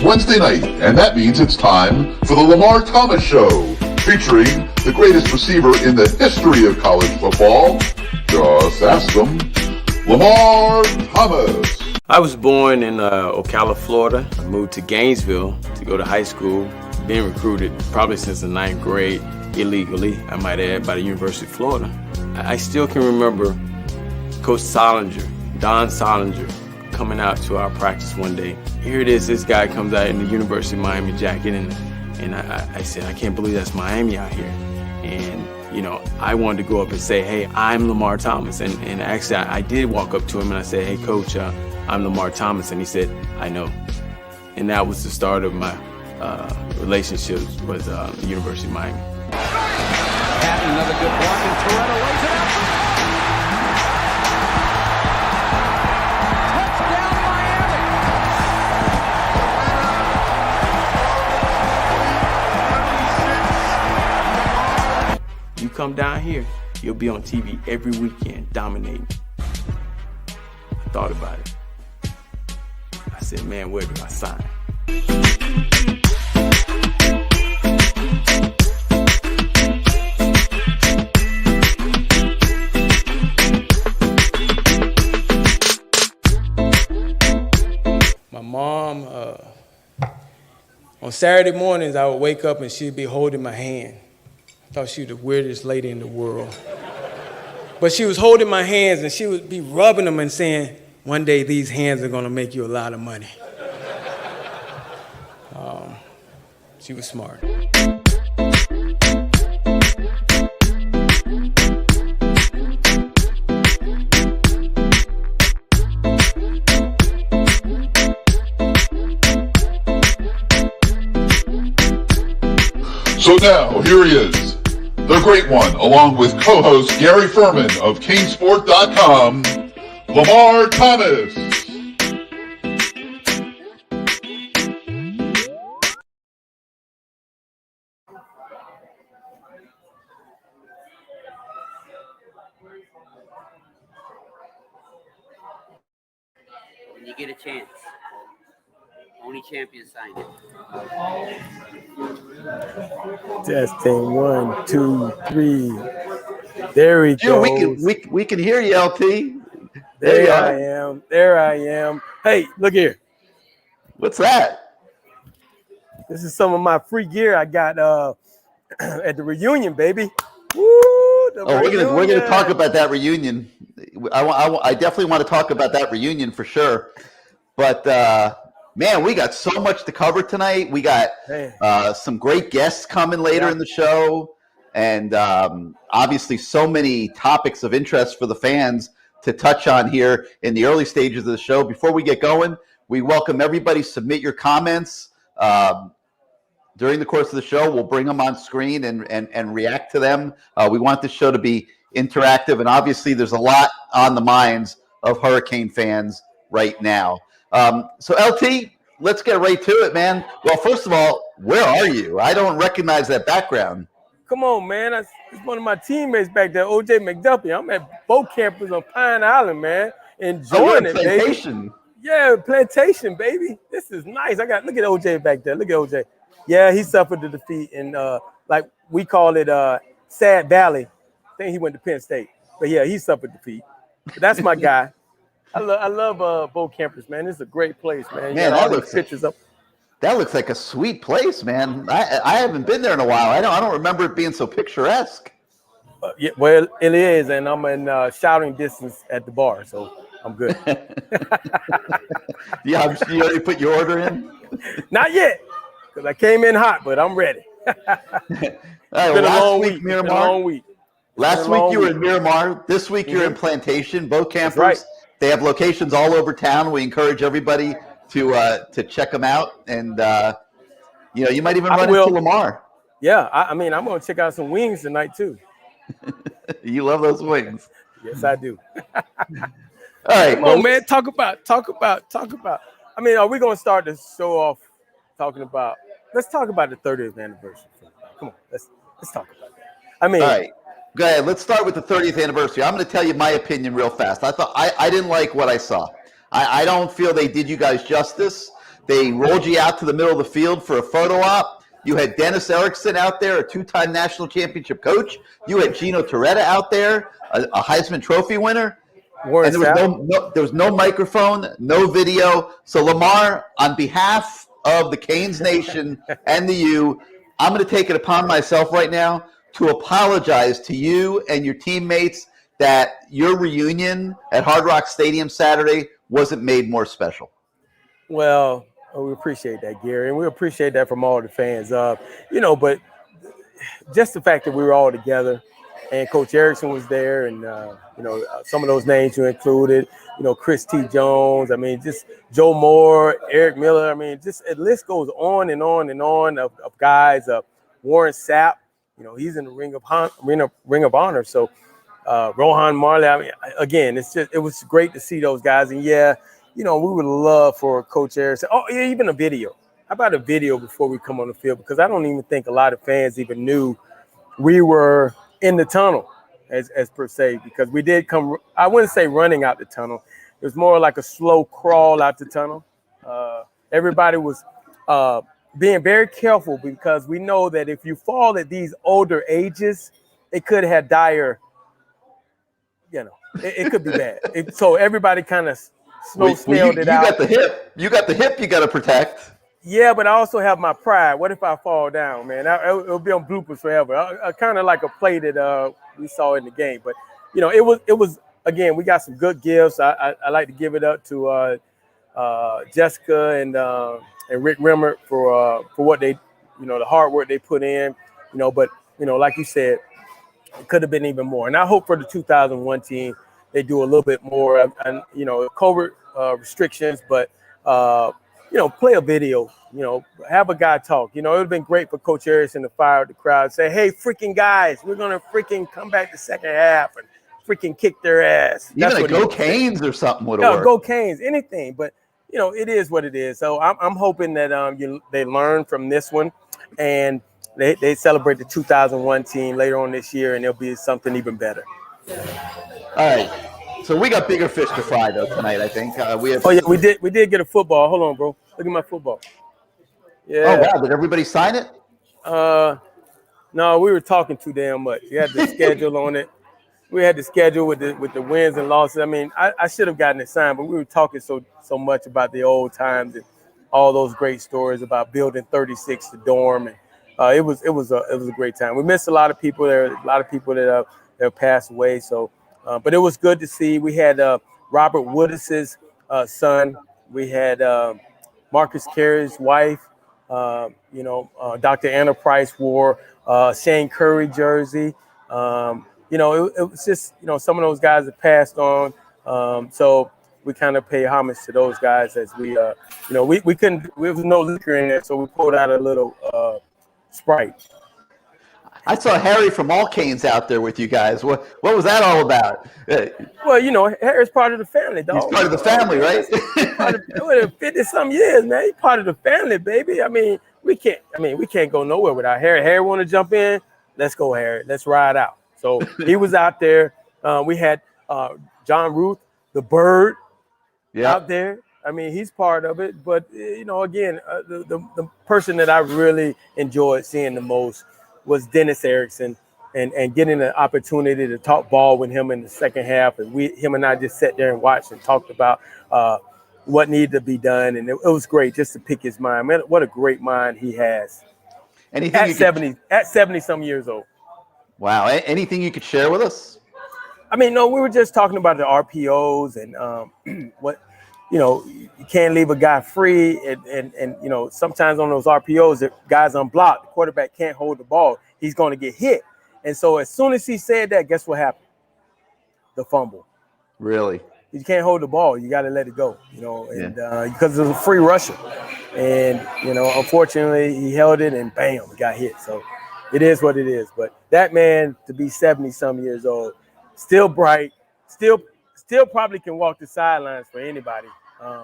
Wednesday night, and that means it's time for the Lamar Thomas Show, featuring the greatest receiver in the history of college football. Just ask them, Lamar Thomas. I was born in Ocala, Florida. I moved to Gainesville to go to high school. Been recruited probably since the 9th grade, illegally, I might add, by the University of Florida. I still can remember Coach Solinger, Don Solinger, coming out to our practice one day. Here it is, this guy comes out in the University of Miami jacket, and I said, I can't believe that's Miami out here. And, you know, I wanted to go up and say, hey, I'm Lamar Thomas. And actually, I did walk up to him and I said, hey, Coach, I'm Lamar Thomas. And he said, I know. And that was the start of my relationships with the University of Miami. Another good block, and Toretto lays it out. Touchdown, Miami. You come down here, you'll be on TV every weekend, dominating. I thought about it. I said, man, where do I sign? My mom, on Saturday mornings, I would wake up and she'd be holding my hand. I thought she was the weirdest lady in the world. But she was holding my hands and she would be rubbing them and saying, one day these hands are gonna make you a lot of money. She was smart. So now, here he is, the great one, along with co-host Gary Ferman of CaneSport.com, Lamar Thomas. When you get a chance. Only champions sign it. Testing 1, 2, 3. There he goes. We can hear you, LT. There I am. Hey, look here. What's that? This is some of my free gear I got at the reunion, baby. Woo, we're gonna talk about that reunion. I definitely want to talk about that reunion for sure. But man, we got so much to cover tonight. We got some great guests coming later in the show, and obviously so many topics of interest for the fans to touch on here in the early stages of the show. Before we get going, we welcome everybody. Submit your comments during the course of the show. We'll bring them on screen and react to them. We want this show to be interactive, and obviously there's a lot on the minds of Hurricane fans right now. So LT, let's get right to it, man. Well, first of all, where are you? I don't recognize that background. Come on, man. It's one of my teammates back there, OJ McDuffie. I'm at boat campus on Pine Island, man. Enjoying it, Plantation. baby. Yeah, plantation, baby. This is nice. Look at OJ back there. Look at OJ. Yeah, he suffered the defeat in like we call it Sad Valley. I think he went to Penn State. But yeah, he suffered defeat. But that's my guy. I love Bo Campus, man. This is a great place, man. Man, all those pictures up. That looks like a sweet place, man. I haven't been there in a while. I don't remember it being so picturesque. Yeah, well, it is, and I'm in shouting distance at the bar, so I'm good. Yeah, you already put your order in? Not yet, because I came in hot, but I'm ready. All right, last week, Miramar. It's been a long week. Last week you were in Miramar. This week you're in Plantation. Both campers. Right. They have locations all over town. We encourage everybody to check them out, and you might even run into Lamar. Yeah, I mean, I'm gonna check out some wings tonight too. You love those wings. Yes, I do. All right, come on, man. Talk about. I mean, are we gonna start the show off talking about? Let's talk about the 30th anniversary. Come on, let's talk about that. I mean, all right. Go ahead. Let's start with the 30th anniversary. I'm going to tell you my opinion real fast. I didn't like what I saw. I don't feel they did you guys justice. They rolled you out to the middle of the field for a photo op. You had Dennis Erickson out there, a two-time national championship coach. You had Gino Torretta out there, a Heisman Trophy winner. And there was no microphone, no video. So, Lamar, on behalf of the Canes Nation and the U, I'm going to take it upon myself right now to apologize to you and your teammates that your reunion at Hard Rock Stadium Saturday wasn't made more special. Well, we appreciate that, Gary, and we appreciate that from all the fans. But just the fact that we were all together, and Coach Erickson was there, and some of those names you included, Chris T. Jones. I mean, just Joe Moore, Eric Miller. I mean, just the list goes on and on and on of guys. Warren Sapp, he's in the Ring of Honor. So Rohan Marley. I mean, again, it was great to see those guys. And yeah, we would love for Coach Erickson. Oh, yeah, even a video. How about a video before we come on the field? Because I don't even think a lot of fans even knew we were in the tunnel as per se, because we did come, I wouldn't say running out the tunnel. It was more like a slow crawl out the tunnel. Everybody was being very careful, because we know that if you fall at these older ages, it could have dire, it could be bad. So everybody kind of snailed it out. You got the hip you got to protect. Yeah, but I also have my pride. What if I fall down, man? It'll be on bloopers forever. Kind of like a play that we saw in the game. But, it was again, we got some good gifts. I like to give it up to Jessica and Rick Rimmer for what they, the hard work they put in, but, like you said, it could have been even more. And I hope for the 2001 team, they do a little bit more, and, covert restrictions, but, play a video, have a guy talk. It would have been great for Coach Erickson to fire up the crowd and say, hey, freaking guys, we're going to freaking come back the second half and freaking kick their ass. Even a Go Canes or something would have worked. Go Canes, anything. But, it is what it is. So I'm hoping that they learn from this one, and they celebrate the 2001 team later on this year, and it'll be something even better. All right. So we got bigger fish to fry though tonight, I think. We did get a football. Hold on, bro. Look at my football. Yeah. Oh wow! Did everybody sign it? No, we were talking too damn much. We had the schedule on it. We had the schedule with the wins and losses. I mean, I should have gotten it signed, but we were talking so much about the old times and all those great stories about building 36, the dorm, and it was a great time. We missed a lot of people there. A lot of people that have passed away. So. But it was good to see. We had Robert Woodis's son. We had Marcus Carey's wife. Dr. Anna Price wore Shane Curry jersey. It was just, some of those guys have passed on. So we kind of pay homage to those guys as we couldn't, there was no liquor in there, so we pulled out a little Sprite. I saw Harry from All Canes out there with you guys. What was that all about? Well, Harry's part of the family, dog. He's part of the family, right? 50-some years, man. He's part of the family, baby. I mean, we can't go nowhere without Harry. Harry want to jump in? Let's go, Harry. Let's ride out. So he was out there. We had John Ruth, the bird, out there. I mean, he's part of it. But, again, the person that I really enjoyed seeing the most was Dennis Erickson, and getting an opportunity to talk ball with him in the second half. And him and I just sat there and watched and talked about what needed to be done. And it was great just to pick his mind. Man, what a great mind he has. At 70-some years old. Wow. Anything you could share with us? I mean, no, we were just talking about the RPOs and what, you can't leave a guy free. And sometimes on those RPOs, the guy's unblocked. The quarterback can't hold the ball. He's going to get hit. And so as soon as he said that, guess what happened? The fumble. Really? You can't hold the ball. You got to let it go, because it was a free rusher. And, unfortunately, he held it and bam, he got hit. So it is what it is. But that man, to be 70-some years old, still bright, still probably can walk the sidelines for anybody.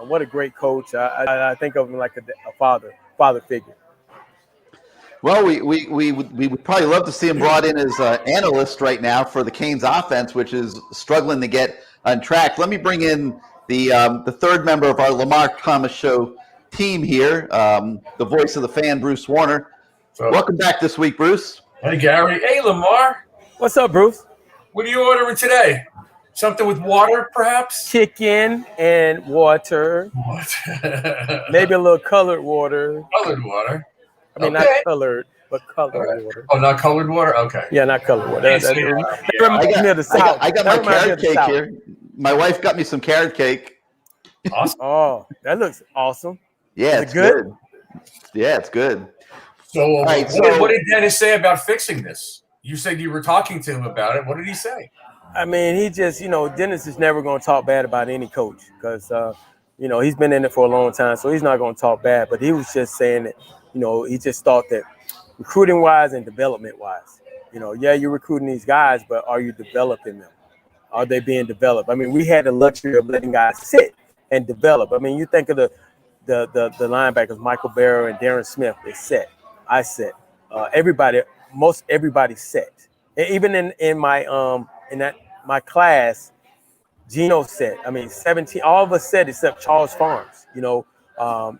What a great coach. I think of him like a father figure. Well, we would probably love to see him brought in as analyst right now for the Canes offense, which is struggling to get on track. Let me bring in the third member of our Lamar Thomas Show team here. The voice of the fan, Bruce Warner. So, Welcome back this week, Bruce. hey, Gary. Hey, Lamar. What's up, Bruce? What are you ordering today? Something with water, perhaps? Chicken and water. What? Maybe a little colored water. Colored water. I mean, Okay. not colored, but colored Right. water. Oh, not colored water? Okay. Yeah, not colored water. That reminds me of the I South. got That my reminds me carrot of the cake South. here. My wife got me some carrot cake. Awesome. Oh, that looks awesome. Yeah, Is it's it good? good. Yeah, it's good. So, right, what did Dennis say about fixing this? You said you were talking to him about it. What did he say? I mean, he just, Dennis is never going to talk bad about any coach because, he's been in it for a long time, so he's not going to talk bad. But he was just saying that, he just thought that recruiting-wise and development-wise, you're recruiting these guys, but are you developing them? Are they being developed? I mean, we had the luxury of letting guys sit and develop. I mean, you think of the linebackers, Michael Barrow and Darren Smith, they set. I set. Most everybody set. And even in my class, Gino set. I mean, 17, all of us set except Charles Farms,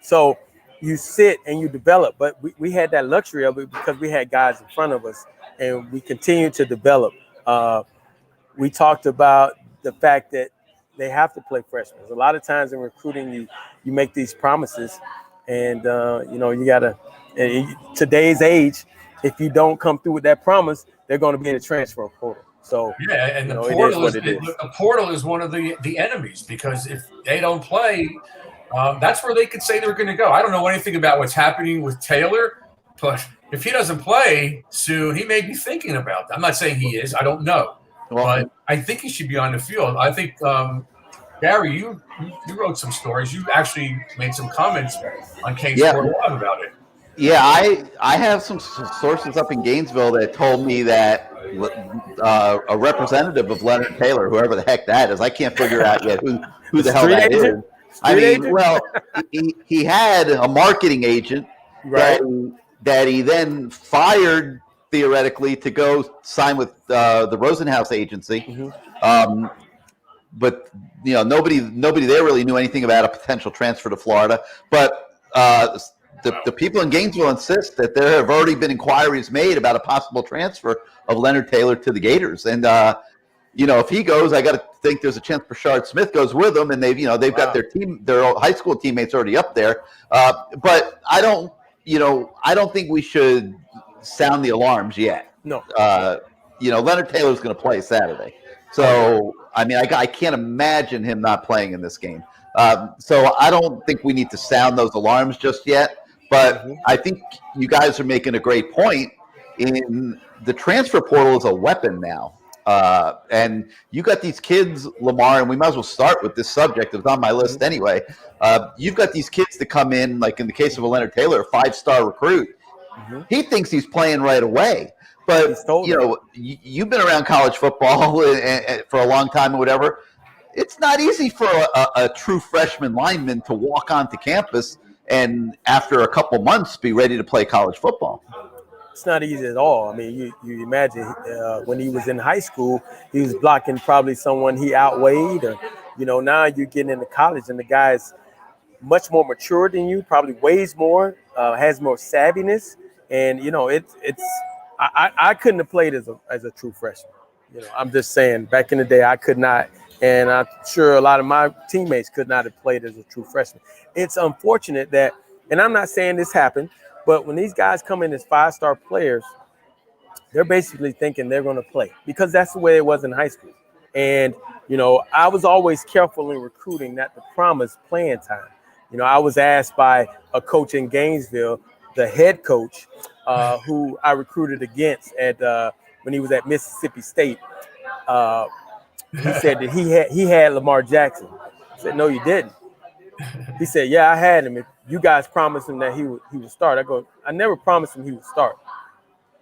So you sit and you develop, but we had that luxury of it because we had guys in front of us and we continue to develop. We talked about the fact that they have to play freshmen. A lot of times in recruiting, you make these promises and, you got to, in today's age, if you don't come through with that promise, they're going to be in the transfer portal. So yeah, and the portal is one of the enemies because if they don't play, that's where they could say they're going to go. I don't know anything about what's happening with Taylor, but if he doesn't play soon, he may be thinking about that. I'm not saying he is. I don't know. But I think he should be on the field. I think, Gary, you wrote some stories. You actually made some comments on CaneSport Live about it. Yeah, I have some sources up in Gainesville that told me that a representative of Leonard Taylor, whoever the heck that is, I can't figure out yet who the hell that is. I mean, well, he had a marketing agent that he then fired theoretically to go sign with the Rosenhaus agency. Mm-hmm. But nobody there really knew anything about a potential transfer to Florida. But the people in Gainesville insist that there have already been inquiries made about a possible transfer of Leonard Taylor to the Gators. And if he goes, I got to think there's a chance Brashard Smith goes with them, and they've got their high school teammates already up there. But I don't think we should sound the alarms yet. No. Leonard Taylor's going to play Saturday. So, I mean, I can't imagine him not playing in this game. So I don't think we need to sound those alarms just yet. But I think you guys are making a great point. In the transfer portal is a weapon now. And you got these kids, Lamar, and we might as well start with this subject. It was on my list anyway. You've got these kids that come in, like in the case of a Leonard Taylor, a 5-star recruit. Mm-hmm. He thinks he's playing right away. But, you've been around college football for a long time or whatever. It's not easy for a true freshman lineman to walk onto campus and after a couple months be ready to play college football. It's not easy at all. I mean, you imagine when he was in high school, he was blocking probably someone he outweighed. Or, now you're getting into college and the guy's much more mature than you, probably weighs more, has more savviness. And, I couldn't have played as a true freshman. I'm just saying, back in the day, I could not. And I'm sure a lot of my teammates could not have played as a true freshman. It's unfortunate that, and I'm not saying this happened, but when these guys come in as 5-star players, they're basically thinking they're going to play because that's the way it was in high school. And, I was always careful in recruiting not to promise playing time. I was asked by a coach in Gainesville, the head coach, who I recruited against when he was at Mississippi State. He said that he had Lamar Jackson. I said, no, you didn't. He said, yeah, I had him. If you guys promised him that he would start. I go, I never promised him he would start.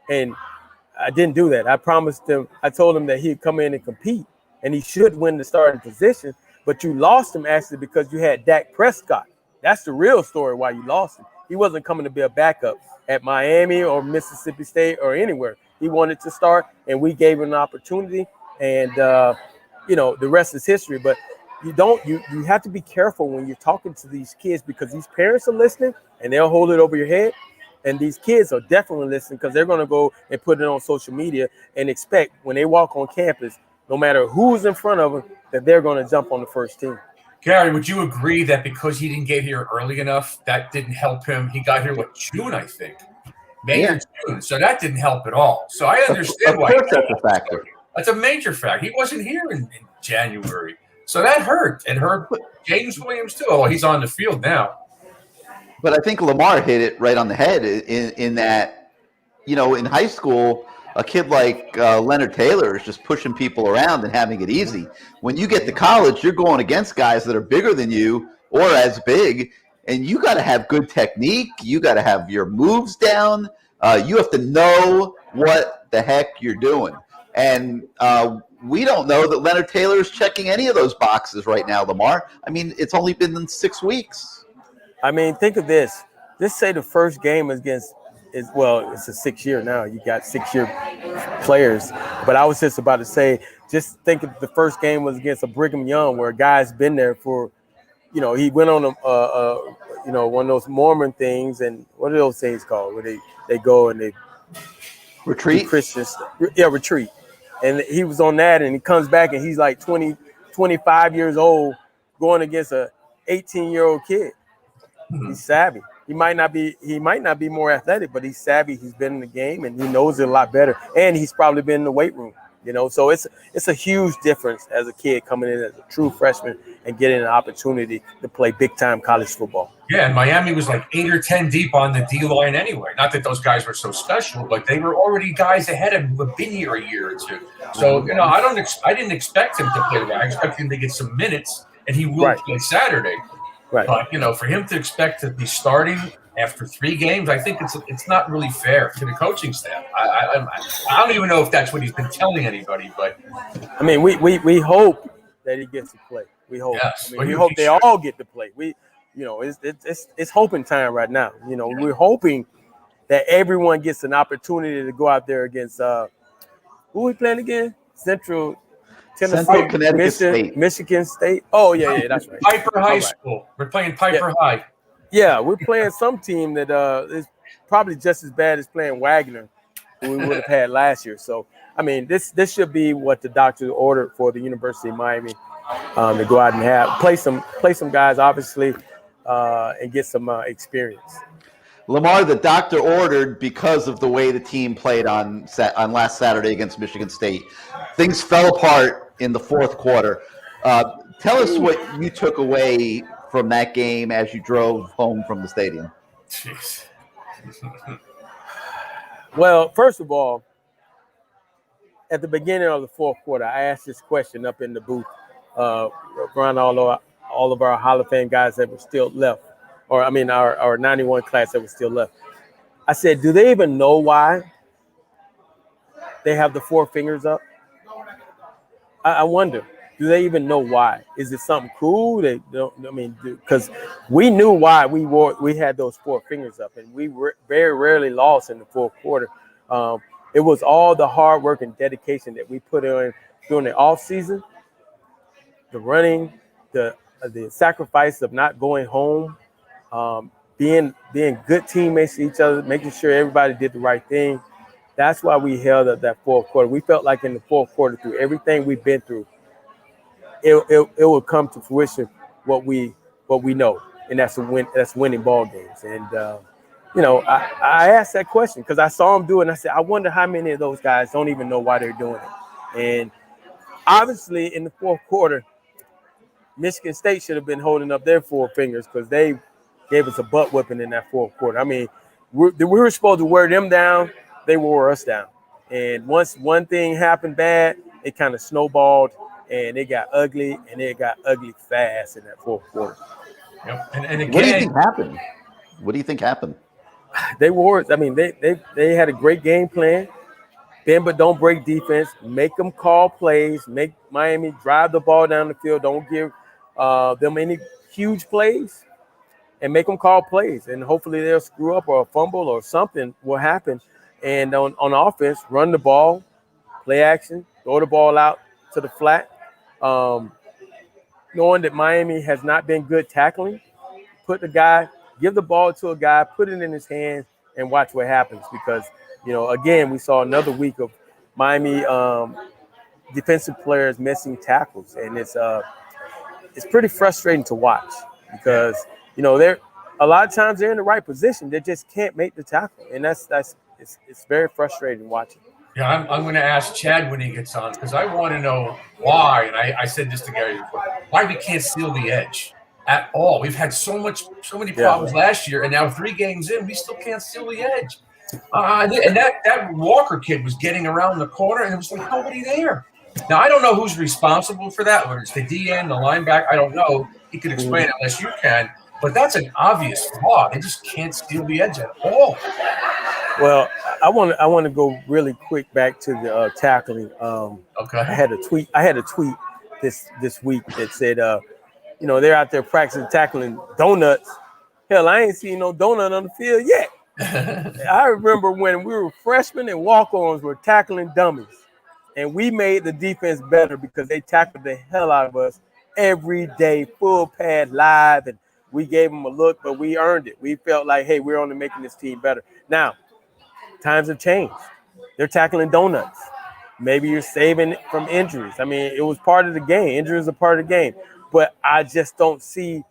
And I didn't do that. I promised him, I told him that he'd come in and compete and he should win the starting position, but you lost him actually because you had Dak Prescott. That's the real story why you lost him. He wasn't coming to be a backup at Miami or Mississippi State or anywhere. He wanted to start and we gave him an opportunity and, the rest is history. But you have to be careful when you're talking to these kids, because these parents are listening and they'll hold it over your head. And these kids are definitely listening, because they're going to go and put it on social media and expect when they walk on campus, no matter who's in front of them, that they're going to jump on the first team. Gary, would you agree that because he didn't get here early enough, that didn't help him? He got here, June, I think. May or June. So that didn't help at all. So I understand why. Of course that's a factor. That's a major factor. He wasn't here in January. So that hurt. And hurt James Williams, too. Oh, he's on the field now. But I think Lamar hit it right on the head in that, in high school, a kid like Leonard Taylor is just pushing people around and having it easy. When you get to college, you're going against guys that are bigger than you or as big, and you got to have good technique. You got to have your moves down. You have to know what the heck you're doing. And we don't know that Leonard Taylor is checking any of those boxes right now, Lamar. I mean, it's only been 6 weeks. I mean, think of this. Just say the first game is against it's a 6-year now. You got 6-year players. But I was just about to say, just think if the first game was against a Brigham Young, where a guy's been there for, he went on one of those Mormon things, and what are those things called? Where they go and they retreat. Christians, retreat. And he was on that, and he comes back, and he's like 20, 25 years old, going against a 18-year-old kid. He's savvy. He might not be more athletic, but he's savvy. He's been in the game and he knows it a lot better. And he's probably been in the weight room, So it's a huge difference as a kid coming in as a true freshman and getting an opportunity to play big time college football. Yeah, and Miami was like 8 or 10 deep on the D line anyway. Not that those guys were so special, but they were already guys ahead of him who have been here a year or two. So I didn't expect him to play well. I expected him to get some minutes, and he will play Saturday. Right. But, for him to expect to be starting after 3 games, I think it's not really fair to the coaching staff. I don't even know if that's what he's been telling anybody, but I mean, we hope that he gets to play. We hope. Yes, we hope they all get to play. It's hoping time right now. We're hoping that everyone gets an opportunity to go out there against who we playing again? Central Connecticut State. Michigan State. Oh, yeah, that's right. Piper High School. We're playing Piper High. Yeah, we're playing some team that is probably just as bad as playing Wagner, who we would have had last year. So, I mean, this should be what the doctor ordered for the University of Miami to go out and play some guys, obviously, and get some experience. Lamar, the doctor ordered because of the way the team played on last Saturday against Michigan State. Things fell apart in the fourth quarter. Tell us what you took away from that game as you drove home from the stadium. Jeez. Well, first of all, at the beginning of the fourth quarter, I asked this question up in the booth around all of our Hall of Fame guys that were still left, our 91 class that was still left. I said, do they even know why they have the 4 fingers up? I wonder, do they even know why? Is it something cool? They don't. Because we knew why we had those 4 fingers up, and we very rarely lost in the fourth quarter. It was all the hard work and dedication that we put in during the off season, the running, the sacrifice of not going home, being good teammates to each other, making sure everybody did the right thing. That's why we held up that fourth quarter. We felt like in the fourth quarter, through everything we've been through, it will come to fruition what we know, and that's winning ball games. And I asked that question because I saw them do it, and I said, I wonder how many of those guys don't even know why they're doing it. And obviously, in the fourth quarter, Michigan State should have been holding up their 4 fingers because they gave us a butt whipping in that fourth quarter. I mean, we were supposed to wear them down. They wore us down. And once one thing happened bad, it kind of snowballed, and it got ugly, and it got ugly fast in that fourth quarter. Yep. And again, what do you think happened? They wore it. I mean, they had a great game plan. Bend but don't break defense. Make them call plays. Make Miami drive the ball down the field. Don't give them any huge plays, and make them call plays. And hopefully they'll screw up or a fumble or something will happen. And on offense, run the ball, play action, throw the ball out to the flat. knowing that Miami has not been good tackling. Give the ball to a guy, put it in his hands, and watch what happens. Because, again, we saw another week of Miami defensive players missing tackles, and it's pretty frustrating to watch because they're a lot of times they're in the right position, they just can't make the tackle, and it's very frustrating watching. Yeah, I'm going to ask Chad when he gets on because I want to know why. And I said this to Gary before: why we can't steal the edge at all. We've had so many problems last year, and now 3 games in, we still can't steal the edge. And that Walker kid was getting around the corner, and there was like nobody there. Now I don't know who's responsible for that. Whether it's the DN, the linebacker, I don't know. He could explain it unless you can. But that's an obvious flaw. They just can't steal the edge at all. Well, I want to go really quick back to the tackling. Okay. I had a tweet this week that said, they're out there practicing tackling donuts. Hell, I ain't seen no donut on the field yet. I remember when we were freshmen and walk-ons were tackling dummies, and we made the defense better because they tackled the hell out of us every day, full pad live, and we gave them a look, but we earned it. We felt like, hey, we're only making this team better. Now, times have changed. They're tackling donuts. Maybe you're saving it from injuries. I mean, it was part of the game. Injuries are part of the game. But I just don't see,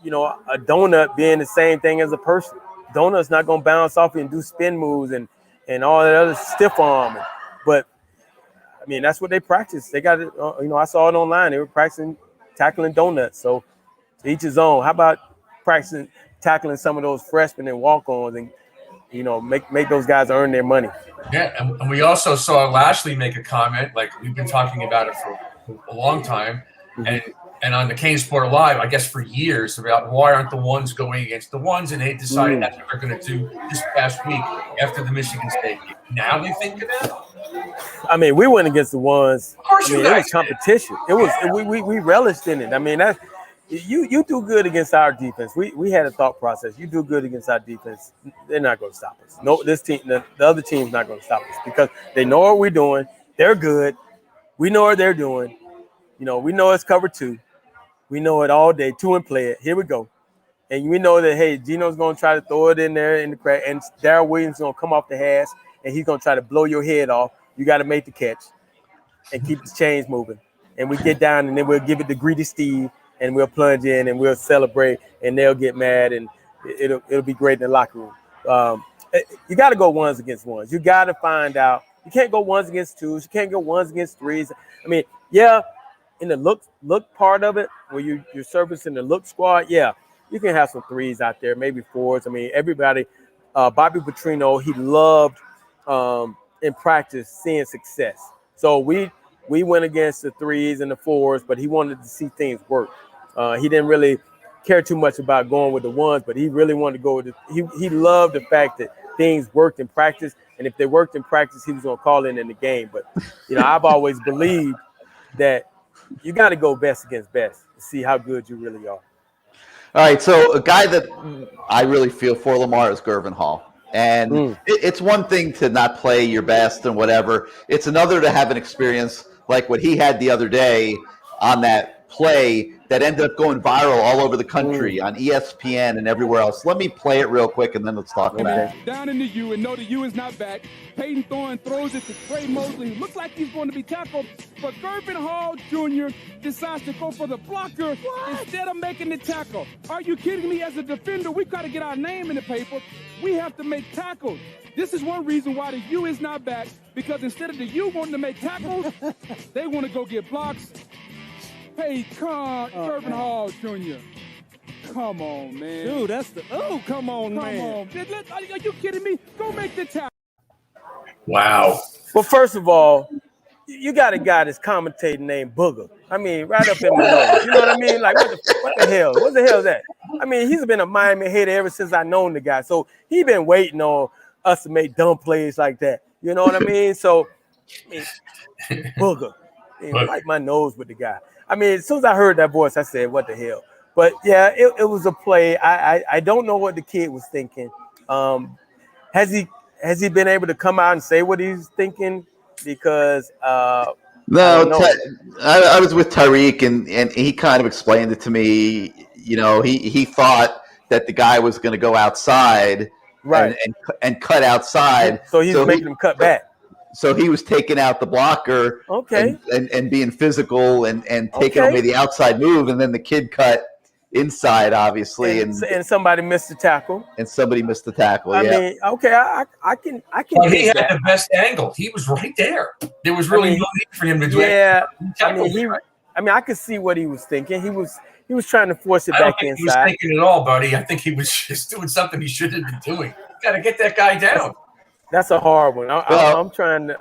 a donut being the same thing as a person. Donut's not going to bounce off and do spin moves and all that other stiff arm. But, I mean, that's what they practice. They got it, I saw it online. They were practicing tackling donuts. So, to each his own. How about tackling some of those freshmen and walk-ons and, make those guys earn their money? Yeah, and we also saw Lashley make a comment, like we've been talking about it for a long time, and on the CaneSport Live, I guess for years, about why aren't the ones going against the ones, and they decided that's what they're going to do this past week after the Michigan State game. Now they think of that? I mean, we went against the ones. Of course you guys it was competition. It was we relished in it. I mean, that's you do good against our defense. We had a thought process. You do good against our defense, they're not going to stop us. No, this team, the other team's not going to stop us because they know what we're doing. They're good. We know what they're doing. We know it's cover 2. We know it all day. 2 and play it. Here we go. And we know that, hey, Gino's going to try to throw it in there in the crack, and Darrell Williams is going to come off the hash, and he's going to try to blow your head off. You got to make the catch and keep the chains moving. And we get down, and then we'll give it to Greedy Steve, and we'll plunge in, and we'll celebrate, and they'll get mad, and it'll be great in the locker room. You got to go ones against ones. You got to find out. You can't go ones against twos. You can't go ones against threes. I mean, yeah, in the look part of it, where you're servicing the look squad, yeah, you can have some threes out there, maybe fours. I mean, everybody, Bobby Petrino, he loved in practice seeing success. So we went against the threes and the fours, but he wanted to see things work. He didn't really care too much about going with the ones, but he really wanted to go with it. He loved the fact that things worked in practice, and if they worked in practice, he was going to call in the game. But, I've always believed that you got to go best against best to see how good you really are. All right, so a guy that I really feel for Lamar is Gervin Hall. And it's one thing to not play your best and whatever. It's another to have an experience like what he had the other day on that play that ended up going viral all over the country on ESPN and everywhere else. Let me play it real quick, and then let's talk about it. Down in the U, and no, the U is not back. Peyton Thorne throws it to Trey Mosley. Looks like he's going to be tackled, but Gervin Hall Jr. decides to go for the blocker instead of making the tackle. Are you kidding me? As a defender, we got to get our name in the paper. We have to make tackles. This is one reason why the U is not back, because instead of the U wanting to make tackles, they want to go get blocks. Hey, Gervin Hall Jr. Come on, man. Dude, that's the come on, man. Are you kidding me? Go make the tackle. Wow. Well, first of all, you got a guy that's commentating named Booger. I mean, right up in my nose. You know what I mean? Like, what the hell? What the hell is that? I mean, he's been a Miami hater ever since I known the guy. So he been waiting on us to make dumb plays like that. You know what I mean? So, Booger. Wipe my nose with the guy. I mean, as soon as I heard that voice, I said, what the hell? But, yeah, it was a play. I don't know what the kid was thinking. Has he been able to come out and say what he's thinking? Because No, I was with Tyreek, and he kind of explained it to me. You know, he thought that the guy was going to go outside, right, and cut outside. So he's making him cut back. So he was taking out the blocker, okay, and being physical and taking away the outside move, and then the kid cut inside, obviously, and somebody missed the tackle. I mean, okay, I can. Well, he had the best angle. He was right there. There was really no need for him to do it. Yeah, I could see what he was thinking. He was trying to force it back inside. He was thinking it all, buddy. I think he was just doing something he shouldn't have been doing. Got to get that guy down. That's a hard one. I'm trying to.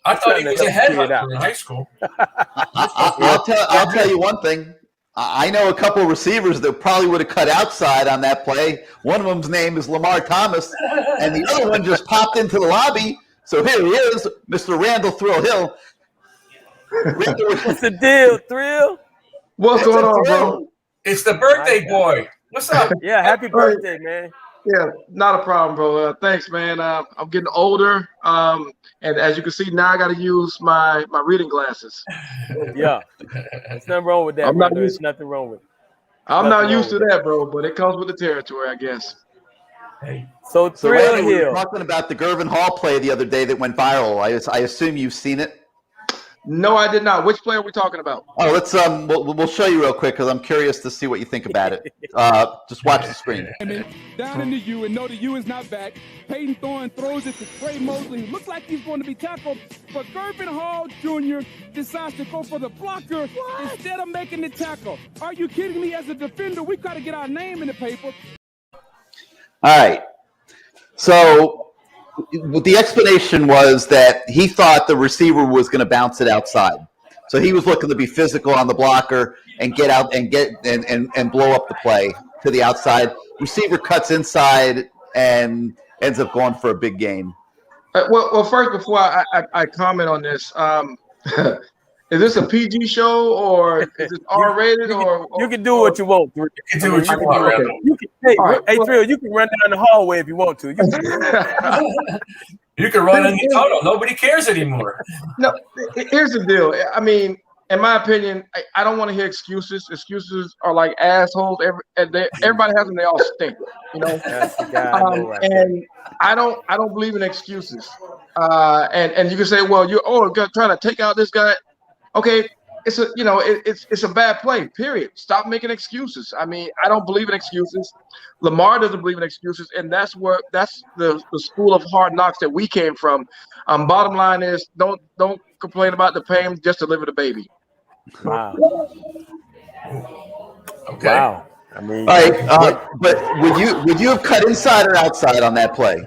I thought he was a headhunter in high school. I'll tell you one thing. I know a couple of receivers that probably would have cut outside on that play. One of them's name is Lamar Thomas, and the other one just popped into the lobby. So here he is, Mr. Randall Hill. What's the deal, Thrill? What's going on, bro? It's the birthday boy. What's up? Yeah, happy birthday, man. Yeah, not a problem, bro. Thanks, man. I'm getting older, and as you can see now, I got to use my reading glasses. Yeah, there's nothing wrong with that. There's nothing wrong with it. I'm not used to that, bro, but it comes with the territory, I guess. Hey. So Thrill Hill. We were talking about the Gervin Hall play the other day that went viral. I assume you've seen it. No, I did not. Which play are we talking about? Oh, let's we'll show you real quick because I'm curious to see what you think about it. Just watch the screen. Down in the U, and no, the U is not back. Peyton Thorne throws it to Trey Mosley, who looks like he's going to be tackled, but Gervin Hall Jr. decides to go for the blocker instead of making the tackle. Are you kidding me? As a defender, we got to get our name in the paper. All right. So the explanation was that he thought the receiver was going to bounce it outside. So he was looking to be physical on the blocker and get out and and blow up the play to the outside. Receiver cuts inside and ends up going for a big gain. Well, first, before I comment on this, is this a PG show or is it R-rated? You can do what you want. You can do what you want. Hey, Thrill, you can run down the hallway if you want to. You can run in the tunnel. Nobody cares anymore. No, here's the deal. I mean, in my opinion, I don't want to hear excuses. Excuses are like assholes. Everybody has them. They all stink. You know. That's the guy and I don't believe in excuses. And you can say, well, you're trying to take out this guy. Okay, it's a bad play. Period. Stop making excuses. I mean, I don't believe in excuses. Lamar doesn't believe in excuses, and that's the school of hard knocks that we came from. Bottom line is, don't complain about the pain. Just deliver the baby. Wow. Okay. Wow. I mean, all right. But would you have cut inside or outside on that play?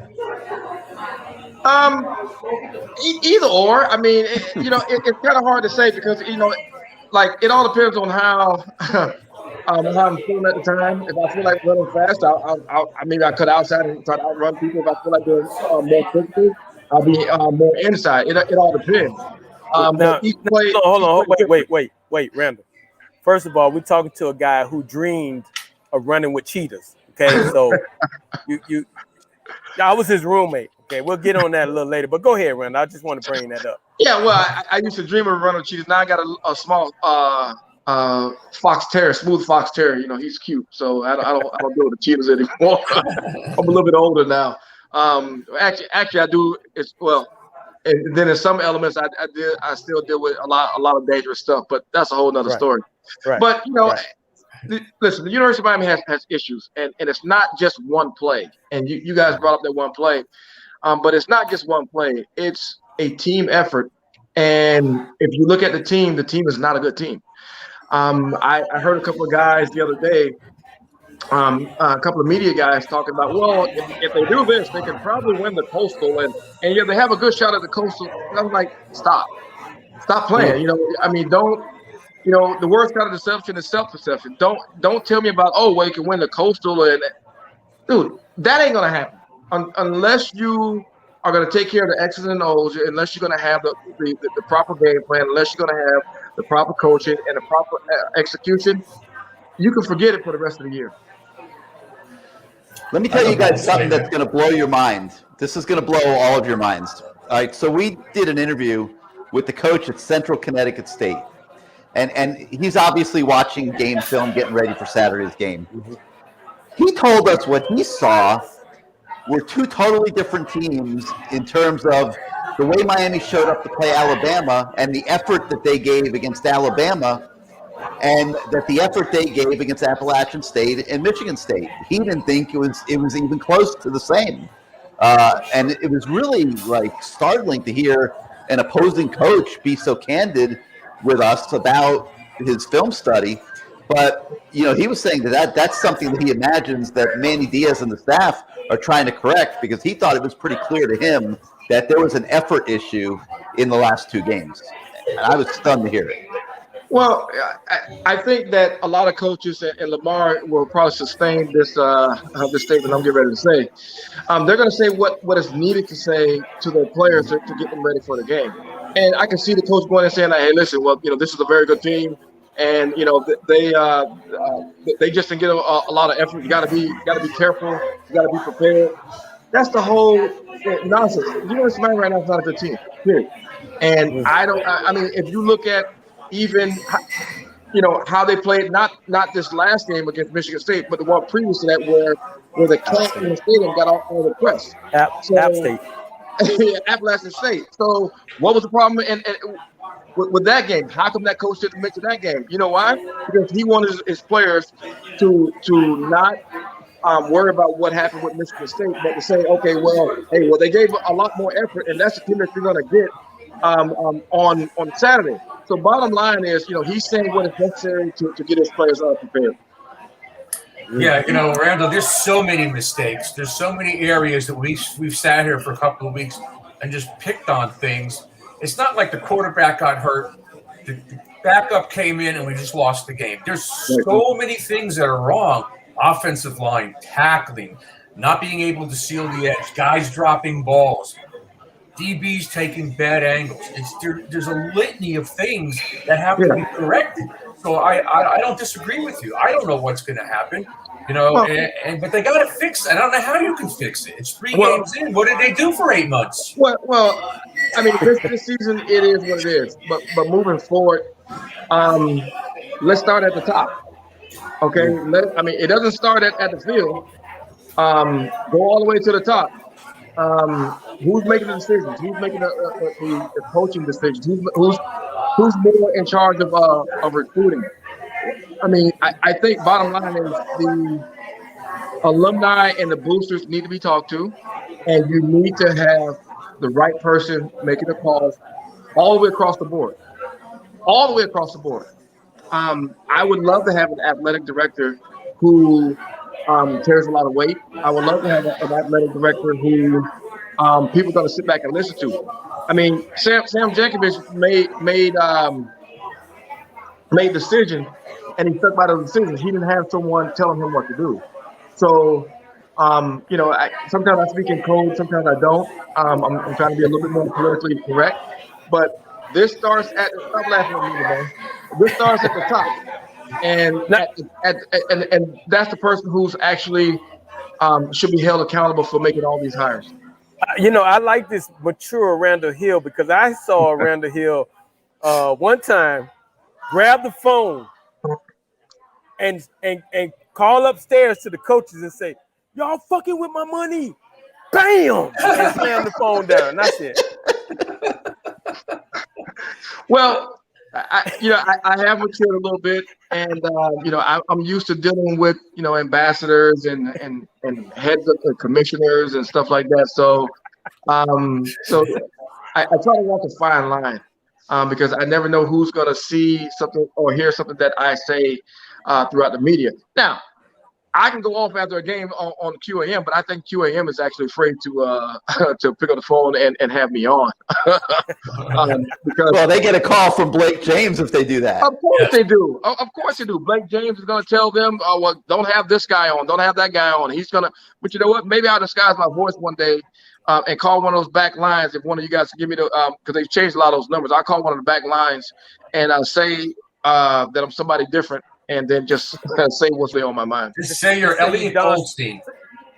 Either or. I mean, it's kind of hard to say because like it all depends on how I'm feeling at the time. If I feel like running fast, I cut outside and try to outrun people. If I feel like they're more physical, I'll be more inside. It all depends. Hold on. Wait, Randall. First of all, we're talking to a guy who dreamed of running with cheetahs. Okay, so I was his roommate. Okay, we'll get on that a little later. But go ahead, Randall. I just want to bring that up. Yeah, well, I used to dream of running with cheetahs. Now I got a small fox terrier, smooth fox terrier. He's cute, so I don't deal with the cheetahs anymore. I'm a little bit older now. Actually, I do. And then in some elements, I still deal with a lot of dangerous stuff. But that's a whole nother story. Right. But listen, the University of Miami has issues, and it's not just one play. And you guys brought up that one play, but it's not just one play. It's a team effort. And if you look at the team is not a good team. I heard a couple of guys the other day, a couple of media guys talking about, well, if they do this, they can probably win the Coastal, and yeah, they have a good shot at the Coastal. And I was like, stop playing. Don't. The worst kind of deception is self-deception. Don't tell me about, you can win the Coastal, and dude, that ain't gonna happen unless you are gonna take care of the X's and O's, unless you're gonna have the proper game plan, unless you're gonna have the proper coaching and the proper execution. You can forget it for the rest of the year. Let me tell you guys something that's going to blow your mind. This is going to blow all of your minds. All right, so we did an interview with the coach at Central Connecticut State. And he's obviously watching game film, getting ready for Saturday's game. He told us what he saw were two totally different teams in terms of the way Miami showed up to play Alabama and the effort that they gave against Alabama, and that the effort they gave against Appalachian State and Michigan State. He didn't think it was even close to the same. And it was really like startling to hear an opposing coach be so candid with us about his film study. But, you know, he was saying that's something that he imagines that Manny Diaz and the staff are trying to correct, because he thought it was pretty clear to him that there was an effort issue in the last two games. And I was stunned to hear it. Well, I think that a lot of coaches, and Lamar will probably sustain this statement I'm getting ready to say. They're going to say what is needed to say to their players to get them ready for the game. And I can see the coach going and saying, "Hey, listen, well, you know, this is a very good team, and you know they just didn't get a lot of effort. You got to be careful. You got to be prepared." That's the whole nonsense. University of Miami right now is not a good team, period. And I mean, if you look at even, you know, how they played, not this last game against Michigan State, but the one previous to that where the camp in the stadium got all the press. App State. Yeah, Appalachian State. So what was the problem? And with that game, how come that coach didn't mention that game? You know why? Because he wanted his players to not worry about what happened with Michigan State, but to say, okay, well, they gave a lot more effort, and that's the team that you're going to get on Saturday. So bottom line is, you know, he's saying what is necessary to get his players prepared. Yeah, you know, Randall, there's so many mistakes. There's so many areas that we've sat here for a couple of weeks and just picked on things. It's not like the quarterback got hurt. The backup came in and we just lost the game. There's so many things that are wrong. Offensive line, tackling, not being able to seal the edge, guys dropping balls, DBs taking bad angles. There's a litany of things that have to be corrected. So I don't disagree with you. I don't know what's going to happen, you know, but they got to fix it. I don't know how you can fix it. It's 3 games in. What did they do for 8 months? Well, I mean, this season it is what it is. But moving forward, let's start at the top. Okay, I mean, it doesn't start at the field. Go all the way to the top. Who's making the decisions? Who's making the coaching decisions? Who's more in charge of recruiting? I mean, I think bottom line is the alumni and the boosters need to be talked to, and you need to have the right person making the calls all the way across the board. All the way across the board. I would love to have an athletic director who carries a lot of weight. I would love to have an athletic director who people are going to sit back and listen to. I mean, Sam Jankovic made decisions, and he stuck by those decisions. He didn't have someone telling him what to do. So, you know, sometimes I speak in code, sometimes I don't. I'm trying to be a little bit more politically correct, but this starts at – stop laughing at me, man. This starts at the top, and and that's the person who's actually should be held accountable for making all these hires. You know, I like this mature Randall Hill, because I saw Randall Hill one time grab the phone and call upstairs to the coaches and say, "Y'all fucking with my money." Bam! And slam the phone down. That's it. Well, I have matured a little bit, and you know, I'm used to dealing with, you know, ambassadors and heads of commissioners and stuff like that. So, I try to walk a fine line because I never know who's going to see something or hear something that I say throughout the media. Now, I can go off after a game on QAM, but I think QAM is actually afraid to pick up the phone and have me on. Because they get a call from Blake James if they do that. Of course they do. Of course they do. Blake James is going to tell them, "Oh, well, don't have this guy on. Don't have that guy on." He's going to – but you know what? Maybe I'll disguise my voice one day and call one of those back lines if one of you guys give me the because they've changed a lot of those numbers. I'll call one of the back lines and I'll say that I'm somebody different, and then just say what's there on my mind. Just say you're Elliot Goldstein.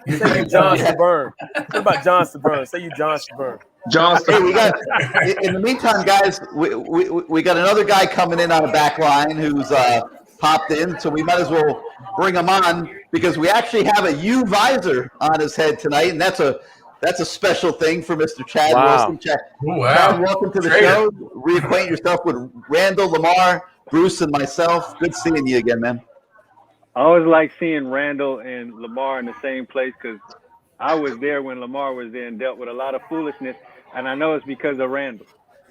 Say you John Stubburn. What about John Stubburn? Say you John Stubburn. Hey, we got. In the meantime, guys, we got another guy coming in on the back line who's popped in, so we might as well bring him on because we actually have a U visor on his head tonight, and that's a special thing for Mr. Chad Wilson. Chad, welcome to the show. Reacquaint yourself with Randall, Lamar, Bruce, and myself. Good seeing you again, man. I always like seeing Randall and Lamar in the same place because I was there when Lamar was there and dealt with a lot of foolishness, and I know it's because of Randall.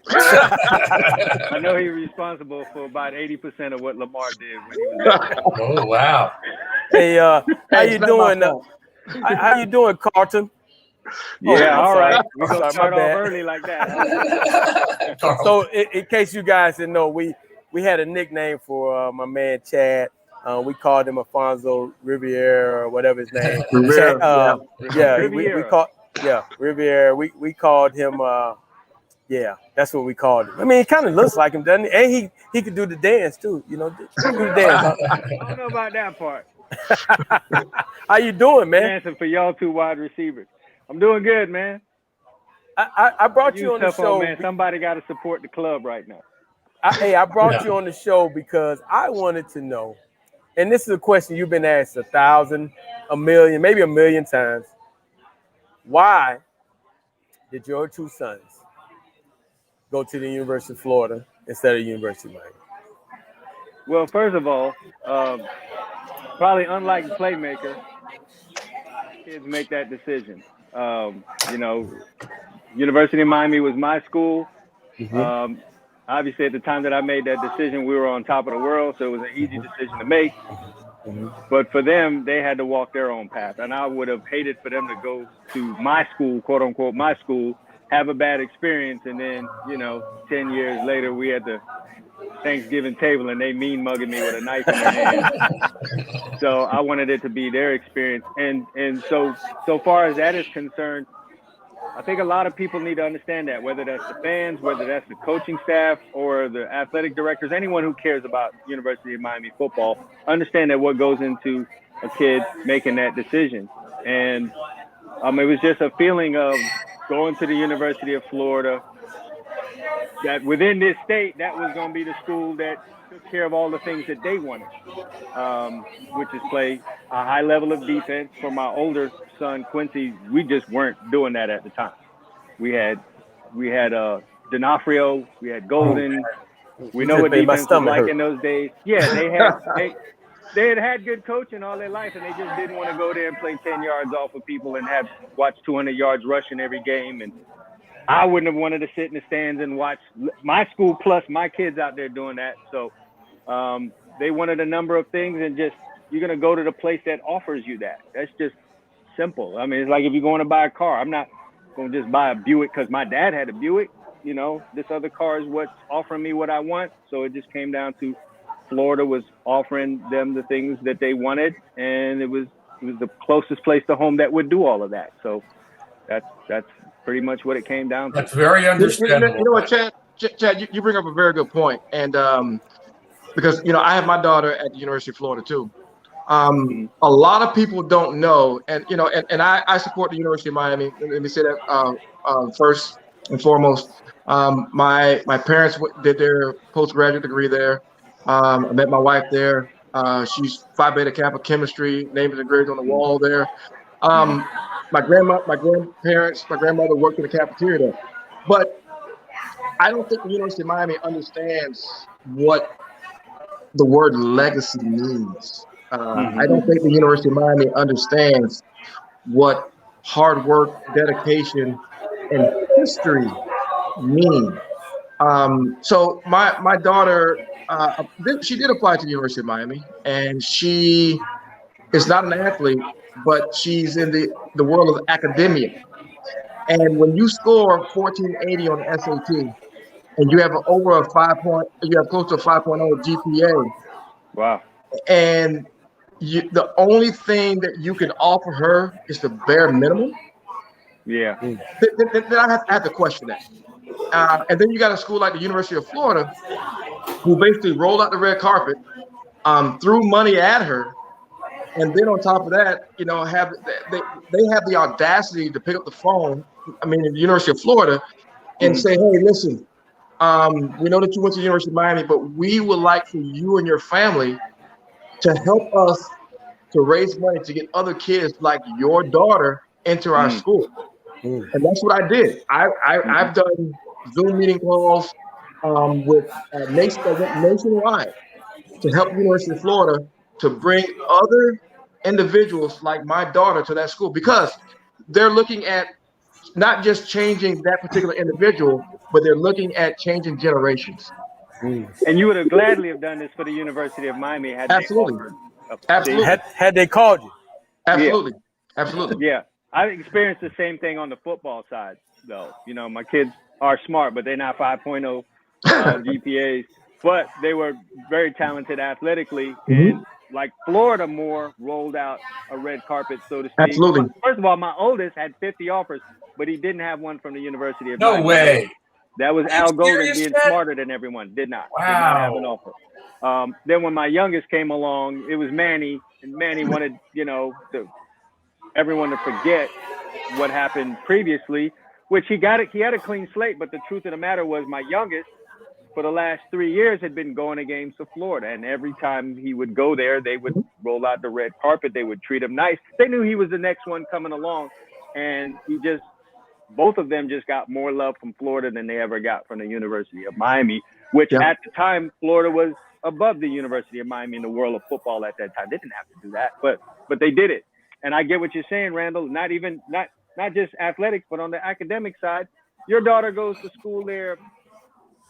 I know he's responsible for about 80% of what Lamar did when he was there. Oh, wow. Hey, how you doing? How you doing, Carlton? Yeah, all right. We're going to start off early like that. So, in case you guys didn't know, we had a nickname for my man Chad. We called him Alfonso Riviera or whatever his name. Riviera. Riviera. We called him. That's what we called him. I mean, he kind of looks like him, doesn't he? And he could do the dance too. You know, do the dance. I don't know about that part. How you doing, man? Dancing for y'all two wide receivers. I'm doing good, man. I brought you on the show, man. Somebody got to support the club right now. I brought you on the show because I wanted to know, and this is a question you've been asked 1,000, 1,000,000, maybe 1,000,000 times. Why did your two sons go to the University of Florida instead of University of Miami? Well, first of all, probably unlike the playmaker, kids make that decision. You know, University of Miami was my school. Mm-hmm. Obviously, at the time that I made that decision, we were on top of the world, so it was an easy decision to make. Mm-hmm. But for them, they had to walk their own path. And I would have hated for them to go to my school, quote unquote, my school, have a bad experience, and then, 10 years later, we had the Thanksgiving table and they mean mugging me with a knife in their hand. So I wanted it to be their experience. And so far as that is concerned, I think a lot of people need to understand that, whether that's the fans, whether that's the coaching staff or the athletic directors, anyone who cares about University of Miami football, understand that what goes into a kid making that decision. And it was just a feeling of going to the University of Florida, that within this state, that was going to be the school that took care of all the things that they wanted, which is play a high level of defense. For my older son, Quincy, we just weren't doing that at the time. We had D'Onofrio, we had Golden. We know what defense was like in those days. Yeah, they had good coaching all their life, and they just didn't want to go there and play 10 yards off of people and watch 200 yards rushing every game. And I wouldn't have wanted to sit in the stands and watch my school plus my kids out there doing that. So they wanted a number of things, and just you're going to go to the place that offers you that. That's just simple. I mean, it's like if you're going to buy a car. I'm not going to just buy a Buick because my dad had a Buick. This other car is what's offering me what I want. So it just came down to Florida was offering them the things that they wanted, and it was the closest place to home that would do all of that. So that's pretty much what it came down to. That's very understandable. You know what, Chad, you bring up a very good point. And because, I have my daughter at the University of Florida too. A lot of people don't know, and I support the University of Miami. Let me say that first and foremost. My parents did their postgraduate degree there. I met my wife there. She's Phi Beta Kappa chemistry, name is engraved on the wall there. My grandmother worked in the cafeteria there. But I don't think the University of Miami understands what the word legacy means. I don't think the University of Miami understands what hard work, dedication, and history mean. So my daughter, she did apply to the University of Miami, and she is not an athlete, but she's in the world of academia. And when you score 1480 on the SAT, and you have close to a 5.0 GPA. Wow. And the only thing that you can offer her is the bare minimum. Yeah. Then I have to question that. And then you got a school like the University of Florida, who basically rolled out the red carpet, threw money at her, And then on top of that, they have the audacity to pick up the phone. I mean, at the University of Florida, and say, "Hey, listen, we know that you went to the University of Miami, but we would like for you and your family to help us to raise money to get other kids like your daughter into our school." And that's what I did. I've done Zoom meeting calls with nationwide to help the University of Florida to bring other individuals like my daughter to that school, because they're looking at not just changing that particular individual, but they're looking at changing generations. And you would have gladly have done this for the University of Miami had Absolutely. they offered. Absolutely. Had they called you. Absolutely. Yeah. Absolutely. Yeah. I experienced the same thing on the football side, though. My kids are smart, but they're not 5.0 GPAs. But they were very talented athletically. And like Florida more rolled out a red carpet, so to speak. Absolutely. First of all, my oldest had 50 offers, but he didn't have one from the University of No Miami. way. That was Al Golden being Dad? smarter than everyone. Did not have an offer. Then when my youngest came along, it was Manny, and Manny wanted, everyone to forget what happened previously, which he had a clean slate. But the truth of the matter was my youngest, for the last 3 years, had been going to games to Florida. And every time he would go there, they would roll out the red carpet. They would treat him nice. They knew he was the next one coming along. And both of them just got more love from Florida than they ever got from the University of Miami, which at the time, Florida was above the University of Miami in the world of football at that time. They didn't have to do that, but they did it. And I get what you're saying, Randall, not just athletics, but on the academic side. Your daughter goes to school there.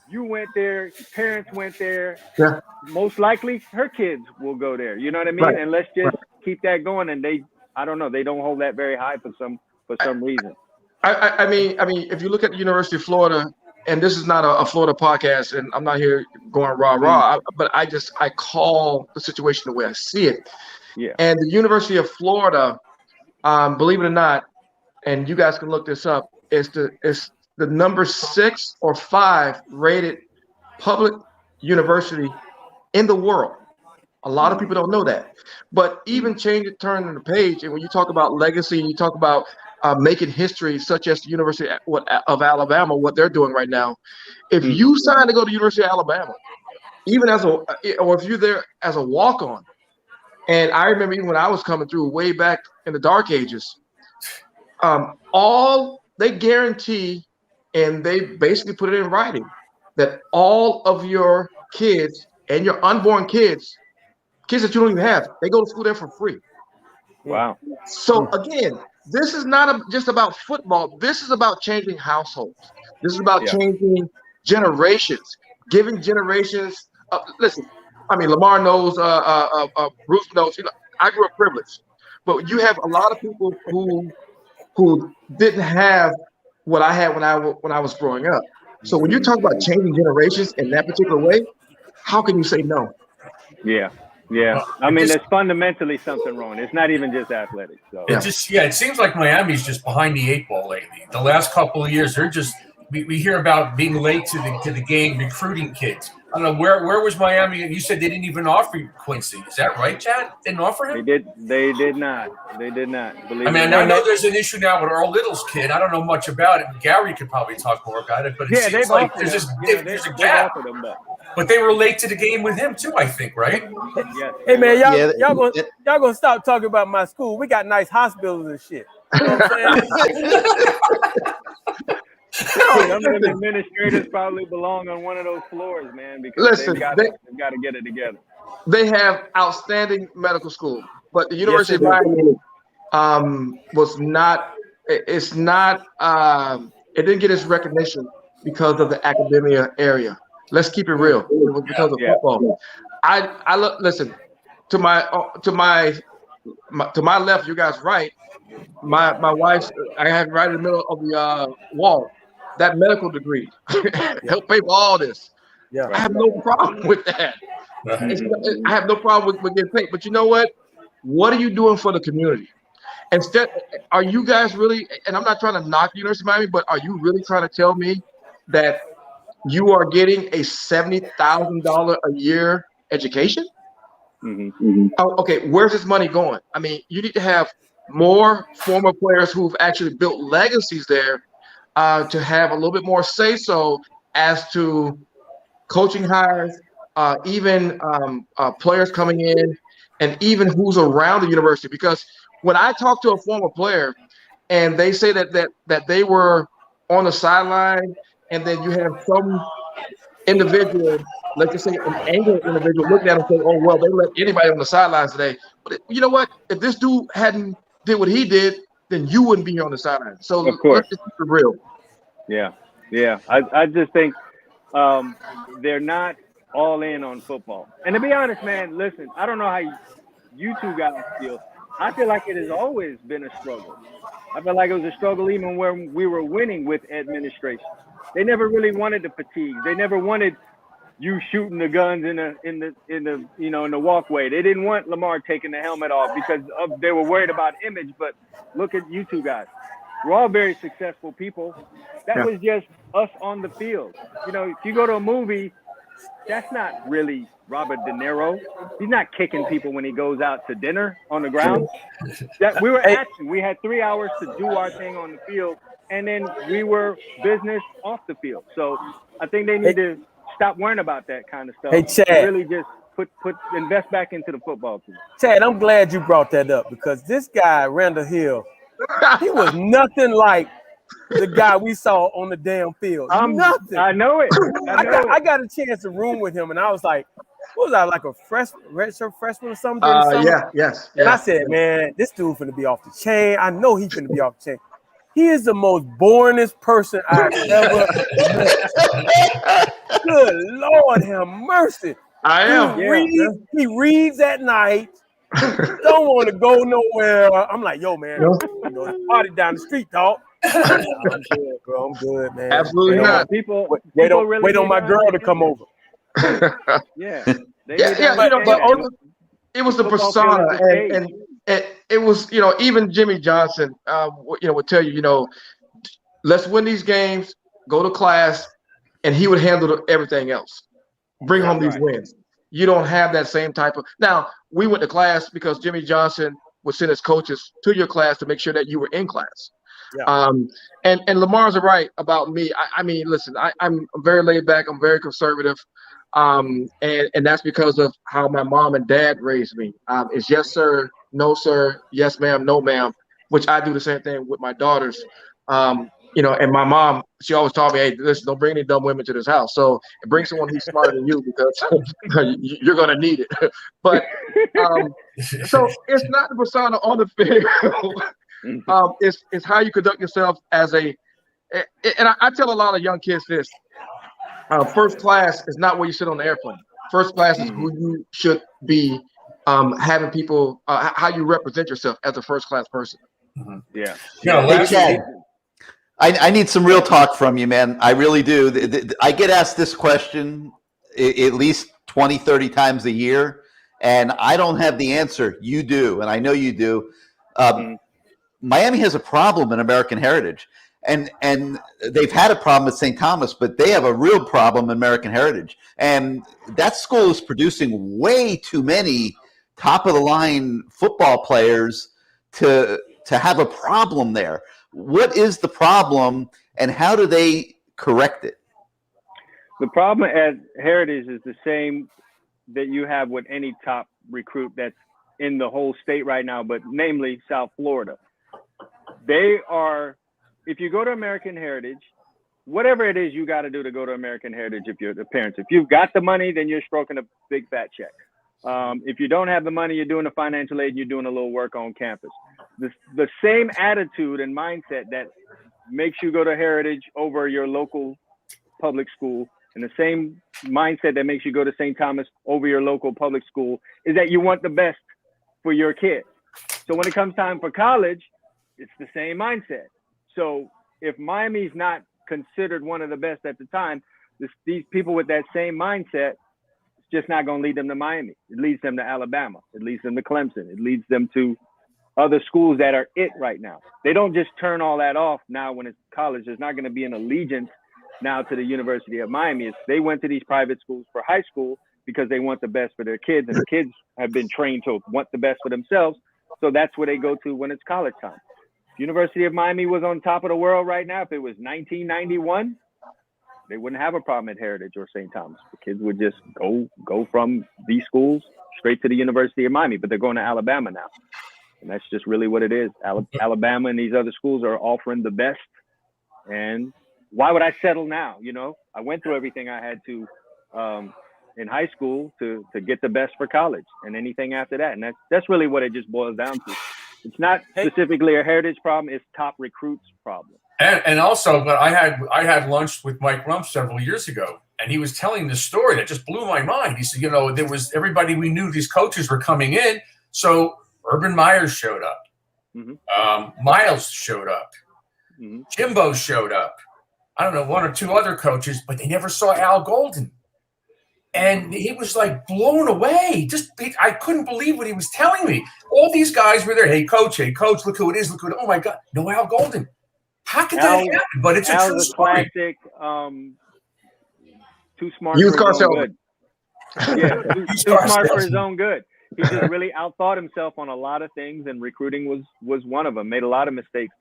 You went there, your parents went there. Yeah. Most likely her kids will go there. You know what I mean? Right. And let's just keep that going. And they don't hold that very high for some reason. I mean, if you look at the University of Florida, and this is not a Florida podcast, and I'm not here going rah, but I call the situation the way I see it. Yeah. And the University of Florida, believe it or not, and you guys can look this up, is the number 6 or 5 rated public university in the world. A lot of people don't know that. But even turning the page, and when you talk about legacy, and you talk about making history, such as the University of Alabama, what they're doing right now. If you sign to go to the University of Alabama, even or if you're there as a walk-on, and I remember even when I was coming through way back in the dark ages, all they guarantee, and they basically put it in writing, that all of your kids and your unborn kids that you don't even have, they go to school there for free. Wow. So again, this is not just about football. This is about changing households. This is about changing generations, giving generations. Listen, I mean, Lamar knows, Bruce knows. I grew up privileged, but you have a lot of people who didn't have what I had when I was growing up. So when you talk about changing generations in that particular way, how can you say no? Yeah. Yeah, I mean, there's fundamentally something wrong. It's not even just athletics. So. It seems like Miami's just behind the 8 ball lately. The last couple of years, they're just we hear about being late to the game, recruiting kids. I don't know where was Miami. You said they didn't even offer Quincy. Is that right, Chad? Didn't offer him? They did not. Believe I mean, I know there's an issue now with Earl Little's kid. I don't know much about it. Gary could probably talk more about it, but it seems like there's a gap. But they were late to the game with him too, I think, right? Hey man, y'all gonna stop talking about my school. We got nice hospitals and shit. You know what I'm saying? Some of the administrators probably belong on one of those floors, man, because they've got to get it together. They have outstanding medical school, but the University of Miami was not. It's not. It didn't get its recognition because of the academia area. Let's keep it real. It was because of football. I listen to my left. You guys right. My wife's. I had right in the middle of the wall. That medical degree helped pay for all this. Yeah, I have no problem with that. I have no problem with getting paid. But you know what? What are you doing for the community? Instead, are you guys really? And I'm not trying to knock the University of Miami, but are you really trying to tell me that you are getting a $70,000 a year education? Oh, okay, where's this money going? I mean, you need to have more former players who've actually built legacies there to have a little bit more say-so as to coaching hires, even players coming in, and even who's around the university. Because when I talk to a former player and they say that they were on the sideline, and then you have some individual, let's just say an angry individual, looking at him and say, "Oh well, they let anybody on the sidelines today." But you know what? If this dude hadn't did what he did, then you wouldn't be here on the sidelines. So Of course. let's just keep it real. Yeah. I just think they're not all in on football. And to be honest, man, listen, I don't know how you two guys feel. I feel like it has always been a struggle. I feel like it was a struggle even when we were winning with administration. They never really wanted the fatigue. They never wanted you shooting the guns in the walkway. They didn't want Lamar taking the helmet off because they were worried about image. But look at you two guys. We're all very successful people. That was just us on the field. You know, if you go to a movie, that's not really Robert De Niro. He's not kicking people when he goes out to dinner on the ground. We were acting. We had 3 hours to do our thing on the field, and then we were business off the field. So I think they need to stop worrying about that kind of stuff. Hey, Chad. Really just invest back into the football team. Chad, I'm glad you brought that up because this guy, Randall Hill, he was nothing like the guy we saw on the damn field. Nothing. I know it. I got a chance to room with him, and I was like, what was I, like a redshirt freshman or something? Yes. And I said, man, this dude finna be off the chain. I know he finna be off the chain. He is the most boringest person I've ever met. Good Lord, have mercy. I am. He reads at night. Don't want to go nowhere. I'm like, yo, man, party down the street, dog. I'm good, bro. I'm good, man. Absolutely not. People wait really on my girl to come over. But it was the persona, and it was, even Jimmy Johnson, would tell you, let's win these games, go to class, and he would handle everything else. Bring home these wins. You don't have that same type of. Now, we went to class because Jimmy Johnson would send his coaches to your class to make sure that you were in class. Yeah. And Lamar's right about me. I mean, listen, I'm very laid back. I'm very conservative. And that's because of how my mom and dad raised me. It's yes, sir, no, sir, yes, ma'am, no, ma'am, which I do the same thing with my daughters. And my mom, she always taught me, hey, listen, don't bring any dumb women to this house. So bring someone who's smarter than you because you're going to need it. But so it's not the persona on the field. It's how you conduct yourself as and I tell a lot of young kids this. First class is not where you sit on the airplane. First class is who you should be having people, how you represent yourself as a first class person. Yeah. Hey, Chad, I need some real talk from you, man. I really do. I get asked this question at least 20, 30 times a year, and I don't have the answer. You do, and I know you do. Miami has a problem in American Heritage. And they've had a problem at St. Thomas, but they have a real problem in American Heritage. And that school is producing way too many top-of-the-line football players to have a problem there. What is the problem, and how do they correct it? The problem at Heritage is the same that you have with any top recruit that's in the whole state right now, but namely South Florida. They are... If you go to American Heritage, whatever it is you got to do to go to American Heritage, if you're the parents, if you've got the money, then you're stroking a big fat check. If you don't have the money, you're doing a financial aid, you're doing a little work on campus. The same attitude and mindset that makes you go to Heritage over your local public school, and the same mindset that makes you go to St. Thomas over your local public school, is that you want the best for your kid. So when it comes time for college, it's the same mindset. So if Miami's not considered one of the best at the time, these people with that same mindset, it's just not going to lead them to Miami. It leads them to Alabama. It leads them to Clemson. It leads them to other schools that are it right now. They don't just turn all that off now when it's college. There's not going to be an allegiance now to the University of Miami. They went to these private schools for high school because they want the best for their kids, and the kids have been trained to want the best for themselves. So that's where they go to when it's college time. University of Miami was on top of the world right now. If it was 1991, they wouldn't have a problem at Heritage or St. Thomas. The kids would just go from these schools straight to the University of Miami, but they're going to Alabama now. And that's just really what it is. Alabama and these other schools are offering the best. And why would I settle now? You know, I went through everything I had to in high school to get the best for college, and anything after that. And that's really what it just boils down to. It's not specifically a Heritage problem. It's top recruits problem. And also, but I had lunch with Mike Rump several years ago, and he was telling this story that just blew my mind. He said, you know, there was everybody we knew, these coaches were coming in. So Urban Myers showed up. Mm-hmm. Miles showed up. Mm-hmm. Jimbo showed up. I don't know, one or two other coaches, but they never saw Al Golden. And he was like blown away. I couldn't believe what he was telling me. All these guys were there. Hey, coach, look who it is. Look who it is. Oh, my God. No Al Golden. How could that happen? But it's a true story. Classic, too smart for his own good. Yeah, too smart for his own good. He just really outthought himself on a lot of things, and recruiting was one of them. Made a lot of mistakes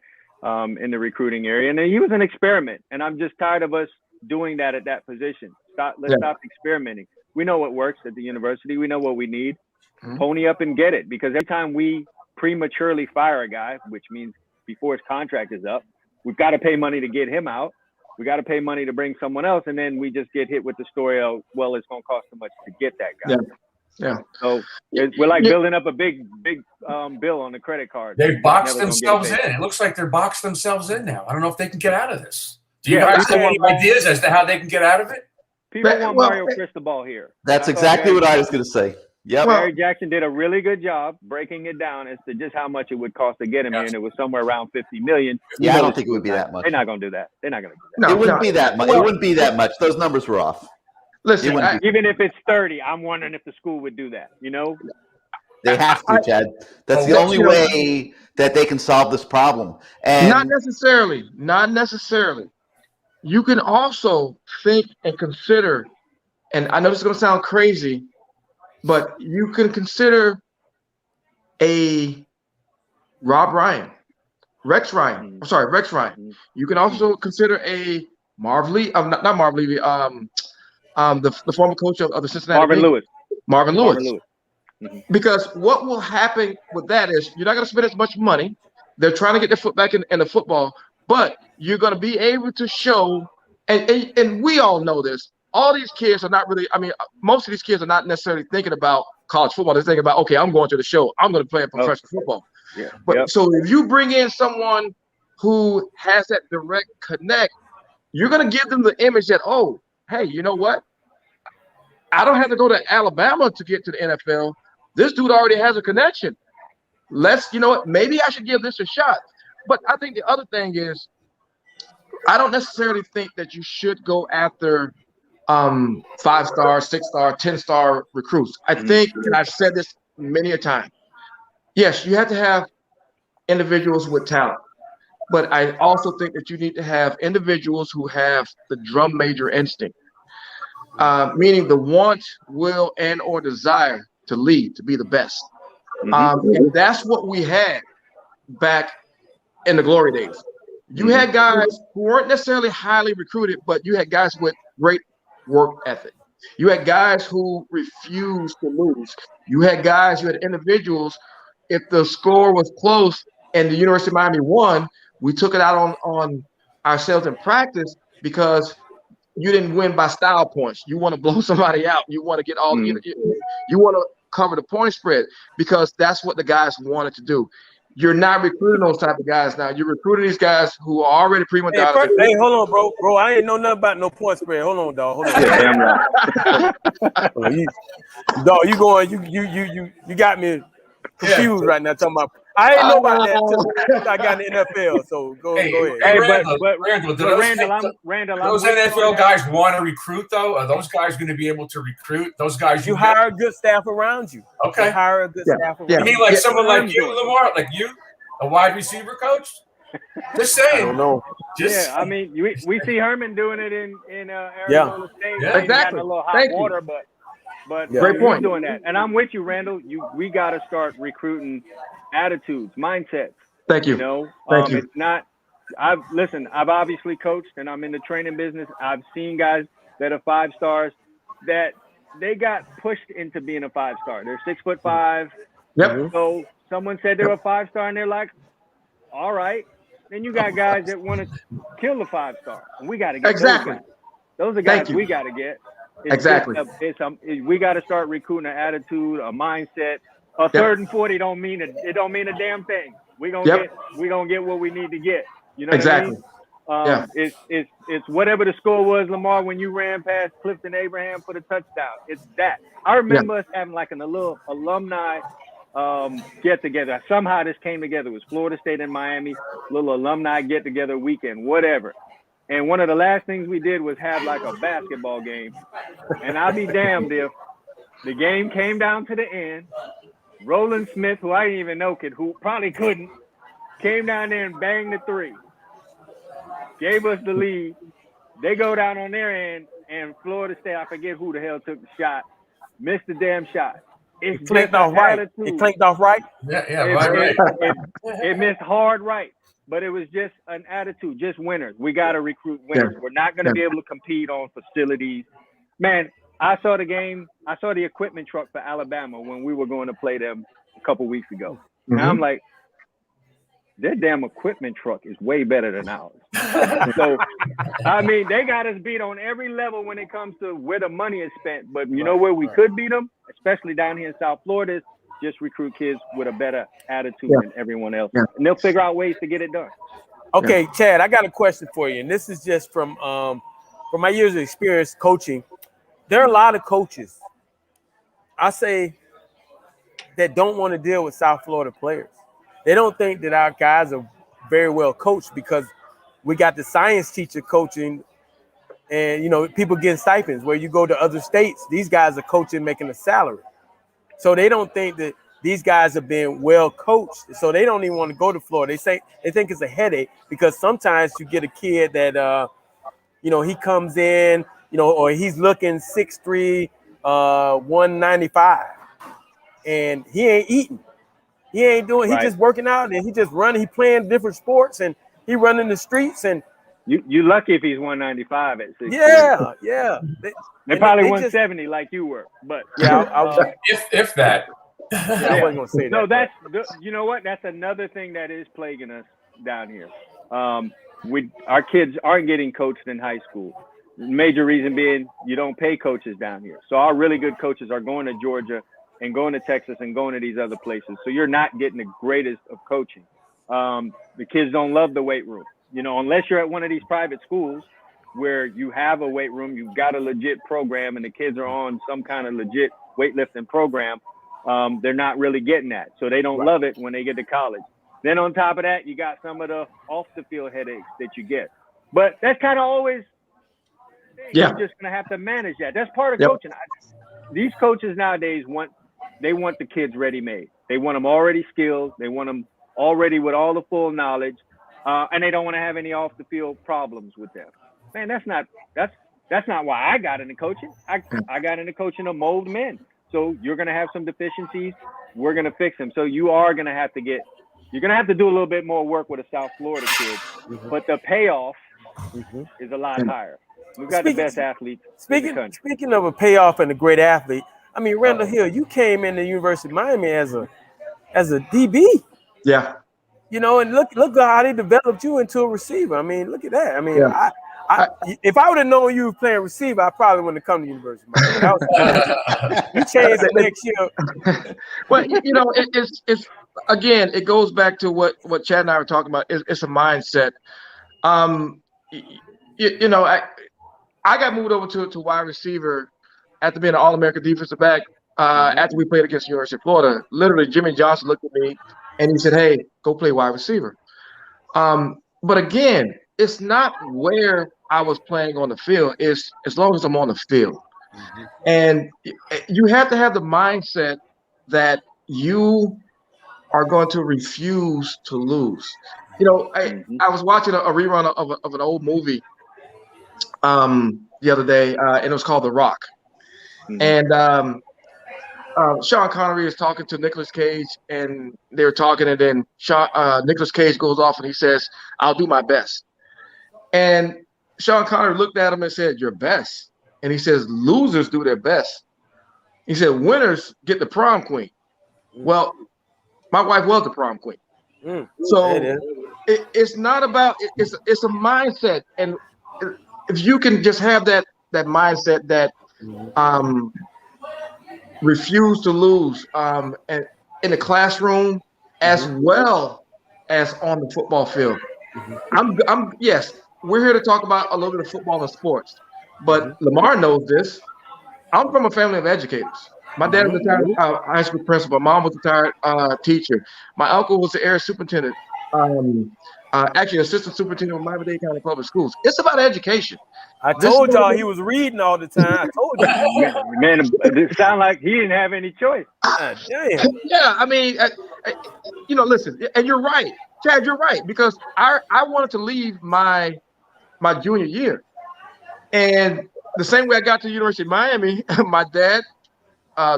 in the recruiting area. And he was an experiment, and I'm just tired of us doing that at that position. Let's stop experimenting. We know what works at the university. We know what we need. Mm-hmm. Pony up and get it, because every time we prematurely fire a guy, which means before his contract is up, we've got to pay money to get him out. We got to pay money to bring someone else, and then we just get hit with the story of, well, it's going to cost so much to get that guy. Yeah. So we're like building up a big bill on the credit card. They've boxed themselves in. It looks like they're boxed themselves in now. I don't know if they can get out of this. Do you guys have any ideas as to how they can get out of it? People want Mario Cristobal here. That's exactly what I was going to say. Yep. Barry Jackson did a really good job breaking it down as to just how much it would cost to get him here, and it was somewhere around $50 million. Yeah, I don't think it would be that much. They're not going to do that. They're not going to do that. No, it wouldn't be that much. It wouldn't be that much. Those numbers were off. Listen, even if it's 30, I'm wondering if the school would do that. You know, they have to, Chad. That's the only way that they can solve this problem. And not necessarily. You can also think and consider, and I know this is going to sound crazy, but you can consider a Rex Ryan. You can also consider a Marv Lee, not Marv Levy, the former coach of the Cincinnati Marvin Lewis. Mm-hmm. Because what will happen with that is you're not going to spend as much money. They're trying to get their foot back in the football, but you're going to be able to show, and we all know this, all these kids are not really, most of these kids are not necessarily thinking about college football. They're thinking about, okay, I'm going to the show. I'm going to play professional football. Yeah. But so if you bring in someone who has that direct connect, you're going to give them the image that, oh, hey, you know what? I don't have to go to Alabama to get to the NFL. This dude already has a connection. Maybe I should give this a shot. But I think the other thing is, I don't necessarily think that you should go after 5-star, 6-star, 10-star recruits. I think, and I've said this many a time, yes, you have to have individuals with talent. But I also think that you need to have individuals who have the drum major instinct, meaning the want, will, and or desire to lead, to be the best. And that's what we had back in the glory days. You had guys who weren't necessarily highly recruited, but you had guys with great work ethic. You had guys who refused to lose. You had individuals, if the score was close and the University of Miami won, we took it out on ourselves in practice because you didn't win by style points. You want to blow somebody out. You want to get all you want to cover the point spread because that's what the guys wanted to do. You're not recruiting those type of guys now. You're recruiting these guys who are already prima donna. Hey, hold on, bro. I ain't know nothing about no point spread. Hold on, dog. Dog, you got me confused right now talking about. I ain't know about that until I got in the NFL. So go ahead. Hey, Randall, those NFL guys want to recruit though. Are those guys going to be able to recruit? Those guys you hire a good staff around you. Okay, you hire a good staff around you. He like someone like you, Lamar, like you, a wide receiver coach. Just saying. I don't know. We see Herman doing it in Arizona State. Yeah, exactly. A little hot water, but But Great he's point. doing that, and I'm with you, Randall. We got to start recruiting attitudes, mindsets. Thank you. You know, Thank you. it's not. I've obviously coached, and I'm in the training business. I've seen guys that are 5 stars that they got pushed into being a 5-star. They're 6'5". Yep. So someone said they were a 5-star, and they're like, all right. Then you got guys that want to kill the 5-star, and we got to get Exactly. those guys. Those are guys Thank you. we got to get. It's Exactly. We got to start recruiting an attitude, a mindset. A 3rd and 40 don't mean a damn thing. We gonna get what we need to get. You know exactly. what I mean? It's whatever the score was, Lamar, when you ran past Clifton Abraham for the touchdown. It's that. I remember us having like a little alumni get together. Somehow this came together. It was Florida State and Miami, little alumni get together weekend, whatever. And one of the last things we did was have like a basketball game. And I'll be damned if the game came down to the end. Roland Smith, who I didn't even know who probably couldn't, came down there and banged the 3. Gave us the lead. They go down on their end, and Florida State, I forget who the hell took the shot, missed the damn shot. It clinked off right. It clinked off right? Right. It missed hard right. But it was just an attitude, just winners. We got to recruit winners. We're not going to be able to compete on facilities. Man, I saw the game. I saw the equipment truck for Alabama when we were going to play them a couple weeks ago. And I'm like, their damn equipment truck is way better than ours. So, I mean, they got us beat on every level when it comes to where the money is spent. But you know where we could beat them, especially down here in South Florida, is just recruit kids with a better attitude than everyone else. And they'll figure out ways to get it done. Okay, Chad, I got a question for you. And this is just from my years of experience coaching. There are a lot of coaches, I say, that don't want to deal with South Florida players. They don't think that our guys are very well coached because we got the science teacher coaching and, you know, people getting stipends where you go to other states. These guys are coaching, making a salary. So they don't think that these guys are being well coached. So they don't even want to go to Florida. They think it's a headache because sometimes you get a kid that, you know, he comes in, you know, or he's looking 6'3", 195, and he ain't eating. He ain't doing. He just working out and he just running. He playing different sports and he running the streets. And you lucky if he's 195 at 6. Yeah. They're probably 170 like you were, but if that. I wasn't gonna say that. No, you know what? That's another thing that is plaguing us down here. Our kids aren't getting coached in high school. Major reason being you don't pay coaches down here. So our really good coaches are going to Georgia and going to Texas and going to these other places. So you're not getting the greatest of coaching. The kids don't love the weight room. You know, unless you're at one of these private schools where you have a weight room, you've got a legit program and the kids are on some kind of legit weightlifting program, they're not really getting that. So they don't love it when they get to college. Then on top of that, you got some of the off the field headaches that you get. But that's kind of always, you're just going to have to manage that. That's part of coaching. These coaches nowadays want the kids ready-made. They want them already skilled. They want them already with all the full knowledge. And they don't want to have any off the field problems with them. Man, that's not why I got into coaching. I got into coaching to mold men. So you're going to have some deficiencies. We're going to fix them. So you're going to have to do a little bit more work with a South Florida kid, but the payoff is a lot higher. We've got the best athletes in the country. Speaking of a payoff and a great athlete, I mean, Randall Hill, you came into the University of Miami as a DB. Yeah. You know, and look how they developed you into a receiver. I mean, look at that. I mean, if I would have known you were playing receiver, I probably wouldn't have come to the University of Miami. You changed it next year. Well, you know, it's again, it goes back to what Chad and I were talking about. It's a mindset. You know, I got moved over to wide receiver after being an All-American defensive back after we played against the University of Florida. Literally, Jimmy Johnson looked at me and he said, "Hey, go play wide receiver." But again, it's not where I was playing on the field. It's as long as I'm on the field. And you have to have the mindset that you are going to refuse to lose. You know, I was watching a rerun of an old movie the other day, and it was called The Rock. And Sean Connery is talking to Nicolas Cage, and they're talking, and then Nicolas Cage goes off and he says, "I'll do my best." And Sean Connery looked at him and said, "Your best?" And he says, "Losers do their best." He said, "Winners get the prom queen." Well, my wife was the prom queen. So it's not about it's a mindset, and if you can just have that mindset that refuse to lose, and in the classroom as well as on the football field. Yes, we're here to talk about a little bit of football and sports, but Lamar knows this. I'm from a family of educators. My dad was a retired high school principal. Mom was a retired teacher. My uncle was the area superintendent, actually assistant superintendent of Miami-Dade County Public Schools. It's about education. I told y'all he was reading all the time. I told you. Man, it sounds like he didn't have any choice. Damn. Yeah, I mean, listen, and you're right. Chad, you're right, because I wanted to leave my junior year. And the same way I got to the University of Miami, my dad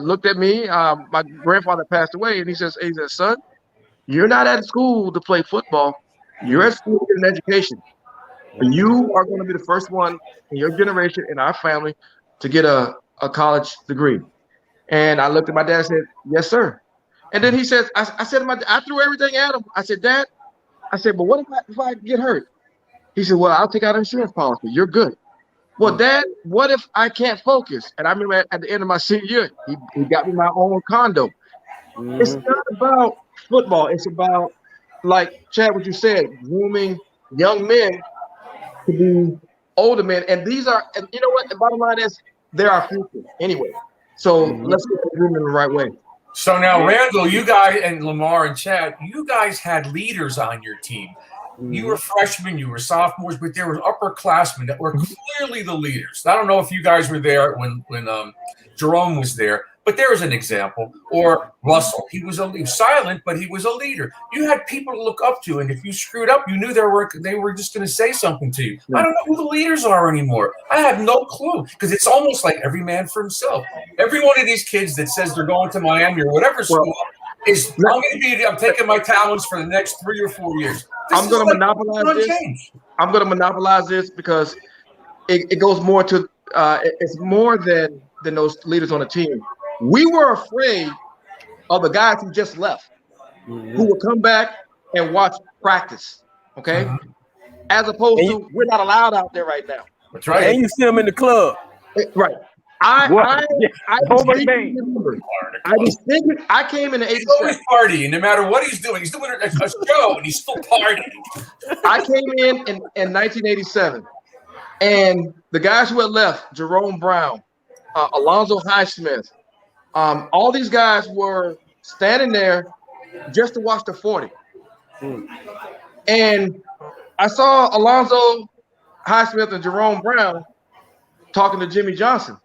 looked at me. My grandfather passed away, and he says, "Son, you're not at school to play football. You're at school to get an education. You are going to be the first one in your generation, in our family, to get a college degree." And I looked at my dad and said, "Yes, sir." And then he says, I said to my dad, I threw everything at him. I said, "Dad," I said, "but what if I get hurt?" He said, "Well, I'll take out an insurance policy. You're good." Well, Dad, what if I can't focus? And I remember at the end of my senior year, he got me my own condo. It's not about football. It's about, like Chad, what you said, grooming young men to be older men. And these are, and you know what? The bottom line is, they're our future anyway. So let's get the grooming the right way. So now, Randall, you guys, and Lamar and Chad, you guys had leaders on your team. You were freshmen, you were sophomores, but there were upperclassmen that were clearly the leaders. I don't know if you guys were there when Jerome was there, but there is an example. Or Russell, he was silent, but he was a leader. You had people to look up to, and if you screwed up, you knew they were just going to say something to you. I don't know who the leaders are anymore. I have no clue, because it's almost like every man for himself. Every one of these kids that says they're going to Miami or whatever school I'm taking my talents for the next 3 or 4 years. I'm going to monopolize this. I'm going to monopolize this because it goes more to it's more than those leaders on the team. We were afraid of the guys who just left, who would come back and watch practice. Okay, as opposed to we're not allowed out there right now. That's right. And you see them in the club. Right. I came in 87. He's always partying, no matter what he's doing. He's doing a show, and he's still partying. I came in 1987, and the guys who had left, Jerome Brown, Alonzo Highsmith, all these guys were standing there just to watch the 40. And I saw Alonzo Highsmith and Jerome Brown talking to Jimmy Johnson.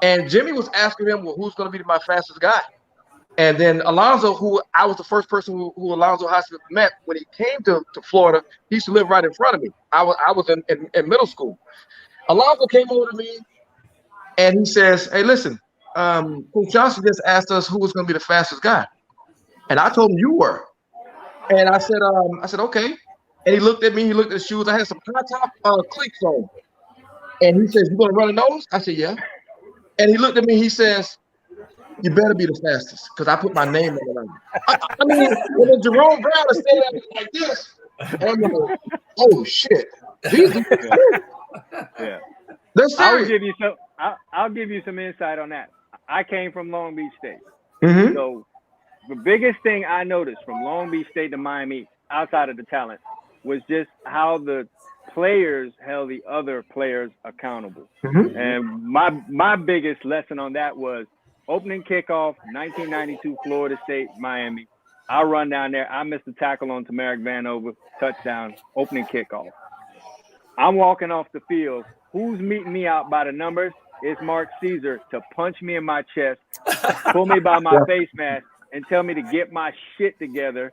And Jimmy was asking him, well, who's going to be my fastest guy? And then Alonzo, who I was the first person who Alonzo Highsmith met when he came to Florida, he used to live right in front of me. I was in middle school. Alonzo came over to me, and he says, hey, listen, Coach Johnson just asked us who was going to be the fastest guy. And I told him you were. And I said, okay. And he looked at me. He looked at the shoes. I had some high-top cleats on. And he says, you going to run the nose? I said, yeah. And he looked at me. He says, you better be the fastest because I put my name on it. I mean, when Jerome Brown is standing there like this, and I'm like, oh, shit. Yeah. They're serious. I'll give you some insight on that. I came from Long Beach State. Mm-hmm. So the biggest thing I noticed from Long Beach State to Miami, outside of the talent, was just how the players held the other players accountable. Mm-hmm. And my biggest lesson on that was opening kickoff, 1992, Florida State, Miami. I run down there. I missed the tackle on Tamarick Vanover, touchdown, opening kickoff. I'm walking off the field. Who's meeting me out by the numbers? It's Mark Caesar to punch me in my chest, pull me by my face mask, and tell me to get my shit together.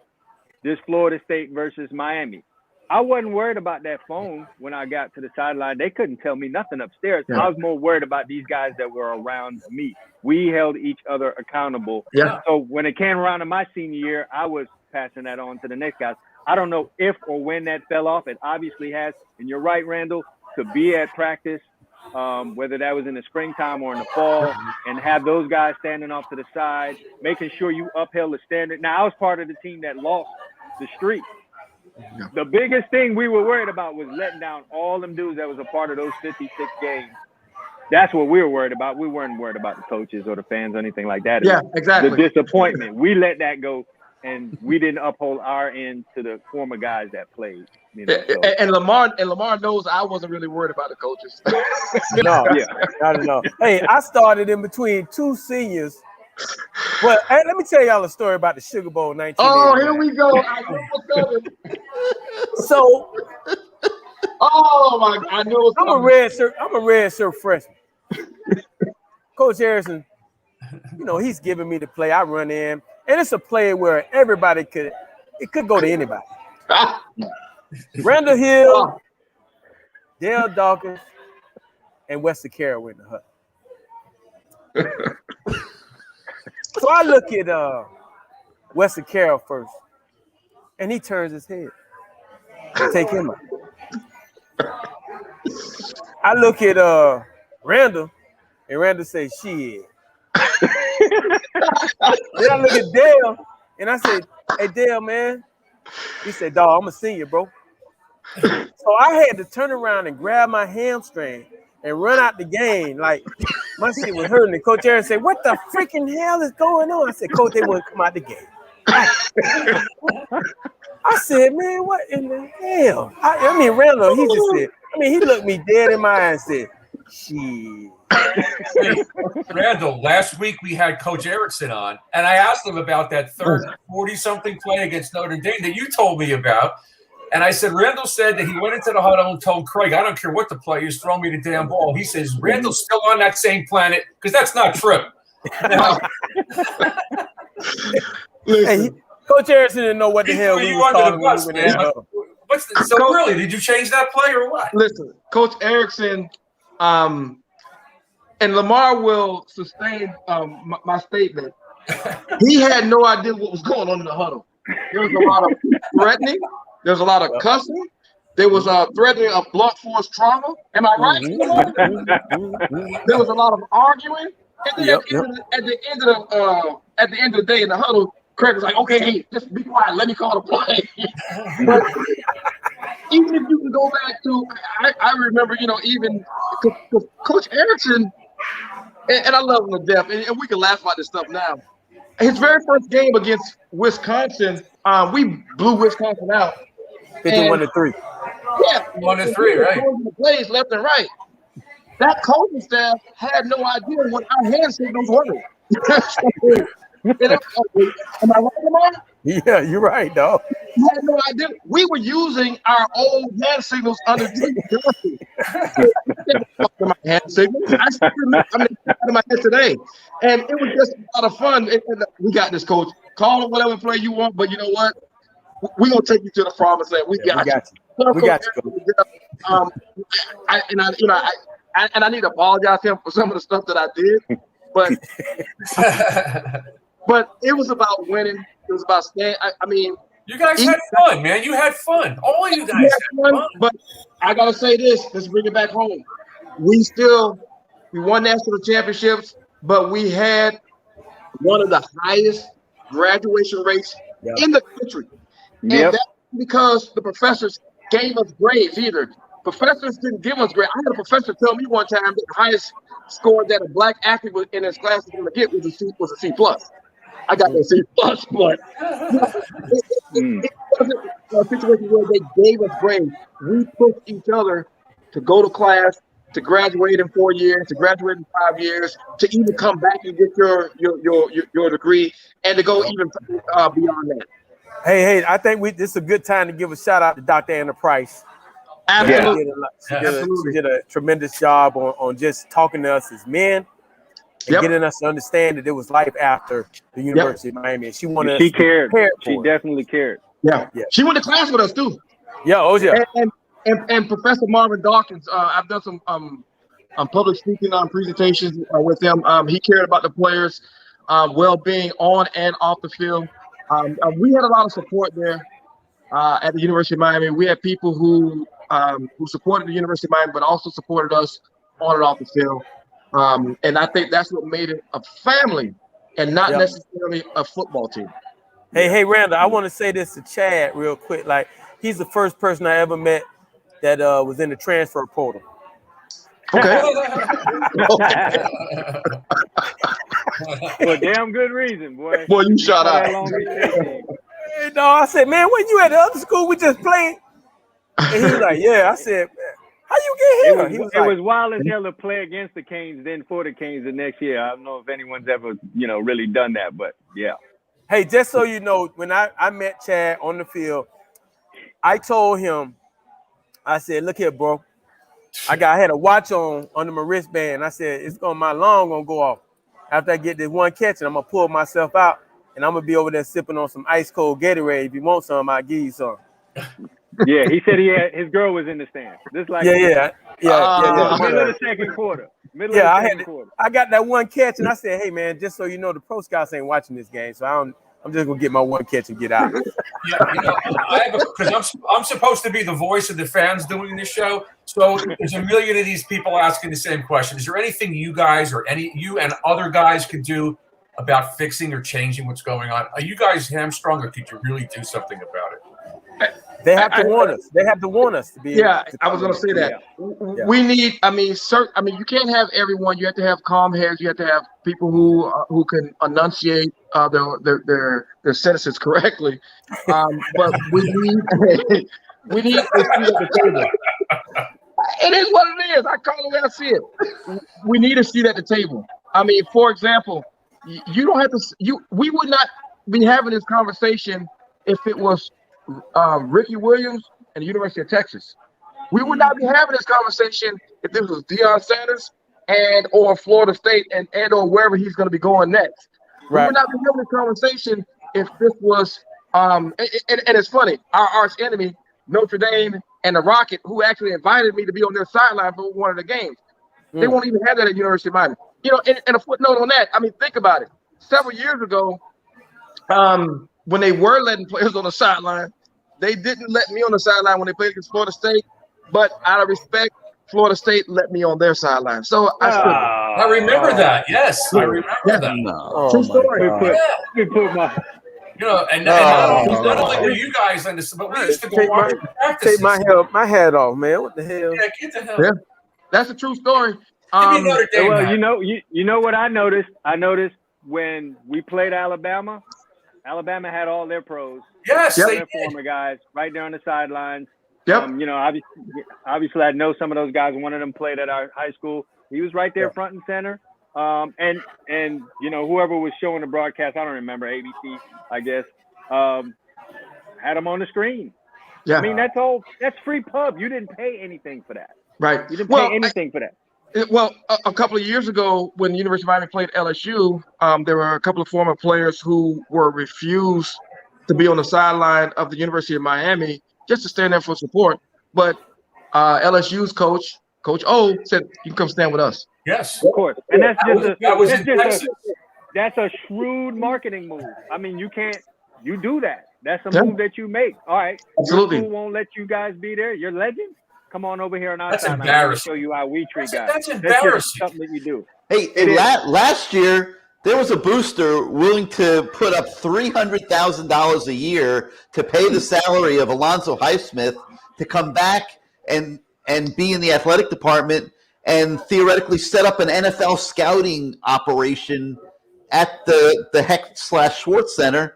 This Florida State versus Miami. I wasn't worried about that phone when I got to the sideline. They couldn't tell me nothing upstairs. Yeah. I was more worried about these guys that were around me. We held each other accountable. Yeah. So when it came around to my senior year, I was passing that on to the next guys. I don't know if or when that fell off. It obviously has. And you're right, Randall, to be at practice, whether that was in the springtime or in the fall, and have those guys standing off to the side, making sure you upheld the standard. Now, I was part of the team that lost the streak. Yeah. The biggest thing we were worried about was letting down all them dudes that was a part of those 56 games. That's what we were worried about. We weren't worried about the coaches or the fans or anything like that. Yeah, exactly. The disappointment. We let that go, and we didn't uphold our end to the former guys that played. You know, so. And Lamar knows I wasn't really worried about the coaches. No, yeah, I don't know. Hey, I started in between two seniors. Well, hey, let me tell y'all a story about the Sugar Bowl 1980. Oh, here we go. I knew it was coming. So, oh my! I knew it was coming. I'm a red shirt freshman. Coach Harrison, you know, he's giving me the play. I run in, and it's a play where everybody could go to anybody. Randall Hill, Dale Dawkins, and Wester Carroll went to huddle. So I look at Wester Carroll first, and he turns his head. Take him out. I look at Randall, and Randall says, "Shit." Then I look at Dale, and I said, "Hey, Dale, man." He said, "Dawg, I'm a senior, bro." So I had to turn around and grab my hamstring and run out the game. Like, my shit was hurting. And Coach Aaron said, "What the freaking hell is going on?" I said, "Coach, they wouldn't come out the game." I said, "Man, what in the hell?" I mean, Randall, he just said, he looked me dead in my eye and said, "Shit." Hey, Randall, last week we had Coach Erickson on, and I asked him about that third 40-something play against Notre Dame that you told me about. And I said, Randall said that he went into the huddle and told Craig, "I don't care what the play is, throw me the damn ball." He says, "Randall's still on that same planet," because that's not true. Hey, Coach Harrison didn't know what the hell we was talking about. So really, did you change that play or what? Listen, Coach Erickson, and Lamar will sustain my statement. He had no idea what was going on in the huddle. There was a lot of threatening. There was a lot of cussing. There was threatening of blunt force trauma. Am I right? There was a lot of arguing. And then at the end of the day in the huddle, Craig was like, "Okay, hey, just be quiet. Let me call the play." But even if you can go back to, I remember, even Coach Erickson, and I love him to death, and we can laugh about this stuff now. His very first game against Wisconsin, we blew Wisconsin out. 51-3. Yeah, 1-3, right? Plays left and right. That coaching staff had no idea what our hand signals were. Am I right, Lamar? Yeah, you're right, dog. We had no idea. We were using our old hand signals underneath Johnson. My hand signals. I still remember. Out of my head today, and it was just a lot of fun. And we got this, coach. Call it whatever play you want, but you know what? We're gonna take you to the promised land. We got you. We got you. I need to apologize to him for some of the stuff that I did, but but it was about winning. It was about staying. You guys had fun, man. You had fun. All you guys had fun. But I gotta say this. Let's bring it back home. We won national championships, but we had one of the highest graduation rates in the country. And that's because the professors gave us grades either. Professors didn't give us grades. I had a professor tell me one time that the highest score that a black athlete in his class was going to get was a C+. I got a C+, but it wasn't a situation where they gave us grades. We pushed each other to go to class, to graduate in 4 years, to graduate in 5 years, to even come back and get your degree, and to go even beyond that. Hey, I think this is a good time to give a shout out to Dr. Anna Price. Absolutely. She did a tremendous job on just talking to us as men and getting us to understand that there was life after the University of Miami. And she wanted She cared. She definitely cared. Yeah. She went to class with us too. Yeah, and Professor Marvin Dawkins. I've done some public speaking presentations with him. He cared about the players' well-being on and off the field. We had a lot of support there at the University of Miami. We had people who supported the University of Miami, but also supported us on and off the field. And I think that's what made it a family and not necessarily a football team. Hey, Randall, I want to say this to Chad real quick. Like, he's the first person I ever met that was in the transfer portal. Okay. For a damn good reason, boy. Boy, you shot out. No, I said, man, when you at the other school, we just playing. And he was like, yeah. I said, how you get here? It was wild as hell to play against the Canes, then for the Canes the next year. I don't know if anyone's ever, really done that, but yeah. Hey, just so you know, when I met Chad on the field, I told him, I said, look here, bro. I had a watch on under my wristband. I said, my alarm gonna go off. After I get this one catch, and I'm gonna pull myself out, and I'm gonna be over there sipping on some ice cold Gatorade. If you want some, I'll give you some. Yeah, he said his girl was in the stands. Just like yeah. Middle of the second quarter. I got that one catch, and I said, hey man, just so you know, the pro scouts ain't watching this game, so I'm just gonna get my one catch and get out. Because I'm supposed to be the voice of the fans doing this show. So there's a million of these people asking the same question. Is there anything you guys or you and other guys could do about fixing or changing what's going on? Are you guys hamstrung, or could you really do something about it? They have to warn us. They have to warn us to be. Yeah, I was going to say that. Yeah. We need. You can't have everyone. You have to have calm heads. You have to have people who can enunciate their sentences correctly. But we need a seat at the table. It is what it is. I call it when I see it. We need a seat at the table. For example, you don't have to. We would not be having this conversation if it was Ricky Williams and the University of Texas. We would not be having this conversation if this was Deion Sanders or Florida State and or wherever he's going to be going next. Right. We would not be having this conversation if this was and it's funny, our arch enemy, Notre Dame and the Rocket, who actually invited me to be on their sideline for one of the games. They won't even have that at University of Miami. And a footnote on that, think about it. Several years ago, when they were letting players on the sideline, they didn't let me on the sideline when they played against Florida State, but out of respect, Florida State let me on their sideline. So I remember that. Yes, I remember that. No. True story. And not only were you guys in this, but we used to go watch practices. Take my hat off, man. What the hell? Yeah, get the hell. Yeah, that's a true story. Well, you know what I noticed? I noticed when we played Alabama had all their pros. Yes, all their former guys right there on the sidelines. Yep. Obviously, I know some of those guys. One of them played at our high school. He was right there, front and center. And whoever was showing the broadcast, I don't remember, ABC, I guess, had him on the screen. Yeah. That's all. That's free pub. You didn't pay anything for that. Right. You didn't pay anything for that. A couple of years ago, when the University of Miami played LSU, there were a couple of former players who were refused to be on the sideline of the University of Miami just to stand there for support. But LSU's coach O, said, "You can come stand with us." Yes, of course. And that's a shrewd marketing move. You do that. That's a move that you make. All right. Absolutely. Your school won't let you guys be there. You're legends. Come on over here on our That's side. embarrassing. I'll show you how we treat guys. That's embarrassing. That's something that you do. Hey, last year there was a booster willing to put up $300,000 a year to pay the salary of Alonzo Highsmith to come back and be in the athletic department and theoretically set up an NFL scouting operation at the Heck/Schwartz Center.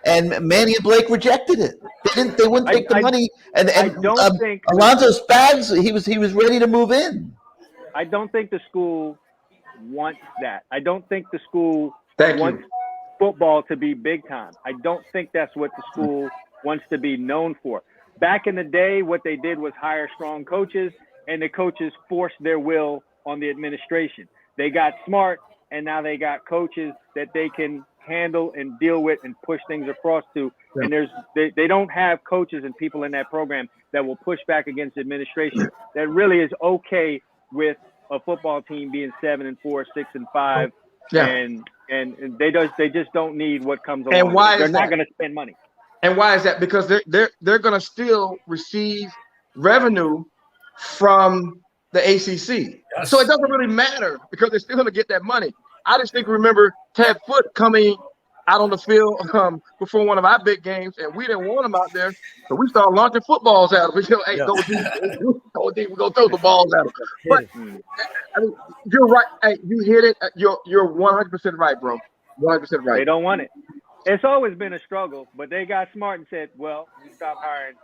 And Manny and Blake rejected it. They wouldn't take the money. And I don't think Alonzo's bags. He was ready to move in. I don't think the school wants that. I don't think the school wants football to be big time. I don't think that's what the school wants to be known for. Back in the day, what they did was hire strong coaches, and the coaches forced their will on the administration. They got smart, and now they got coaches that they can handle and deal with and push things across to. And they don't have coaches and people in that program that will push back against administration that really is okay with a football team being 7-4, 6-5, and they just don't need what comes along. And why they're not going to spend money. And why is that? Because they're going to still receive revenue from the ACC. Yes. So it doesn't really matter because they're still going to get that money. I just think remember Ted Foote coming out on the field before one of our big games, and we didn't want him out there, so we started launching footballs at him. We go, hey, go deep, we're gonna throw the balls at him. But I mean, you're right. Hey, you hit it. You're 100% right, bro. 100% right. They don't want it. It's always been a struggle, but they got smart and said, well, we stopped hiring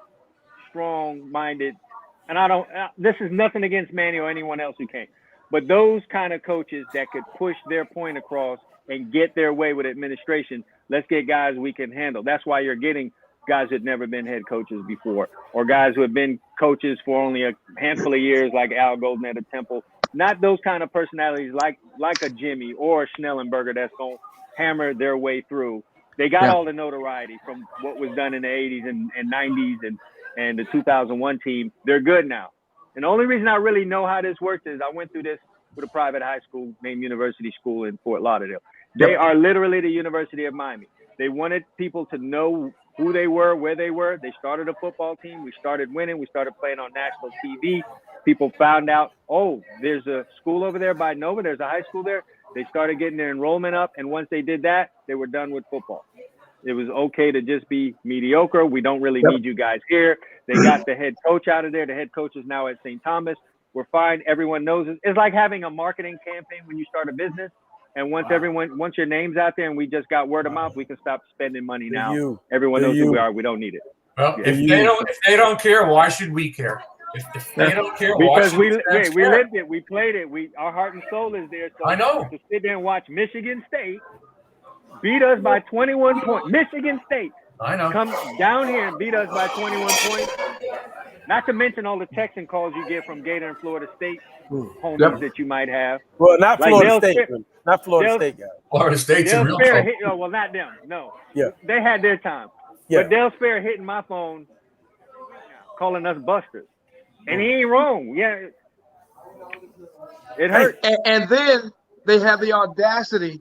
strong-minded. And this is nothing against Manny or anyone else who came, but those kind of coaches that could push their point across and get their way with administration, let's get guys we can handle. That's why you're getting guys that never been head coaches before, or guys who have been coaches for only a handful of years, like Al Golden at a Temple. Not those kind of personalities like a Jimmy or a Schnellenberger that's going to hammer their way through. They got all the notoriety from what was done in the 80s and 90s and the 2001 team. They're good now. And the only reason I really know how this works is I went through this with a private high school named University School in Fort Lauderdale. They are literally the University of Miami. They wanted people to know who they were, where they were. They started a football team. We started winning. We started playing on national TV. People found out, oh, there's a school over there by Nova. There's a high school there. They started getting their enrollment up. And once they did that, they were done with football. It was okay to just be mediocre. We don't really need you guys here. They got the head coach out of there. The head coach is now at St. Thomas. We're fine. Everyone knows it. It's like having a marketing campaign when you start a business. And once your name's out there and we just got word of mouth, we can stop spending money now. Everyone knows who we are. We don't need it. Well, if they don't care, why should we care? If they don't care, because we lived it, we played it. Our heart and soul is there. So I know. To sit there and watch Michigan State beat us by 21 points. Michigan State. I know. Come down here and beat us by 21 points. Not to mention all the texting calls you get from Gator and Florida State homies that you might have. Well, not Florida State. Not Florida State guys. Florida State's in real trouble. Well, not them. No. Yeah. They had their time. Yeah. But Dale Spare hitting my phone, calling us busters. And he ain't wrong. Yeah. It hurts. And then they have the audacity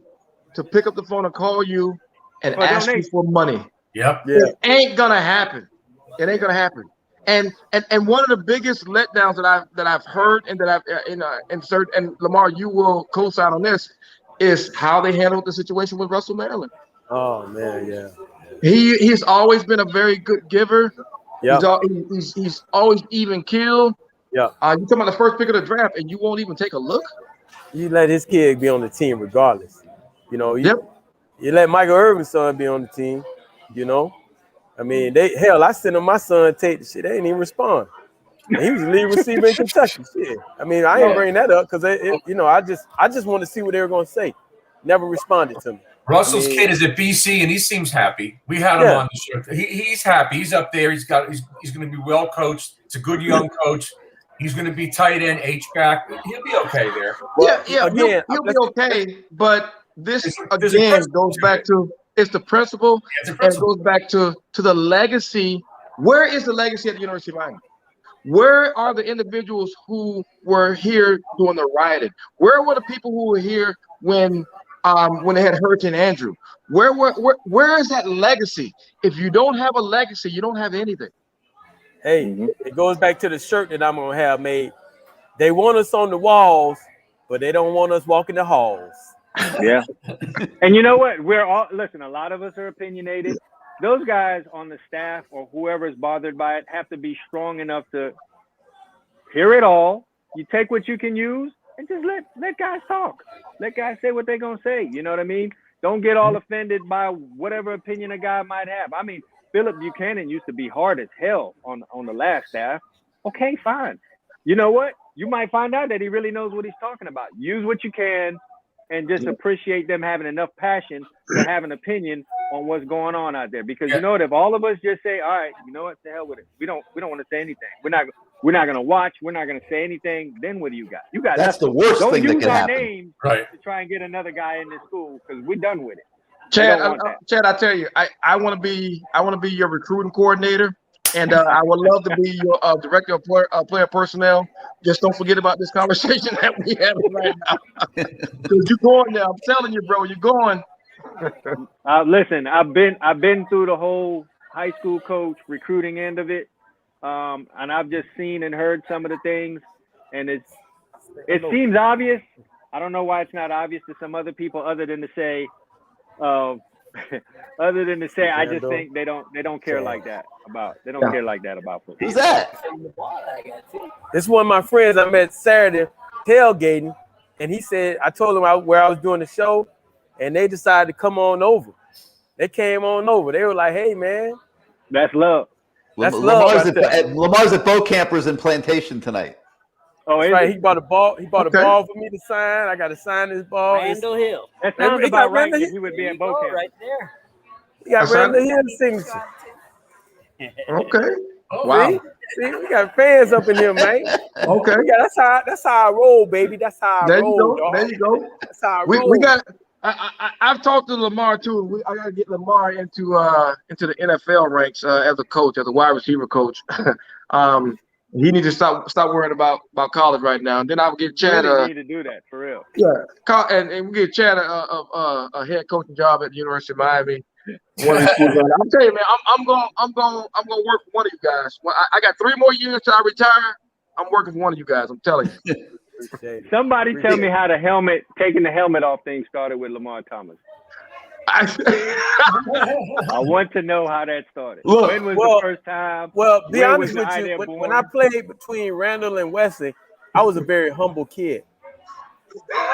to pick up the phone and call you and ask you for money. Yep. Yeah. It ain't gonna happen. It ain't gonna happen. And one of the biggest letdowns that I've heard and that I've inserted, and Lamar, you will co-sign on this, is how they handled the situation with Russell Maryland. Oh man, yeah. He's always been a very good giver. Yeah. He's always even killed. Yeah. You talking about the first pick of the draft, and you won't even take a look. You let his kid be on the team regardless. You know. You let Michael Irvin's son be on the team. You know. I mean, I sent him my son take the shit. They didn't even respond. And he was the lead receiver in Kentucky. Shit. I mean, I ain't bringing that up because I just want to see what they were going to say. Never responded to me. Russell's kid is at BC and he seems happy. We had him on the show. He's happy. He's up there. He's going to be well coached. It's a good young coach. He's going to be tight end, H-back. He'll be okay there. He'll be okay. But this again goes back to. It's the principle, and it goes back to the legacy. Where is the legacy at the University of Miami? Where are the individuals who were here doing the rioting? Where were the people who were here when they had Hurricane Andrew? Where is that legacy? If you don't have a legacy, you don't have anything. Hey, it goes back to the shirt that I'm gonna have made. They want us on the walls, but they don't want us walking the halls. Yeah. And you know what? A lot of us are opinionated. Those guys on the staff or whoever is bothered by it have to be strong enough to hear it all. You take what you can use and just let guys talk. Let guys say what they're going to say. You know what I mean? Don't get all offended by whatever opinion a guy might have. I mean, Philip Buchanan used to be hard as hell on the last staff. Okay, fine. You know what? You might find out that he really knows what he's talking about. Use what you can. And just appreciate them having enough passion to have an opinion on what's going on out there. Because you know what? If all of us just say, "All right, you know what? To hell with it. We don't want to say anything. We're not going to watch. We're not going to say anything." Then what do you got? You got that's the worst thing that can happen. Don't use our name to try and get another guy in this school because we're done with it. Chad, I tell you, I want to be your recruiting coordinator, and I would love to be your director of player personnel. Just don't forget about this conversation that we have right now. Because you're going there. I'm telling you, bro, you're going. Listen, I've been through the whole high school coach recruiting end of it, and I've just seen and heard some of the things, and it seems obvious. I don't know why it's not obvious to some other people, other than to say, I just think they don't care like that about football. Who's that? This is one of my friends I met Saturday tailgating, and he said, I told him where I was doing the show, and they decided to come on over. They came on over. They were like, hey, man. That's love. That's Lamar's love. Lamar's at Boat Campers in Plantation tonight. Oh, that's right. He bought a ball. He bought a ball for me to sign. I got to sign this ball. Randall Hill. That sounds about right. He would be at Boat Campers. Right there. He got Randall Hill's signature. Okay. Oh, wow. See, we got fans up in here, man. Okay. Yeah, that's how I roll, baby. That's how I roll. There you go. That's how I roll. We got. I've talked to Lamar too. I got to get Lamar into the NFL ranks as a coach, as a wide receiver coach. He needs to stop worrying about college right now. And then I'll get Chad. Really need to do that for real. Yeah, and we get Chad a head coaching job at the University of Miami. One of these schools. I'm telling you, man, I'm going to work for one of you guys. Well, I got 3 more years till I retire. I'm working for one of you guys. I'm telling you. Somebody tell me how taking the helmet off thing started with Lamar Thomas. I want to know how that started. Look, when was the first time? Well, be honest with you, when I played between Randall and Wesley, I was a very humble kid.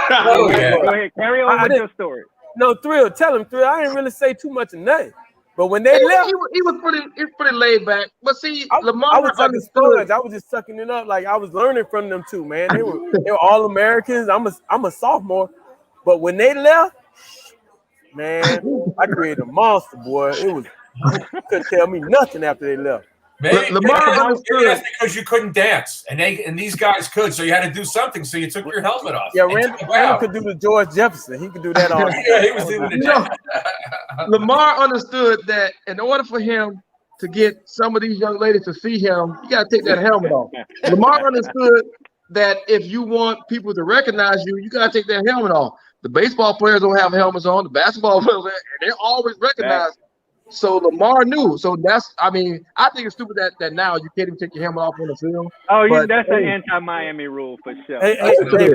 Go ahead, carry on with your story. No, Thrill, tell him, Thrill. I didn't really say too much of nothing. But when they left, he was pretty laid back. But see, Lamar, I was understood. I was just sucking it up, like I was learning from them too, man. They were all Americans. I'm a sophomore, but when they left, man, I created a monster, boy. It was you couldn't tell me nothing after they left. Maybe that's because you couldn't dance, and these guys could, so you had to do something. So you took your helmet off. Yeah, Randall could do the George Jefferson. He could do that all. Yeah, he was doing it. Lamar understood that in order for him to get some of these young ladies to see him, you got to take that helmet off. Lamar understood that if you want people to recognize you, you got to take that helmet off. The baseball players don't have helmets on. The basketball players, and they're always recognized. So Lamar knew. So I think it's stupid that now you can't even take your helmet off on the field. Oh, that's an anti-Miami rule for sure. Hey,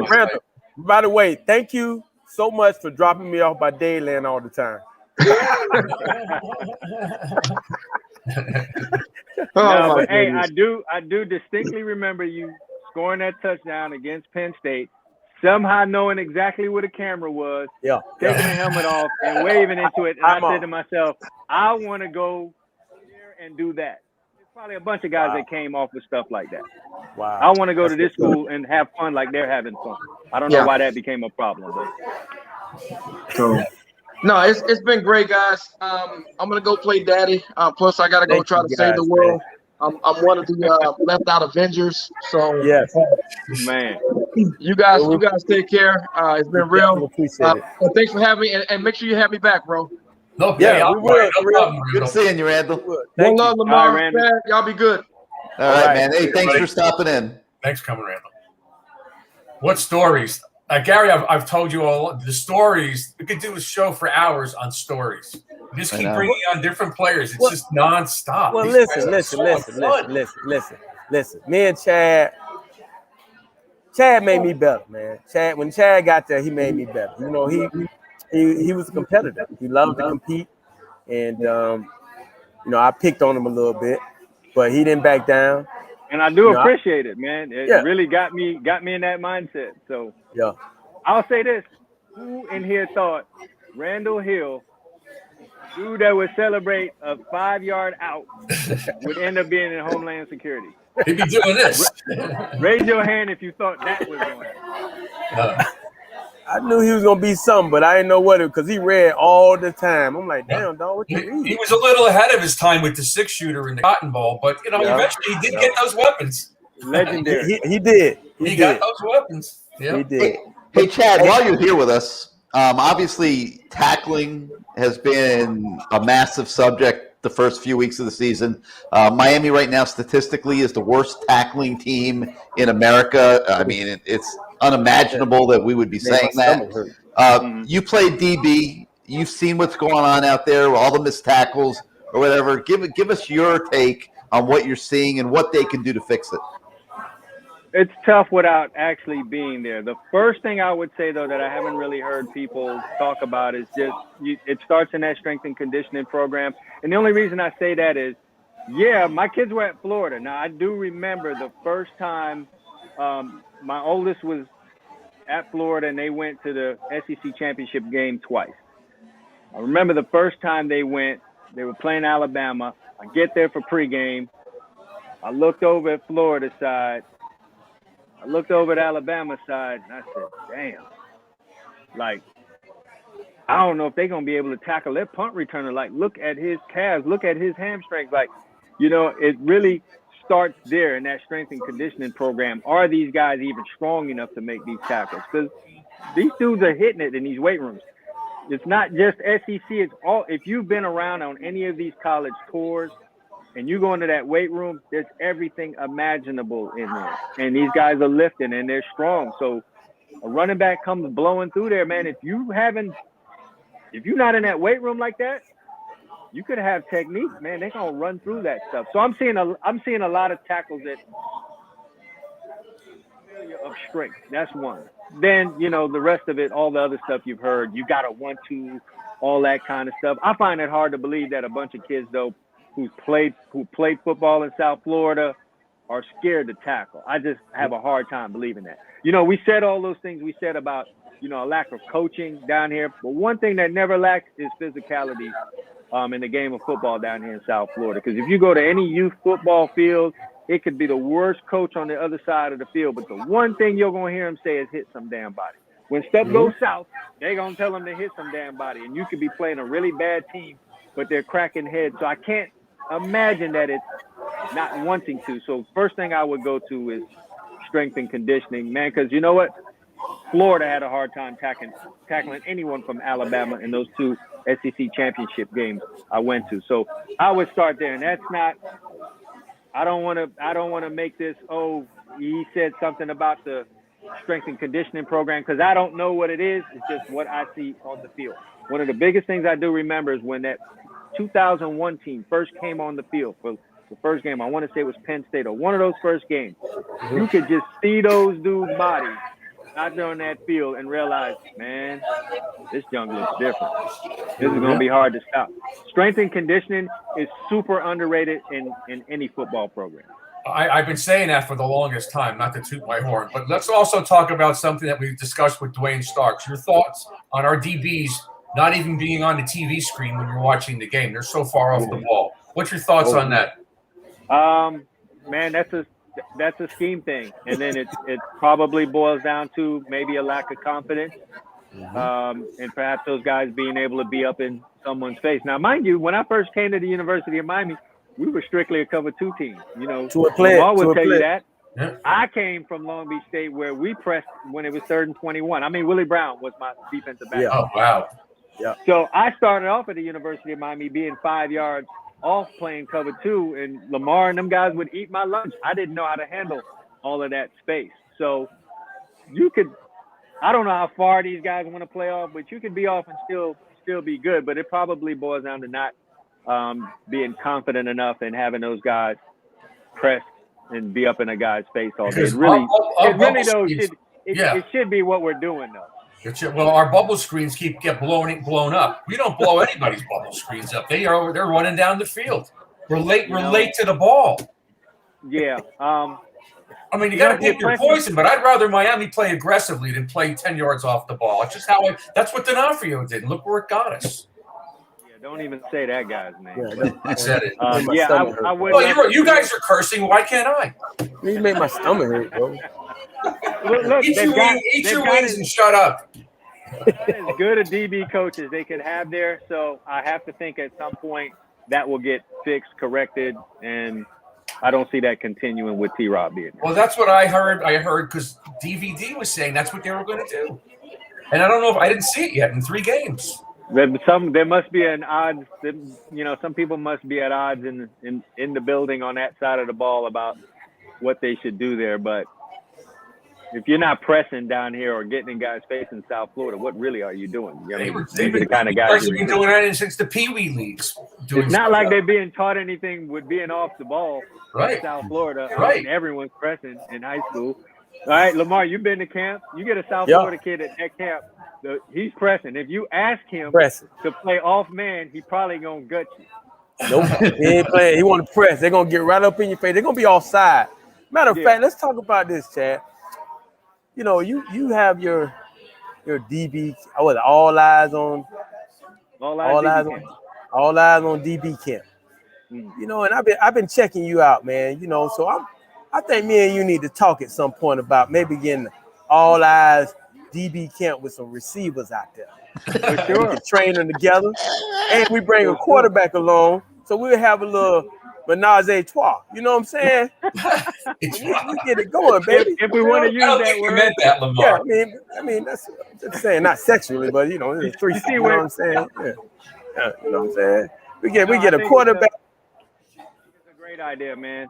Randall, by the way, thank you so much for dropping me off by Dayland all the time. Hey, I do distinctly remember you scoring that touchdown against Penn State. Somehow knowing exactly where the camera was, taking the helmet off and waving into it. And I said to myself, I want to go there and do that. There's probably a bunch of guys that came off with stuff like that. Wow. I want to go to this school and have fun like they're having fun. I don't know why that became a problem. So, no, it's been great, guys. I'm going to go play daddy. Plus, I got to go try to save the world. I'm one of the left out Avengers. So yes, man, you guys take care. It's been real. Appreciate it. Well, thanks for having me, and make sure you have me back, bro. No, we will. Good seeing you, Randall. One love, Lamar. Y'all be good. All right, man. Hey, thanks for stopping in. Thanks for coming, Randall. What stories? Gary, I've told you all the stories. We could do a show for hours on stories. We just keep bringing on different players. It's just nonstop. Well, listen. Me and Chad made me better, man. When Chad got there, he made me better. You know, he was a competitor. He loved to compete, and I picked on him a little bit, but he didn't back down. And I do appreciate it, man. It really got me in that mindset. So I'll say this: who in here thought Randall Hill, dude that would celebrate a 5-yard out, would end up being in Homeland Security? He'd be doing this. Raise your hand if you thought that was going to happen. I knew he was gonna be something, but I didn't know what because he read all the time. I'm like, damn, dog, what you read? He was a little ahead of his time with the 6-shooter and the cotton ball, but eventually he did get those weapons. Legendary. He did. He got those weapons. Yeah. He did. Hey, Chad, while you're here with us, Obviously, tackling has been a massive subject the first few weeks of the season. Miami right now statistically is the worst tackling team in America. I mean, it's unimaginable that we would be saying that. You played DB. You've seen what's going on out there, all the missed tackles or whatever. Give us your take on what you're seeing and what they can do to fix it. It's tough without actually being there. The first thing I would say, though, that I haven't really heard people talk about is just it starts in that strength and conditioning program. And the only reason I say that is, yeah, my kids were at Florida. Now, I do remember the first time my oldest was at Florida and they went to the SEC championship game twice. I remember the first time they went, they were playing Alabama. I get there for pregame. I looked over at Florida side. I looked over at Alabama side, and I said, damn. Like, I don't know if they're going to be able to tackle their punt returner. Like, look at his calves. Look at his hamstrings. Like, you know, it really starts there in that strength and conditioning program. Are these guys even strong enough to make these tackles? Because these dudes are hitting it in these weight rooms. It's not just SEC. It's all. If you've been around on any of these college tours, and you go into that weight room, there's everything imaginable in there. And these guys are lifting and they're strong. So a running back comes blowing through there, man. If you're not in that weight room like that, you could have technique, man. They're gonna run through that stuff. So I'm seeing a lot of tackles that of strength. That's one. Then, you know, the rest of it, all the other stuff you've heard, you got a 1-2, all that kind of stuff. I find it hard to believe that a bunch of kids though who played football in South Florida are scared to tackle. I just have a hard time believing that. You know, we said all those things we said about, you know, a lack of coaching down here, but one thing that never lacks is physicality in the game of football down here in South Florida. Because if you go to any youth football field, it could be the worst coach on the other side of the field, but the one thing you're going to hear him say is hit some damn body. When stuff goes south, they're going to tell him to hit some damn body, and you could be playing a really bad team, but they're cracking heads. So I can't imagine that it's not wanting to. So first thing I would go to is strength and conditioning, man, because you know what? Florida had a hard time tackling anyone from Alabama in those two SEC championship games I went to. So I would start there, and that's not. I don't want to make this. Oh, he said something about the strength and conditioning program because I don't know what it is. It's just what I see on the field. One of the biggest things I do remember is when that 2001 team first came on the field for the first game. I want to say it was Penn State or one of those first games. You could just see those dudes' bodies out there on that field and realize, man, this junk looks different. This is going to be hard to stop. Strength and conditioning is super underrated in any football program. I've been saying that for the longest time, not to toot my horn, but let's also talk about something that we've discussed with Dwayne Starks. Your thoughts on our DBs not even being on the TV screen when you're watching the game. They're so far off the ball. What's your thoughts on that? Man, that's a scheme thing. And then it probably boils down to maybe a lack of confidence. And perhaps those guys being able to be up in someone's face. Now, mind you, when I first came to the University of Miami, we were strictly a cover two team. You know, Lamar would tell you that. Yeah. I came from Long Beach State where we pressed when it was 3rd and 21. I mean, Willie Brown was my defensive back. Yeah. Oh, wow. Yeah. So I started off at the University of Miami being 5 yards off playing cover two, and Lamar and them guys would eat my lunch. I didn't know how to handle all of that space. So you could – I don't know how far these guys want to play off, but you could be off and still be good. But it probably boils down to not being confident enough and having those guys press and be up in a guy's face all day. It should be what we're doing, though. Well, our bubble screens get blown up. We don't blow anybody's bubble screens up. They're running down the field. We're late to the ball. Yeah. I mean, you got to pick your poison, but I'd rather Miami play aggressively than play 10 yards off the ball. It's just that's what D'Onofrio did. Look where it got us. Yeah, don't even say that guy's name. I said it. I would. Well, you guys are cursing. Why can't I? You made my stomach hurt, bro. Look, eat your wings and shut up. As good a DB coaches they could have there, so I have to think at some point that will get fixed, corrected, and I don't see that continuing with T-Rob being there. Well, that's what I heard. I heard because DVD was saying that's what they were going to do. And I don't know if I didn't see it yet in 3 games. There must be an odds. Some people must be at odds in the building on that side of the ball about what they should do there. But if you're not pressing down here or getting in guys' face in South Florida, what really are you doing? They've the been kind of guys been doing that since the Pee Wee leagues. It's not like they're being taught anything with being off the ball right. in South Florida. Right. I mean, everyone's pressing in high school. All right, Lamar, you've been to camp. You get a South Florida kid at that camp. He's pressing. If you ask him to play off man, he probably gonna gut you. Nope, he ain't playing. He want to press. They're gonna get right up in your face. They're gonna be offside. Matter of fact, let's talk about this, Chad. You know, you have your DB. All eyes on DB camp. You know, and I've been checking you out, man. You know, so I think me and you need to talk at some point about maybe getting all eyes DB camp with some receivers out there. For sure. We can train them together, and we bring a quarterback along, so we'll have a little menage a trois. You know what I'm saying? we get it going, baby. If we want to use that word. Meant that, Lamar. Yeah, I mean that's just saying, not sexually, but you know, it's three. You know what I'm saying? Yeah. You know what I'm saying? We get a quarterback. It's a great idea, man.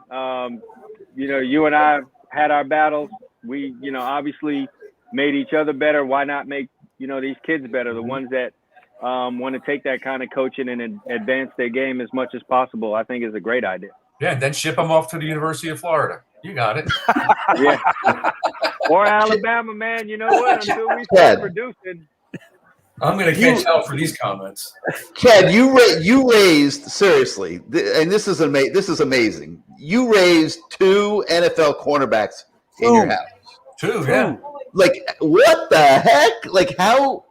You know, you and I had our battles. We, you know, obviously made each other better. Why not make, you know, these kids better? The ones that want to take that kind of coaching and advance their game as much as possible, I think is a great idea. Yeah, and then ship them off to the University of Florida. You got it. Yeah. Or Alabama, man. You know what? Until we start producing. I'm going to catch hell for these comments. Chad, you raised, seriously, and this is amazing. You raised 2 NFL cornerbacks in your house. 2, yeah. Like, what the heck? Like, how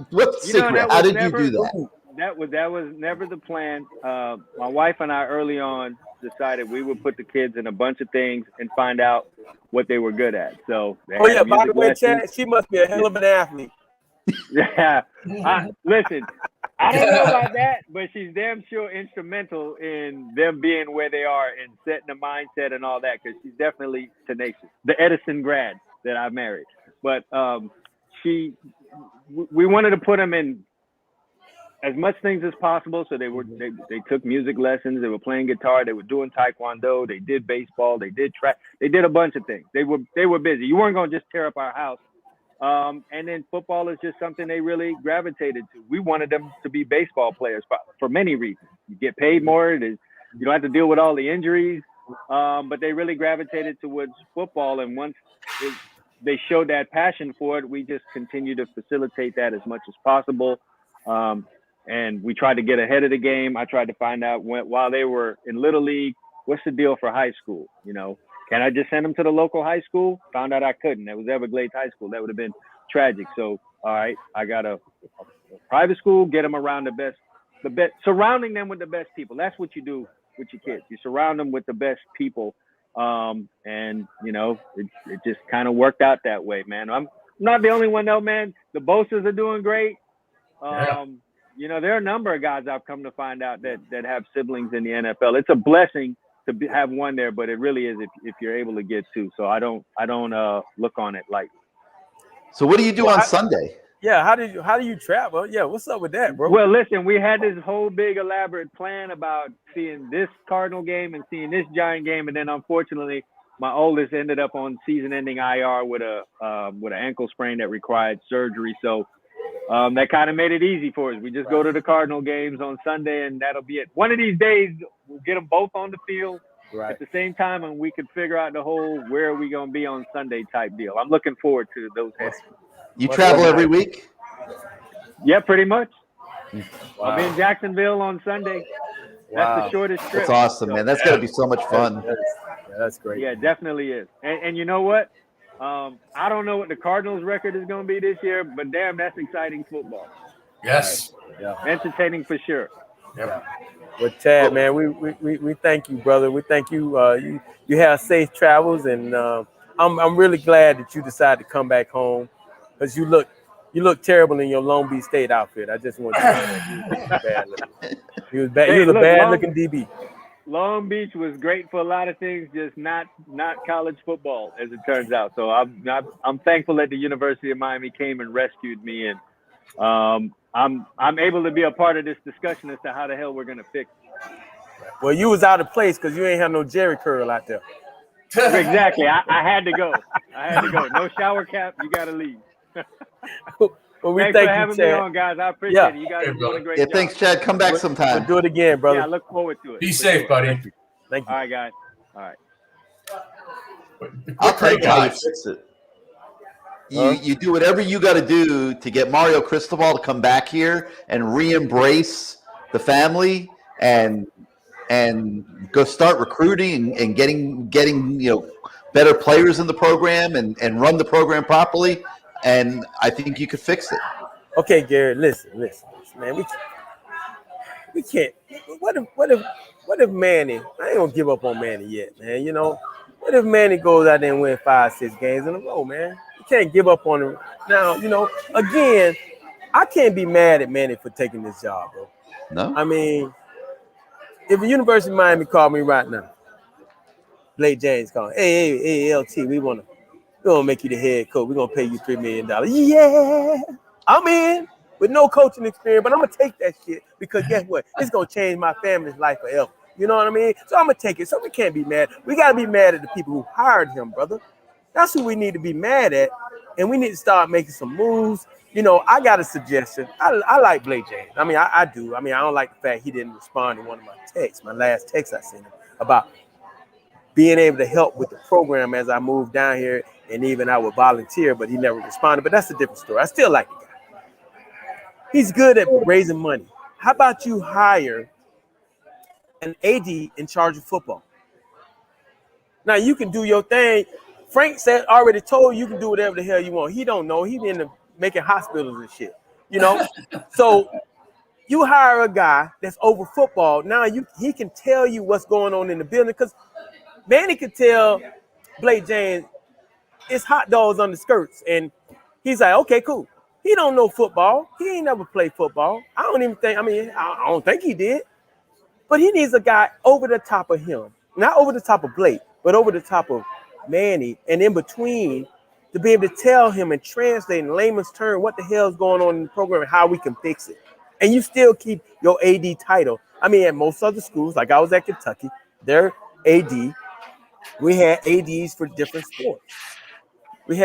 what's the secret? How did you do that? That was never the plan. My wife and I early on decided we would put the kids in a bunch of things and find out what they were good at. So by the way, Chad, she must be a hell of an athlete. Yeah. Listen, I don't know about that, but she's damn sure instrumental in them being where they are and setting the mindset and all that, because she's definitely tenacious. The Edison grad that I married. But we wanted to put them in as much things as possible. So they took music lessons, they were playing guitar, they were doing taekwondo, they did baseball, they did track, they did a bunch of things. They were busy. You weren't gonna just tear up our house. And then football is just something they really gravitated to. We wanted them to be baseball players for many reasons. You get paid more, you don't have to deal with all the injuries, but they really gravitated towards football. And once they showed that passion for it, we just continue to facilitate that as much as possible. And we tried to get ahead of the game. I tried to find out while they were in Little League, what's the deal for high school? You know, can I just send them to the local high school? Found out I couldn't. That was Everglades High School. That would have been tragic. So, all right, I got a private school, get them around the best, surrounding them with the best people. That's what you do with your kids. You surround them with the best people. And, you know, it just kind of worked out that way, man. I'm not the only one, though, man. The Bosas are doing great. You know, there are a number of guys I've come to find out that have siblings in the NFL. It's a blessing to have one there, but it really is if you're able to get 2. So I don't look on it like. So what do you do on Sunday? Yeah, how do you travel? Yeah, what's up with that, bro? Well, listen, we had this whole big elaborate plan about seeing this Cardinal game and seeing this Giant game, and then unfortunately, my oldest ended up on season-ending IR with an ankle sprain that required surgery. So that kind of made it easy for us. We just go to the Cardinal games on Sunday, and that'll be it. One of these days, we'll get them both on the field at the same time, and we can figure out the whole where are we going to be on Sunday type deal. I'm looking forward to those days. You travel every week? Yeah, pretty much. Wow. I'll be in Jacksonville on Sunday. That's the shortest trip. That's awesome, man. That's got to be so much fun. That's great. Yeah, it definitely is. And you know what? I don't know what the Cardinals' record is going to be this year, but damn, that's exciting football. Yes. Yeah. Entertaining for sure. Yep. Well, Chad, man, we thank you, brother. We thank you. You have safe travels, and I'm really glad that you decided to come back home, because you look terrible in your Long Beach State outfit. I just want you to know that you was bad looking. He was a bad looking DB. Long Beach was great for a lot of things, just not college football, as it turns out. So I'm thankful that the University of Miami came and rescued me, and I'm able to be a part of this discussion as to how the hell we're gonna fix it. Well, you was out of place because you ain't have no Jerry curl out there. Exactly. I had to go. No shower cap. You got to leave. Well, thanks for having me on, guys. I appreciate it. You guys are doing a great job. Thanks, Chad. Come back sometime. We'll do it again, brother. Yeah, I look forward to it. Be safe, buddy. Thank you. All right, guys. All right. I'll tell you how you fix it. You do whatever you got to do to get Mario Cristobal to come back here and re-embrace the family and go start recruiting and getting better players in the program and run the program properly. And I think you could fix it. Okay, Gary, listen, man. We can't. What if Manny? I ain't gonna give up on Manny yet, man. What if Manny goes out there and wins 5-6 games in a row, man? You can't give up on him. Now, again, I can't be mad at Manny for taking this job, bro. No. I mean, if the University of Miami called me right now, Blake James calling, hey, LT, we're gonna make you the head coach. We're gonna pay you $3 million. Yeah, I'm in with no coaching experience, but I'm gonna take that shit because guess what? It's gonna change my family's life forever. You know what I mean? So I'm gonna take it. So we can't be mad. We gotta be mad at the people who hired him, brother. That's who we need to be mad at, and we need to start making some moves. I got a suggestion. I like Blake James. I mean, I do. I mean, I don't like the fact he didn't respond to one of my texts, my last text I sent him about being able to help with the program as I moved down here, and even I would volunteer, but he never responded. But that's a different story. I still like the guy. He's good at raising money. How about you hire an AD in charge of football? Now you can do your thing. Frank said already told you can do whatever the hell you want. He don't know. He been making hospitals and shit. So you hire a guy that's over football. Now he can tell you what's going on in the building, because Manny could tell Blake James it's hot dogs on the skirts, and he's like, okay, cool. He don't know football. He ain't never played football. I don't think he did. But he needs a guy over the top of him, not over the top of Blake, but over the top of Manny and in between, to be able to tell him and translate in layman's term what the hell is going on in the program and how we can fix it. And you still keep your AD title. I mean, at most other schools, like I was at Kentucky, their AD, we had ADs for different sports. They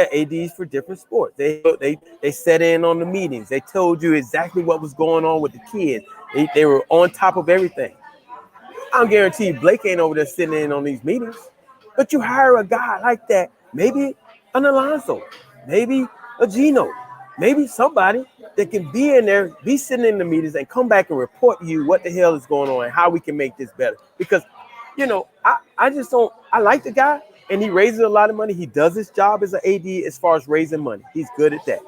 sat in on the meetings. They told you exactly what was going on with the kids. They were on top of everything. I don't guarantee you Blake ain't over there sitting in on these meetings. But you hire a guy like that, maybe an Alonso, maybe a Gino, maybe somebody that can be in there, be sitting in the meetings and come back and report to you what the hell is going on and how we can make this better. Because, I like the guy, and he raises a lot of money. He does his job as an AD as far as raising money. He's good at that.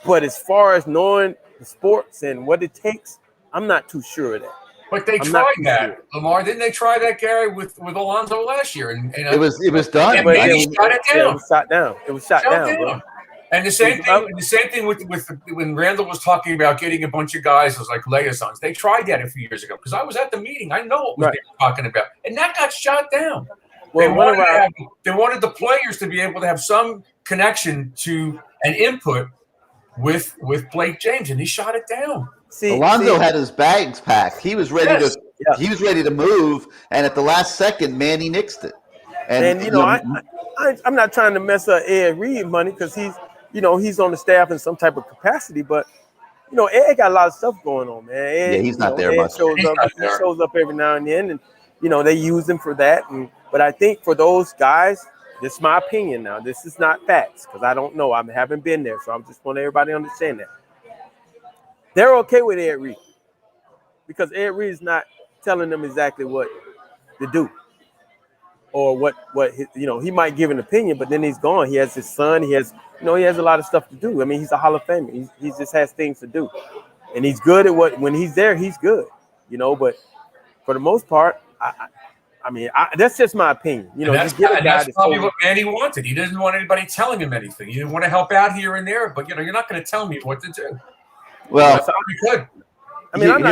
But as far as knowing the sports and what it takes, I'm not too sure of that. But they tried that, Lamar. Didn't they try that, Gary, with Alonso last year? And it was done. And he shot it down. It was shot down. It was shot down, bro. And the same thing with when Randall was talking about getting a bunch of guys, it was like liaisons. They tried that a few years ago because I was at the meeting. I know what they were talking about, and that got shot down. Well, they wanted the players to be able to have some connection to an input with Blake James, and he shot it down. Alonso had his bags packed. He was ready He was ready to move, and at the last second, Manny nixed it. And I'm not trying to mess up Ed Reed money because he's on the staff in some type of capacity, but Ed got a lot of stuff going on, man. Ed, he's not there much. He shows up every now and then, and they use him for that. But I think for those guys, this is my opinion now. This is not facts because I don't know. I haven't been there, so I'm just want everybody to understand that. They're okay with Ed Reed because Ed Reed is not telling them exactly what to do or what he might give an opinion, but then he's gone. He has his son. He has a lot of stuff to do. I mean, he's a Hall of Famer. He just has things to do, and he's good at when he's there. He's good, But for the most part, that's just my opinion. That's probably what Manny wanted. He didn't want anybody telling him anything. He didn't want to help out here and there, but you're not going to tell me what to do. Well, I'm not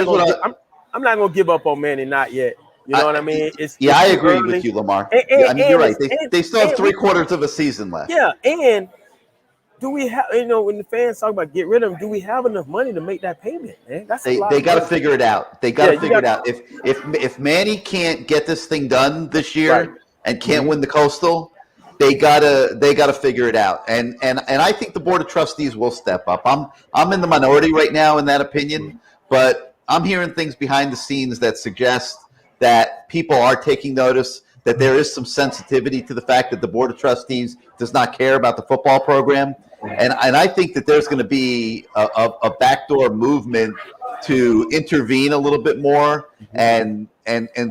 going to give up on Manny, not yet. You know what I mean? I agree with you, Lamar. I mean, you're right. They still have 3/4 of a season left. Yeah, and do we have, when the fans talk about get rid of them, do we have enough money to make that payment, man? They got to figure it out. They got to figure it out. If Manny can't get this thing done this year and can't win the Coastal, they gotta figure it out. And I think the Board of Trustees will step up. I'm in the minority right now in that opinion, but I'm hearing things behind the scenes that suggest that people are taking notice, that there is some sensitivity to the fact that the Board of Trustees does not care about the football program. And I think that there's going to be a backdoor movement to intervene a little bit more and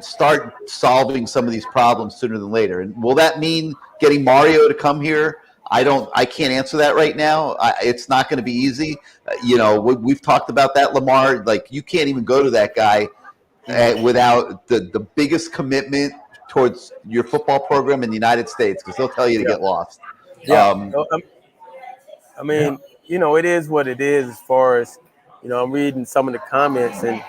start solving some of these problems sooner than later. And will that mean getting Mario to come here? I can't answer that right now. It's not going to be easy. We've talked about that, Lamar. Like, you can't even go to that guy without the biggest commitment towards your football program in the United States, because they'll tell you to get lost. Yeah. I mean, it is what it is as far as, I'm reading some of the comments and,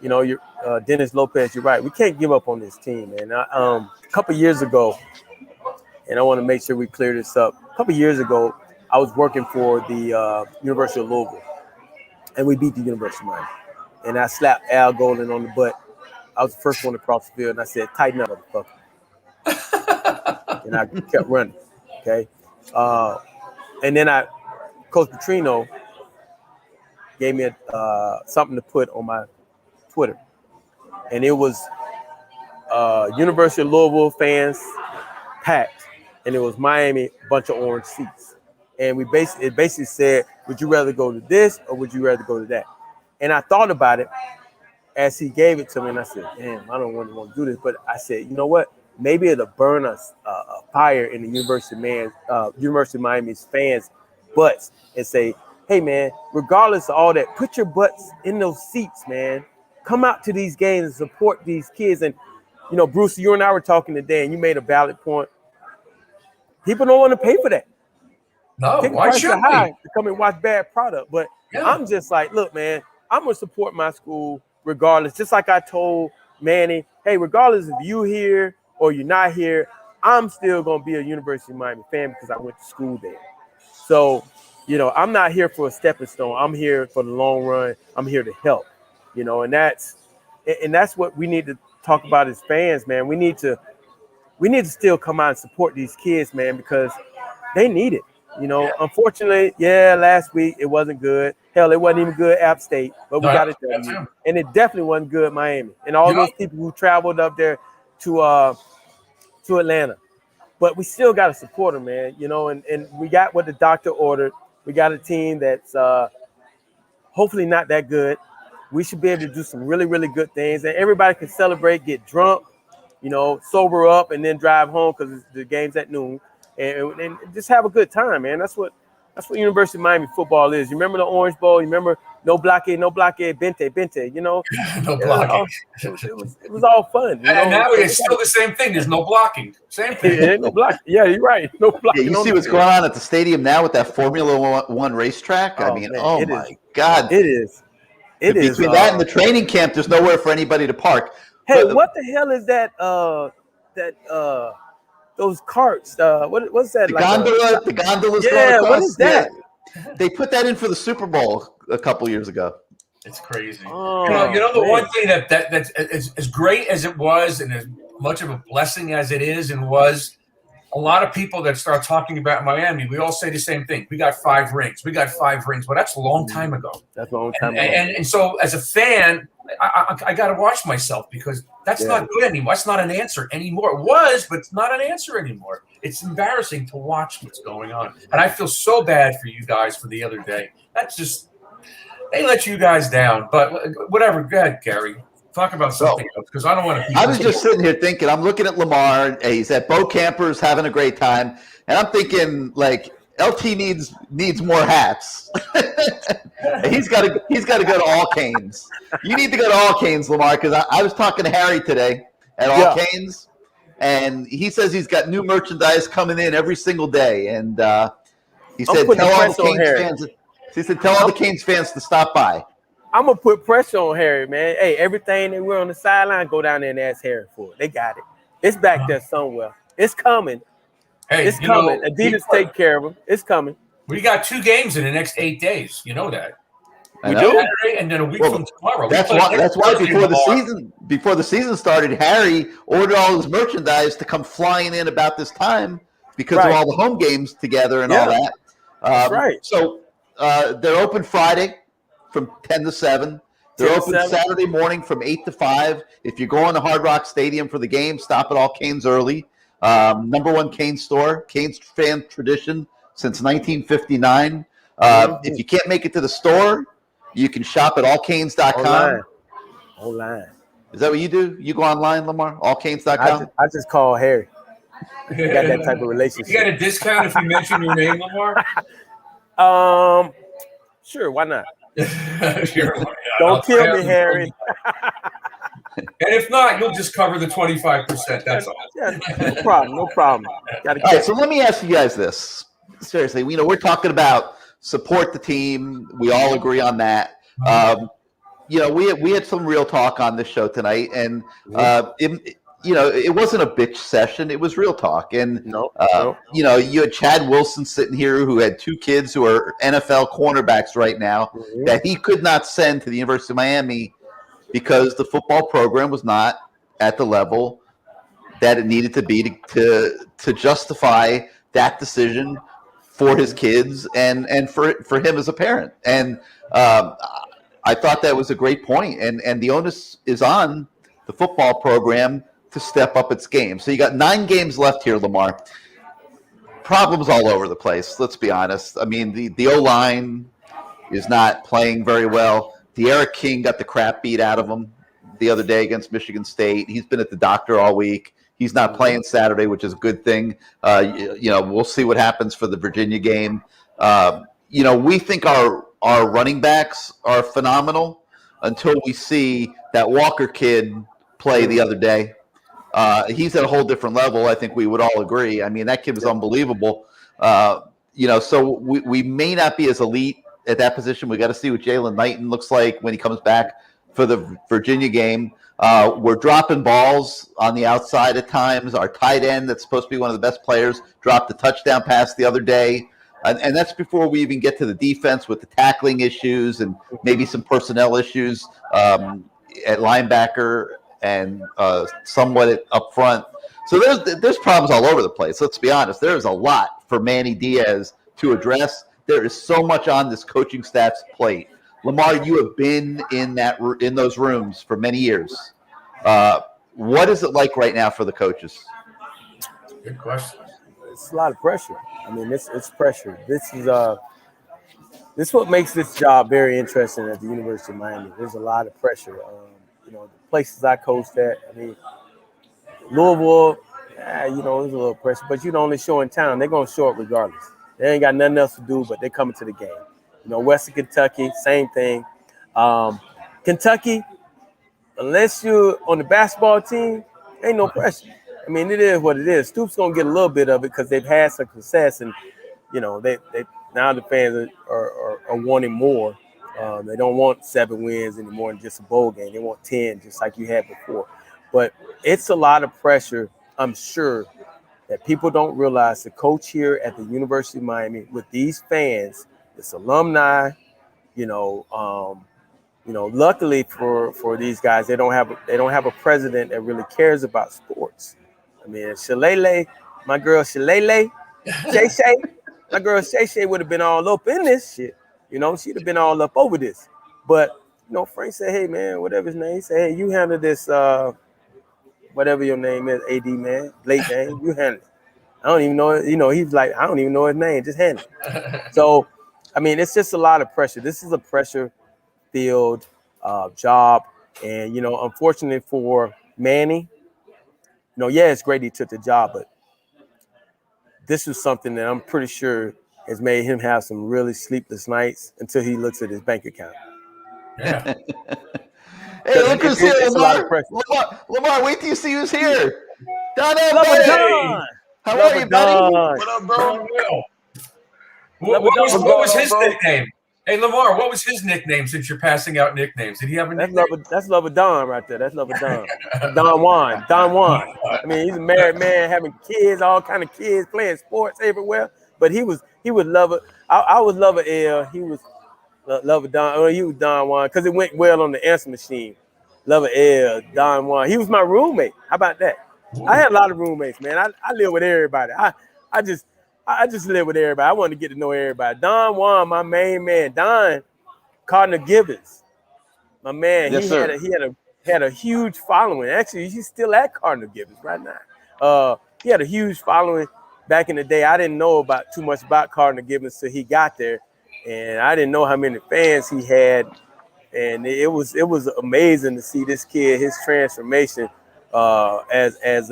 you're Dennis Lopez, you're right. We can't give up on this team, man. A couple of years ago, and I want to make sure we clear this up. A couple of years ago, I was working for the University of Louisville, and we beat the University of Miami. And I slapped Al Golden on the butt. I was the first one across the field, and I said, "Tighten up, motherfucker." And I kept running, okay? And then Coach Petrino gave me something to put on my Twitter. And it was University of Louisville fans packed, and it was Miami, bunch of orange seats. And it basically said, would you rather go to this or would you rather go to that? And I thought about it as he gave it to me, and I said, damn, I don't really want to do this. But I said, you know what? Maybe it'll burn a fire in the University of Miami's fans' butts and say, hey, man, regardless of all that, put your butts in those seats, man. Come out to these games and support these kids. And, Bruce, you and I were talking today, and you made a valid point. People don't want to pay for that. No, why should they? To come and watch bad product. But I'm just like, look, man, I'm going to support my school regardless. Just like I told Manny, hey, regardless if you here or you're not here, I'm still going to be a University of Miami fan because I went to school there. So, I'm not here for a stepping stone. I'm here for the long run. I'm here to help, and that's what we need to talk about as fans, man. We need to still come out and support these kids, man, because they need it. Unfortunately, last week it wasn't good. Hell, it wasn't even good App State, but we got it done. And it definitely wasn't good Miami. And all those people who traveled up there to Atlanta. But we still got to support them, man, and we got what the doctor ordered. We got a team that's hopefully not that good. We should be able to do some really, really good things. And everybody can celebrate, get drunk, sober up, and then drive home because the game's at noon. And just have a good time, man. That's what University of Miami football is. You remember the Orange Bowl? You remember no blockade, bente, No blocking. It was all fun. And now it's still the same thing. There's no blocking. Same thing. Ain't no blocking. Yeah, you're right. No blocking. Yeah, you see what's going on at the stadium now with that Formula One racetrack? I mean, my God. It is. Between that and the training camp, there's nowhere for anybody to park. Hey, what the hell is that? Those carts. What's that? The gondola's going across. What is that? Yeah. They put that in for the Super Bowl a couple years ago. It's crazy. The one thing that's as great as it was and as much of a blessing as it is and was, a lot of people that start talking about Miami, we all say the same thing. We got 5 rings. Well, that's a long time ago. That's a long time ago. And so as a fan, I got to watch myself because that's not good anymore. That's not an answer anymore. It was, but it's not an answer anymore. It's embarrassing to watch what's going on. And I feel so bad for you guys for the other day. They let you guys down. But whatever. Go ahead, Gary. Talk about something else because I don't want to. I was just sitting here thinking. I'm looking at Lamar. He's at Bo Campers having a great time, and I'm thinking like LT needs more hats. he's got to go to All Canes. You need to go to All Canes, Lamar, because I was talking to Harry today at All Canes, and he says he's got new merchandise coming in every single day, and he said tell all the Canes fans. He said tell all the Canes fans to stop by. I'm gonna put pressure on Harry, man. Hey, everything they were on the sideline, go down there and ask Harry for it. They got it. It's back there somewhere. It's coming. Hey, it's coming. Adidas take care of them. It's coming. We got 2 games in the next 8 days. You know that. We do. Saturday and then a week from tomorrow. That's why before the season started, Harry ordered all his merchandise to come flying in about this time because of all the home games together and all that. That's right. So they're open Friday from 10 to 7. They're open Saturday morning from 8 to 5. If you're going to Hard Rock Stadium for the game, stop at All Canes early. Number 1 Canes store, Canes fan tradition since 1959. If you can't make it to the store, you can shop at allcanes.com. Online. Is that what you do? You go online, Lamar? Allcanes.com? I just call Harry. You got that type of relationship. You got a discount if you mention your name, Lamar? Sure, why not? Don't kill me, Harry. And if not, you'll just cover the 25%. That's all. Yeah, no problem. All right, so let me ask you guys this. Seriously, we're talking about support the team. We all agree on that. We had some real talk on this show tonight, and it wasn't a bitch session. It was real talk. And you had Chad Wilson sitting here who had 2 kids who are NFL cornerbacks right now that he could not send to the University of Miami because the football program was not at the level that it needed to be to justify that decision for his kids and for him as a parent. And I thought that was a great point. And the onus is on the football program to step up its game. So you got 9 games left here, Lamar. Problems all over the place, let's be honest. I mean, the O-line is not playing very well. De'Ara King got the crap beat out of him the other day against Michigan State. He's been at the doctor all week. He's not playing Saturday, which is a good thing. We'll see what happens for the Virginia game. We think our running backs are phenomenal until we see that Walker kid play the other day. He's at a whole different level. I think we would all agree. I mean, that kid was unbelievable. So we may not be as elite at that position. We got to see what Jalen Knighton looks like when he comes back for the Virginia game. We're dropping balls on the outside at times. Our tight end, that's supposed to be one of the best players, dropped a touchdown pass the other day. And that's before we even get to the defense with the tackling issues and maybe some personnel issues at linebacker and somewhat up front. So there's problems all over the place. Let's be honest. There's a lot for Manny Diaz to address. There is so much on this coaching staff's plate. Lamar, you have been in those rooms for many years. What is it like right now for the coaches? Good question. It's a lot of pressure. I mean, it's pressure. This is what makes this job very interesting at the University of Miami. There's a lot of pressure. The places I coached at, I mean, Louisville, there's a little pressure, but you're the only show in town. They're going to show up regardless. They ain't got nothing else to do, but they're coming to the game. Western Kentucky, same thing. Kentucky, unless you're on the basketball team, ain't no pressure. I mean, it is what it is. Stoops gonna get a little bit of it because they've had some success, and they now the fans are wanting more. They don't want 7 wins anymore in just a bowl game. They want 10, just like you had before. But it's a lot of pressure, I'm sure, that people don't realize. The coach here at the University of Miami with these fans, it's alumni, luckily for these guys, they don't have a president that really cares about sports. I mean, Shalele, my girl Shalele, Shay, my girl Shay would have been all up in this shit. She'd have been all up over this. But, Frank said, hey, man, whatever his name, he said, hey, you handle this, whatever your name is, AD, man, late name, you handle it. I don't even know, he's like, I don't even know his name, just handle it. So, I mean, it's just a lot of pressure. This is a pressure-filled job. And, unfortunately for Manny, it's great he took the job, but this was something that I'm pretty sure has made him have some really sleepless nights until he looks at his bank account. Yeah. Hey, look who's here, Lamar. Lamar, wait till you see who's here. Don, how are you, buddy? What up, bro? What was his nickname? Hey, Lamar, what was his nickname since you're passing out nicknames? Did he have a nickname? That's Lover Don right there. That's Lover Don. Don Juan. Don Juan. I mean, he's a married man having kids, all kind of kids, playing sports everywhere. But he was Lover. I was Lover L. He was Lover Don. Or he was Don Juan because it went well on the answer machine. Lover L. Don Juan. He was my roommate. How about that? I had a lot of roommates, man. I live with everybody. I just live with everybody. I wanted to get to know everybody. Don Juan, my main man. Don Cardinal Gibbons, my man. Yes, sir. He had a huge following. Actually, he's still at Cardinal Gibbons right now. He had a huge following back in the day. I didn't know too much about Cardinal Gibbons till he got there, and I didn't know how many fans he had. And it was amazing to see this kid, his transformation as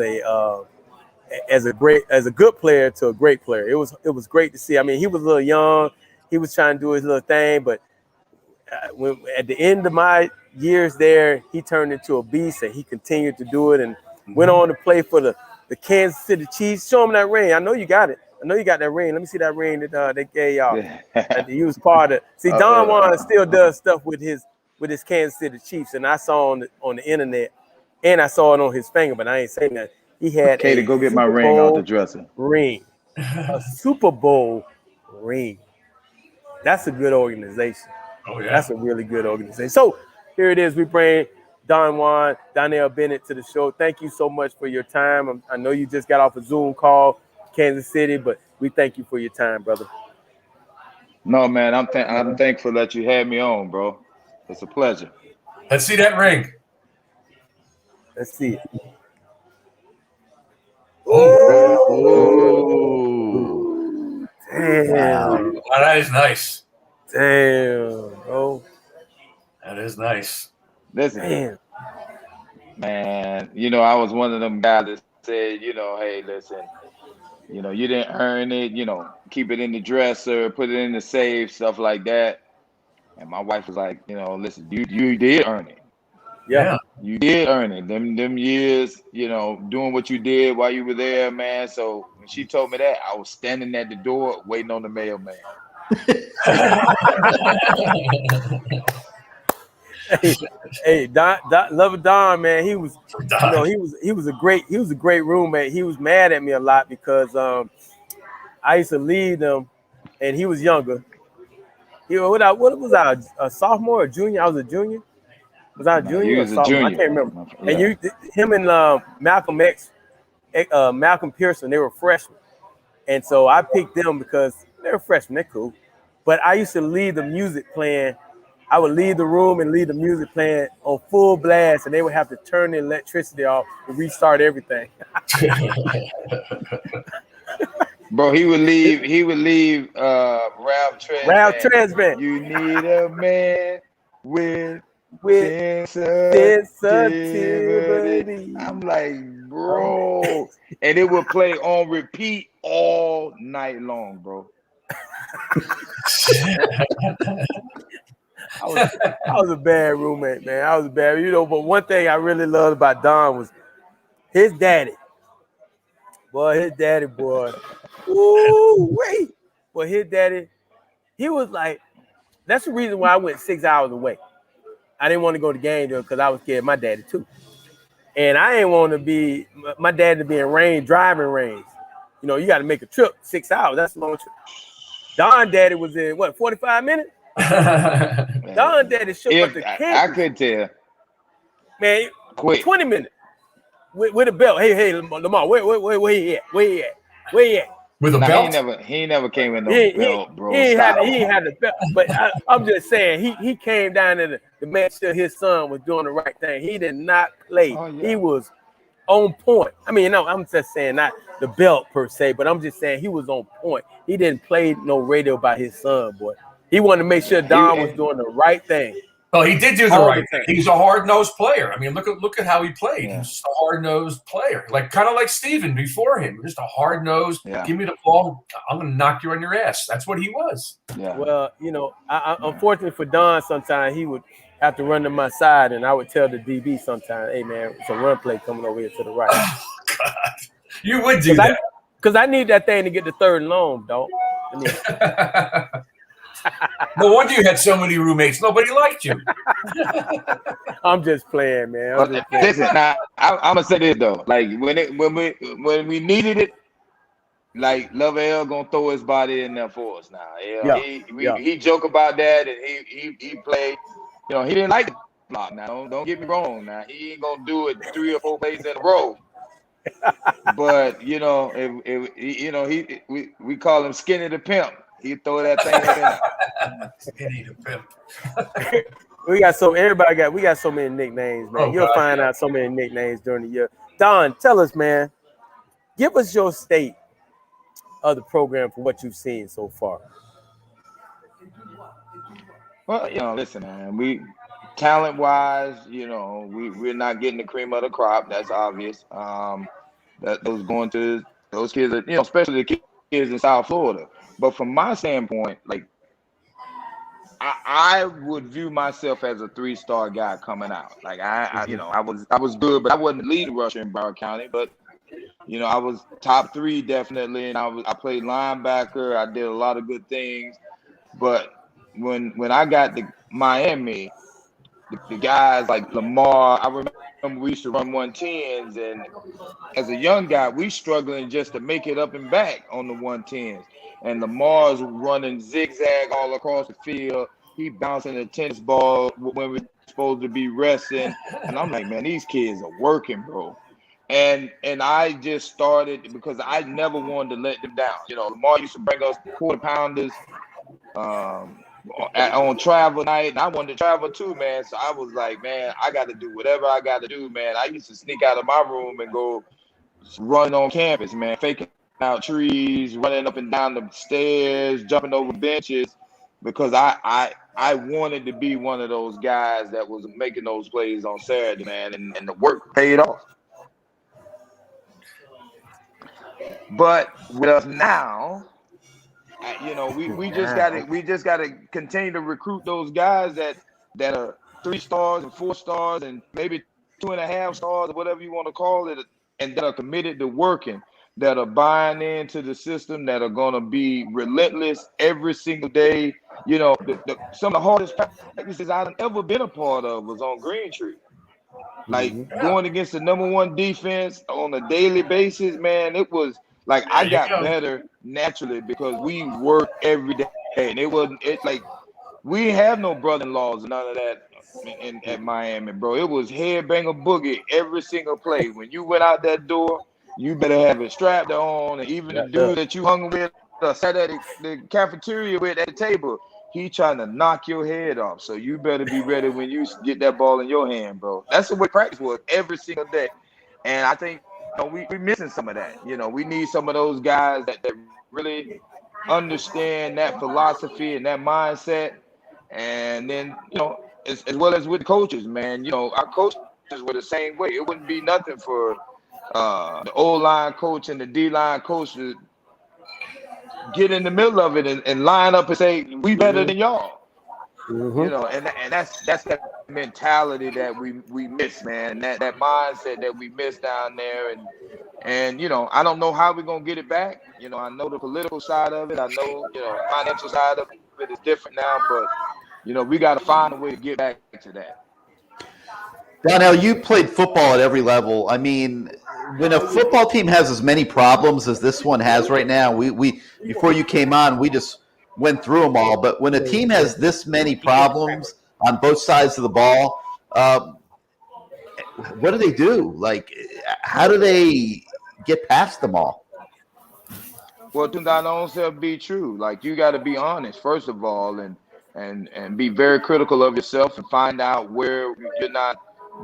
a good player to a great player. It was great to see. I mean, he was a little young. He was trying to do his little thing, but at the end of my years there, he turned into a beast, and he continued to do it and went on to play for the Kansas City Chiefs. Show him that ring. I know you got it. I know you got that ring. Let me see that ring that they gave y'all. He was part of. See, Don Juan still does stuff with his Kansas City Chiefs, and I saw on the internet, and I saw it on his finger, but I ain't saying that. He had to go get my ring out the dresser. A Super Bowl ring. That's a good organization. Oh, yeah. That's a really good organization. So here it is. We bring Juan Bennett to the show. Thank you so much for your time. I know you just got off a Zoom call, Kansas City, but we thank you for your time, brother. No, man, I'm thankful that you had me on, bro. It's a pleasure. Let's see that ring. Let's see it. Oh, damn. Oh, that is nice. Damn, bro. That is nice. Listen, man, I was one of them guys that said, hey, listen, you didn't earn it, keep it in the dresser, put it in the safe, stuff like that. And my wife was like, listen, you did earn it. Yeah. You did earn it. Them years, doing what you did while you were there, man. So when she told me that, I was standing at the door waiting on the mailman. hey, Lover Don, man, he was a great roommate. He was mad at me a lot because I used to lead him, and he was younger. What was I, a sophomore or junior? I was a junior. Was I a junior or sophomore? I can't remember. Yeah. And him and Malcolm Pearson, they were freshmen, and so I picked them because they were freshmen. They're cool. But I used to lead the music playing. I would leave the room and leave the music playing on full blast, and they would have to turn the electricity off and restart everything. Bro, he would leave Ralph Tresvant. You need a man with sensitivity. I'm like, bro. And it would play on repeat all night long, bro. I was a bad roommate, man. I was bad, but one thing I really loved about Don was his daddy. Boy. Ooh, wait. Well, his daddy, he was like, that's the reason why I went 6 hours away. I didn't want to go to game though, because I was scared of my daddy too. And I didn't want to be my dad to be in driving range. You got to make a trip 6 hours. That's a long trip. Don daddy was in 45 minutes? Don daddy showed up to campus. I could tell. Man, quick. 20 minutes with a belt. Hey, Lamar, where he at? Where he at? With a belt? He never came in no belt, bro. He ain't had the belt. But I'm just saying, he came down to make sure his son was doing the right thing. He did not play. Oh, yeah. He was on point. I mean, I'm just saying not the belt per se, but I'm just saying he was on point. He didn't play no radio by his son, boy. He wanted to make sure Don was doing the right thing. Well, he did do the right thing. He's a hard-nosed player. I mean, look at how he played. Yeah. He's just a hard-nosed player, kind of like Steven before him. Just a hard-nosed. Yeah. Give me the ball. I'm going to knock you on your ass. That's what he was. Yeah. Well, unfortunately for Don, sometimes he would have to run to my side, and I would tell the DB sometimes, "Hey, man, it's a run play coming over here to the right." Oh, God. You would do that because I need that thing to get the third and long, dog. No wonder you had so many roommates. Nobody liked you. I'm just playing, man. Listen, now I'm gonna say this though. Like when we needed it, like Love L gonna throw his body in there for us now. He joke about that, and he played. You know, he didn't like the block. Now don't get me wrong. Now he ain't gonna do it 3 or 4 plays in a row. But you know, we call him Skinny the Pimp. He throw that thing in there. Skinny the Pimp. We got so many nicknames, man. You'll find out so many nicknames during the year. Don, tell us, man. Give us your state of the program for what you've seen so far. Well, you know, listen, man. We talent-wise, you know, we're not getting the cream of the crop. That's obvious. That those kids, you know, especially the kids in South Florida. But from my standpoint, like I would view myself as a 3-star guy coming out. Like you know, I was good, but I wasn't the lead rusher in Broward County. But you know, I was top 3 definitely, and I played linebacker. I did a lot of good things. But when I got to Miami, the guys like Lamar, I remember we used to run 110s, and as a young guy, we struggling just to make it up and back on the 110s. And Lamar's running zigzag all across the field. He bouncing a tennis ball when we're supposed to be resting. And I'm like, man, these kids are working, bro. And I just started because I never wanted to let them down. You know, Lamar used to bring us quarter-pounders on travel night, and I wanted to travel too, man. So I was like, man, I got to do whatever I got to do, man. I used to sneak out of my room and go run on campus, man, faking out trees, running up and down the stairs, jumping over benches, because I wanted to be one of those guys that was making those plays on Saturday, man, and the work paid off. But with us now, you know, we just gotta continue to recruit those guys that are 3 stars and 4 stars and maybe 2.5 stars or whatever you want to call it, and that are committed to working, that are buying into the system, that are gonna be relentless every single day. You know, some of the hardest practices I've ever been a part of was on Green Tree. Like going against the #1 defense on a daily basis, man, it was like I got better naturally because we work every day. And it's like we have no brother-in-laws and none of that at Miami, bro. It was headbanger boogie every single play. When you went out that door, you better have it strapped on, and even the dude that you hung with sat at the cafeteria with at the table, he trying to knock your head off. So you better be ready when you get that ball in your hand, bro. That's the way practice was every single day. And I think we're missing some of that. You know, we need some of those guys that really understand that philosophy and that mindset. And then, you know, as well as with coaches, man, you know, our coaches were the same way. It wouldn't be nothing for the O-line coach and the D-line coach to get in the middle of it and line up and say, we better than y'all. You know, and that's that mentality that we miss, man. That mindset that we miss down there, and you know, I don't know how we're gonna get it back. You know, I know the political side of it. I know, you know, financial side of it is different now, but you know, we got to find a way to get back to that. Donnell, you played football at every level. I mean, when a football team has as many problems as this one has right now, we before you came on, we just went through them all. But when a team has this many problems on both sides of the ball, what do they do? Like, how do they get past them all? Well, to thine own self be true. Like, you got to be honest, first of all, and be very critical of yourself and find out where you're not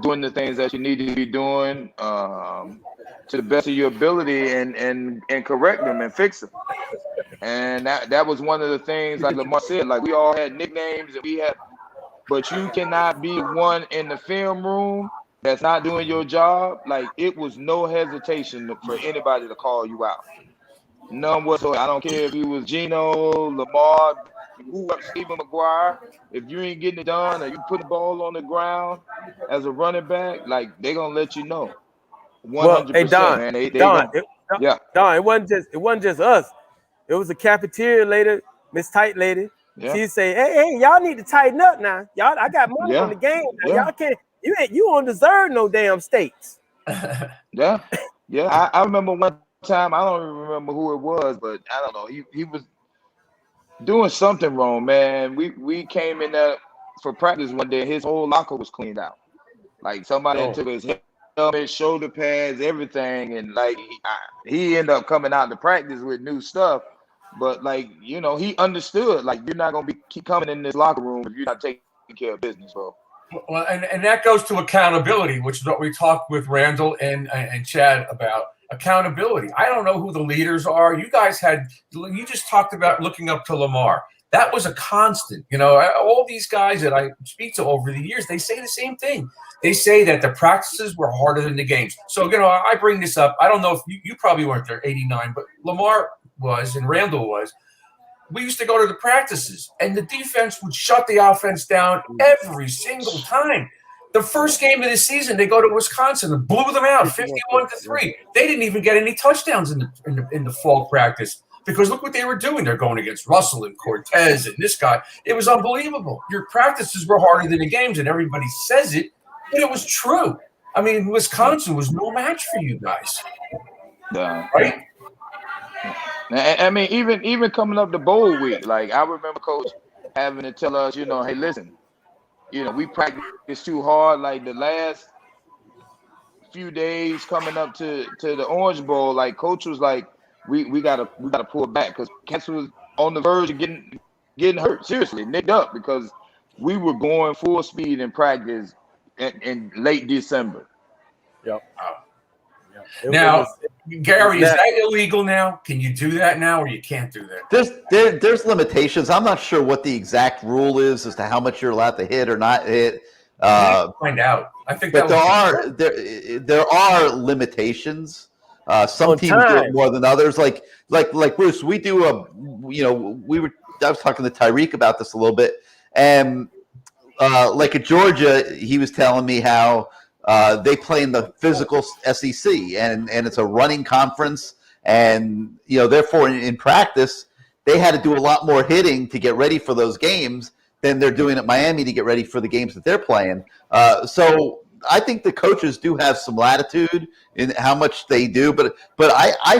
doing the things that you need to be doing to the best of your ability and correct them and fix them. And that was one of the things, like Lamar said, like we all had nicknames and but you cannot be one in the film room that's not doing your job. Like, it was no hesitation for anybody to call you out. None whatsoever. I don't care if you was Gino, Lamar, Stephen McGuire. If you ain't getting it done or you put the ball on the ground as a running back, like, they're gonna let you know. 100%, well, hey, Don, man. Don, it wasn't just us. It was a cafeteria lady, Miss Tight Lady. Yeah. She'd say, hey, y'all need to tighten up now. Y'all, I got money on the game. Now. Yeah. Y'all can't. You don't deserve no damn states. Yeah. I remember one time. I don't even remember who it was, but I don't know. He was doing something wrong, man. We came in there for practice one day. His whole locker was cleaned out. Like somebody took his helmet, shoulder pads, everything, and like he ended up coming out to practice with new stuff. But like, you know, he understood like you're not gonna keep coming in this locker room if you're not taking care of business, bro. Well, and that goes to accountability, which is what we talked with Randall and Chad about. Accountability. I don't know who the leaders are. You just talked about looking up to Lamar. That was a constant. You know, all these guys that I speak to over the years, they say the same thing. They say that the practices were harder than the games. So, you know, I bring this up. I don't know if you probably weren't there, 89, but Lamar was and Randall was. We used to go to the practices, and the defense would shut the offense down every single time. The first game of the season, they go to Wisconsin and blew them out 51-3. They didn't even get any touchdowns in the fall practice because look what they were doing. They're going against Russell and Cortez and this guy. It was unbelievable. Your practices were harder than the games, and everybody says it, but it was true. I mean, Wisconsin was no match for you guys. Right? I mean, even coming up to bowl week, like I remember Coach having to tell us, you know, hey, listen, you know, we practice too hard. Like the last few days coming up to the Orange Bowl, like Coach was like, we gotta pull back because Cats was on the verge of getting hurt, seriously, nicked up because we were going full speed in practice in late December. Yep. Now, Gary, is that illegal now? Can you do that now, or you can't do that? There's limitations. I'm not sure what the exact rule is as to how much you're allowed to hit or not hit. Find out. I think, but there are limitations. Some teams do it more than others. Like Bruce, we do I was talking to Tyreek about this a little bit, and like at Georgia, he was telling me how. They play in the physical SEC, and it's a running conference, and therefore in practice they had to do a lot more hitting to get ready for those games than they're doing at Miami to get ready for the games that they're playing. So I think the coaches do have some latitude in how much they do, but I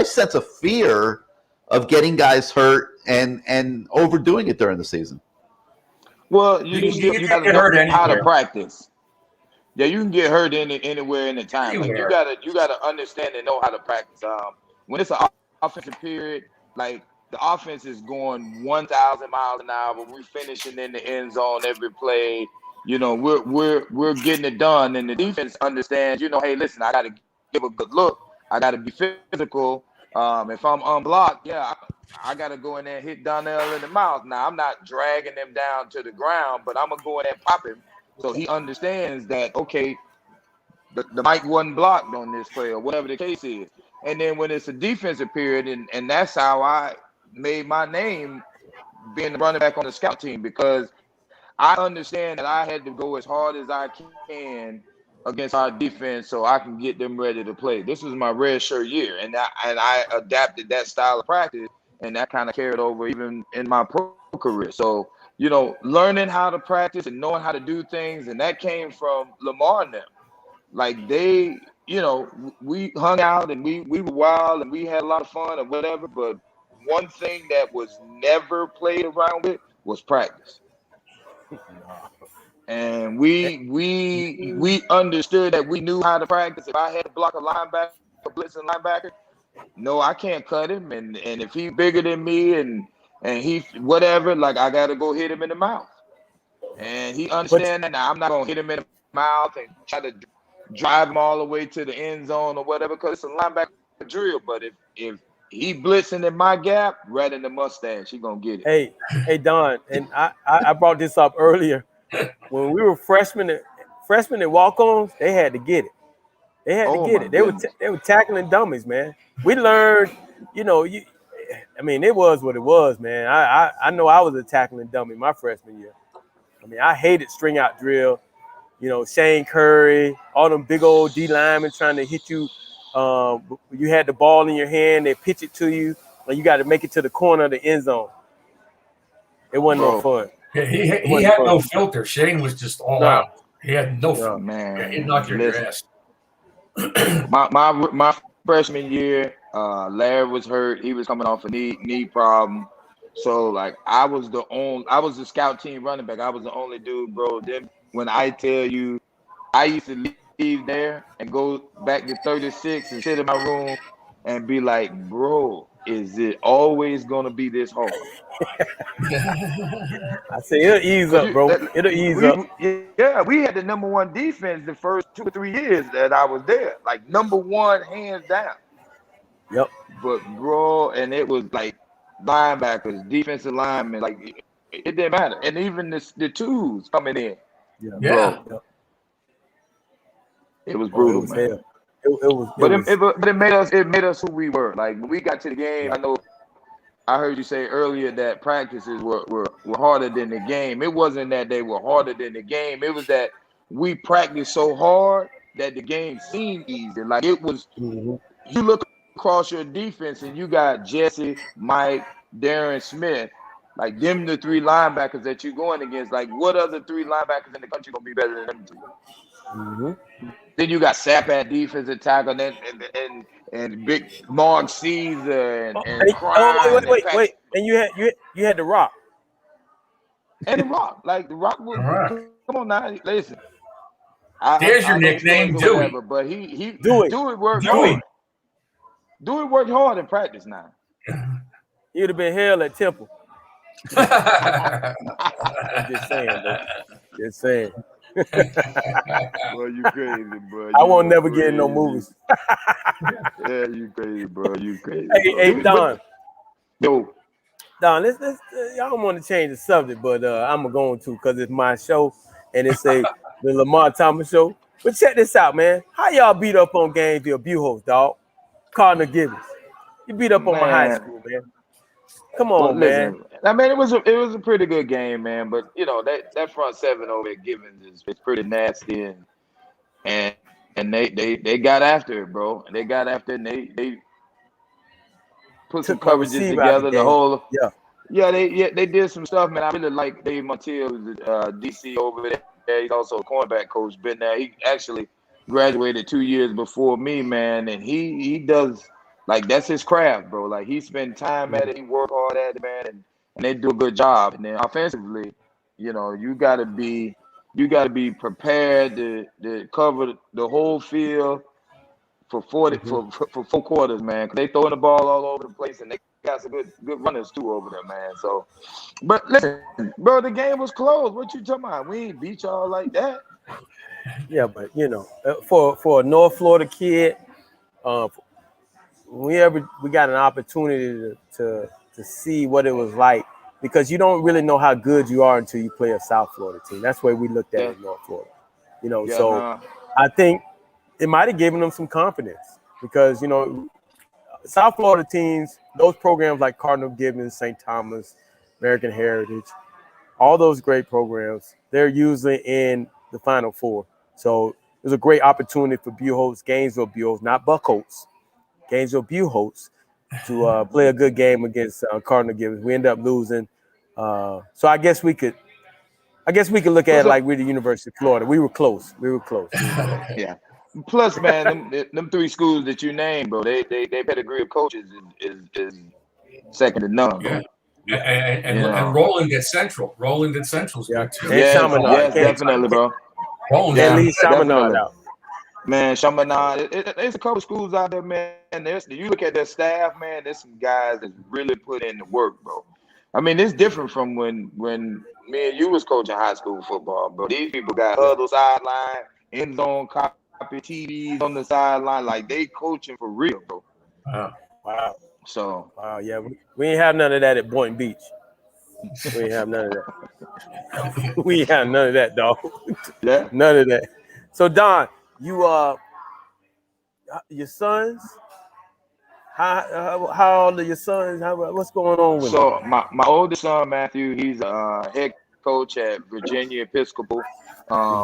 sense a fear of getting guys hurt and overdoing it during the season. Well, you got to know how to practice. Yeah, you can get hurt anywhere in the time. Like you gotta understand and know how to practice. When it's an offensive period, like the offense is going 1,000 miles an hour, but we're finishing in the end zone every play. We're getting it done, and the defense understands. Hey, listen, I gotta give a good look. I gotta be physical. If I'm unblocked, I gotta go in there and hit Donnell in the mouth. Now I'm not dragging them down to the ground, but I'm gonna go in there and pop him. So he understands that, okay, the mic wasn't blocked on this play or whatever the case is. And then when it's a defensive period, and that's how I made my name being the running back on the scout team, because I understand that I had to go as hard as I can against our defense so I can get them ready to play. This was my red shirt year, and I adapted that style of practice, and that kind of carried over even in my pro career. So, learning how to practice and knowing how to do things. And that came from Lamar and them. Like they, we hung out and we were wild and we had a lot of fun or whatever. But one thing that was never played around with was practice. And we understood that we knew how to practice. If I had to block a linebacker, a blitzing linebacker, no, I can't cut him. And if he's bigger than me and he whatever, like I gotta go hit him in the mouth, and he understands that. Now I'm not gonna hit him in the mouth and try to drive him all the way to the end zone or whatever, because it's a linebacker drill. But if he blitzing in my gap, right in the mustache, he gonna get it. Hey, Don, and I brought this up earlier. When we were freshmen and walk-ons, they had to get it. They had to get it. They were tackling dummies, man. We learned, it was what it was, man. I know I was a tackling dummy my freshman year. I hated string out drill. Shane Curry, all them big old D linemen trying to hit you. You had the ball in your hand, they pitch it to you, and you got to make it to the corner of the end zone. It wasn't no fun. Yeah, he had no filter. Shane was just all out. He had no filter. Man, he'd knock you on your ass. my freshman year, Larry was hurt. He was coming off a knee problem. So like I was the scout team running back. I was the only dude, bro. Then when I tell you, I used to leave there and go back to 36 and sit in my room and be like, bro, is it always gonna be this hard? I say it'll ease up, bro. It'll ease up. Yeah, we had the number one defense the first 2 or 3 years that I was there. Like number one, hands down. Yep. But bro, and it was like linebackers, defensive linemen, like it didn't matter. And even the twos coming in. Yeah. Bro, it was brutal, man. It made us who we were. Like when we got to the game, I heard you say earlier that practices were harder than the game. It wasn't that they were harder than the game. It was that we practiced so hard that the game seemed easy. Like it was. You look across your defense and you got Jesse, Mike, Darren Smith. Like them, the 3 linebackers that you're going against. Like what other 3 linebackers in the country gonna be better than them 2? Then you got Sapp at defensive tackle, and big Mark Caesar and wait. And you had the Rock. And the Rock, like the Rock was. Come on now, listen. There's your nickname, Dewey. Whatever, but he Dewey worked hard. Dewey worked hard in practice now. You'd have been hell at Temple. I'm just saying, bro. Just saying. Bro, you crazy, bro. I won't never get in no movies. Yeah, you crazy, bro. You crazy. Hey, Don. Yo. Don, let's y'all don't want to change the subject, but I'm going to because it's my show and it's the Lamar Thomas show. But check this out, man. How y'all beat up on Gainesville Buchholz, dog? Cardinal Gibbons. You beat up on my high school, man. Come on, man. I mean, it was a pretty good game, man. But you know that front seven over at Gibbons is pretty nasty, and they got after it, bro. They got after it, and they put some coverages together. They did some stuff, man. I really like Dave Montiel, DC over there. He's also a cornerback coach. Been there. He actually graduated 2 years before me, man, and he does. Like, that's his craft, bro. Like, he spent time at it. He worked hard at it, man, and they do a good job. And then offensively, you know, you gotta be prepared to cover the whole field for 4 quarters, man. 'Cause they throwing the ball all over the place, and they got some good runners too over there, man. So, but listen, bro, the game was close. What you talking about? We ain't beat y'all like that. Yeah, but you know, for a North Florida kid, we got an opportunity to see what it was like, because you don't really know how good you are until you play a South Florida team. That's where we looked at in North Florida. You know, I think it might have given them some confidence, because you know, South Florida teams, those programs like Cardinal Gibbons, St. Thomas, American Heritage, all those great programs, they're usually in the Final Four. So it was a great opportunity for Gainesville Buchholz, not Buchholz, Gainesville Buchholz, to play a good game against Cardinal Gibbons. We ended up losing. So I guess we could look at it like we're the University of Florida. We were close. Yeah. Plus, man, them 3 schools that you named, bro, they pedigree of coaches is second to none. Bro. Yeah. And Roland at Central. Roland at Central's good too. Yes, definitely, bro. Roland leave Chaminade out. Man, Chaminade, there's a couple schools out there, man. You look at their staff, man, there's some guys that really put in the work, bro. I mean, it's different from when me and you was coaching high school football, bro. These people got huddle sideline, end zone copy, TVs on the sideline. Like, they coaching for real, bro. Wow. So. Wow, yeah. We ain't have none of that at Boynton Beach. We ain't have none of that. We ain't have none of that, dog. Yeah. None of that. So, Don, you your sons, how old are your sons? What's going on with them? So my oldest son, Matthew, he's a head coach at Virginia Episcopal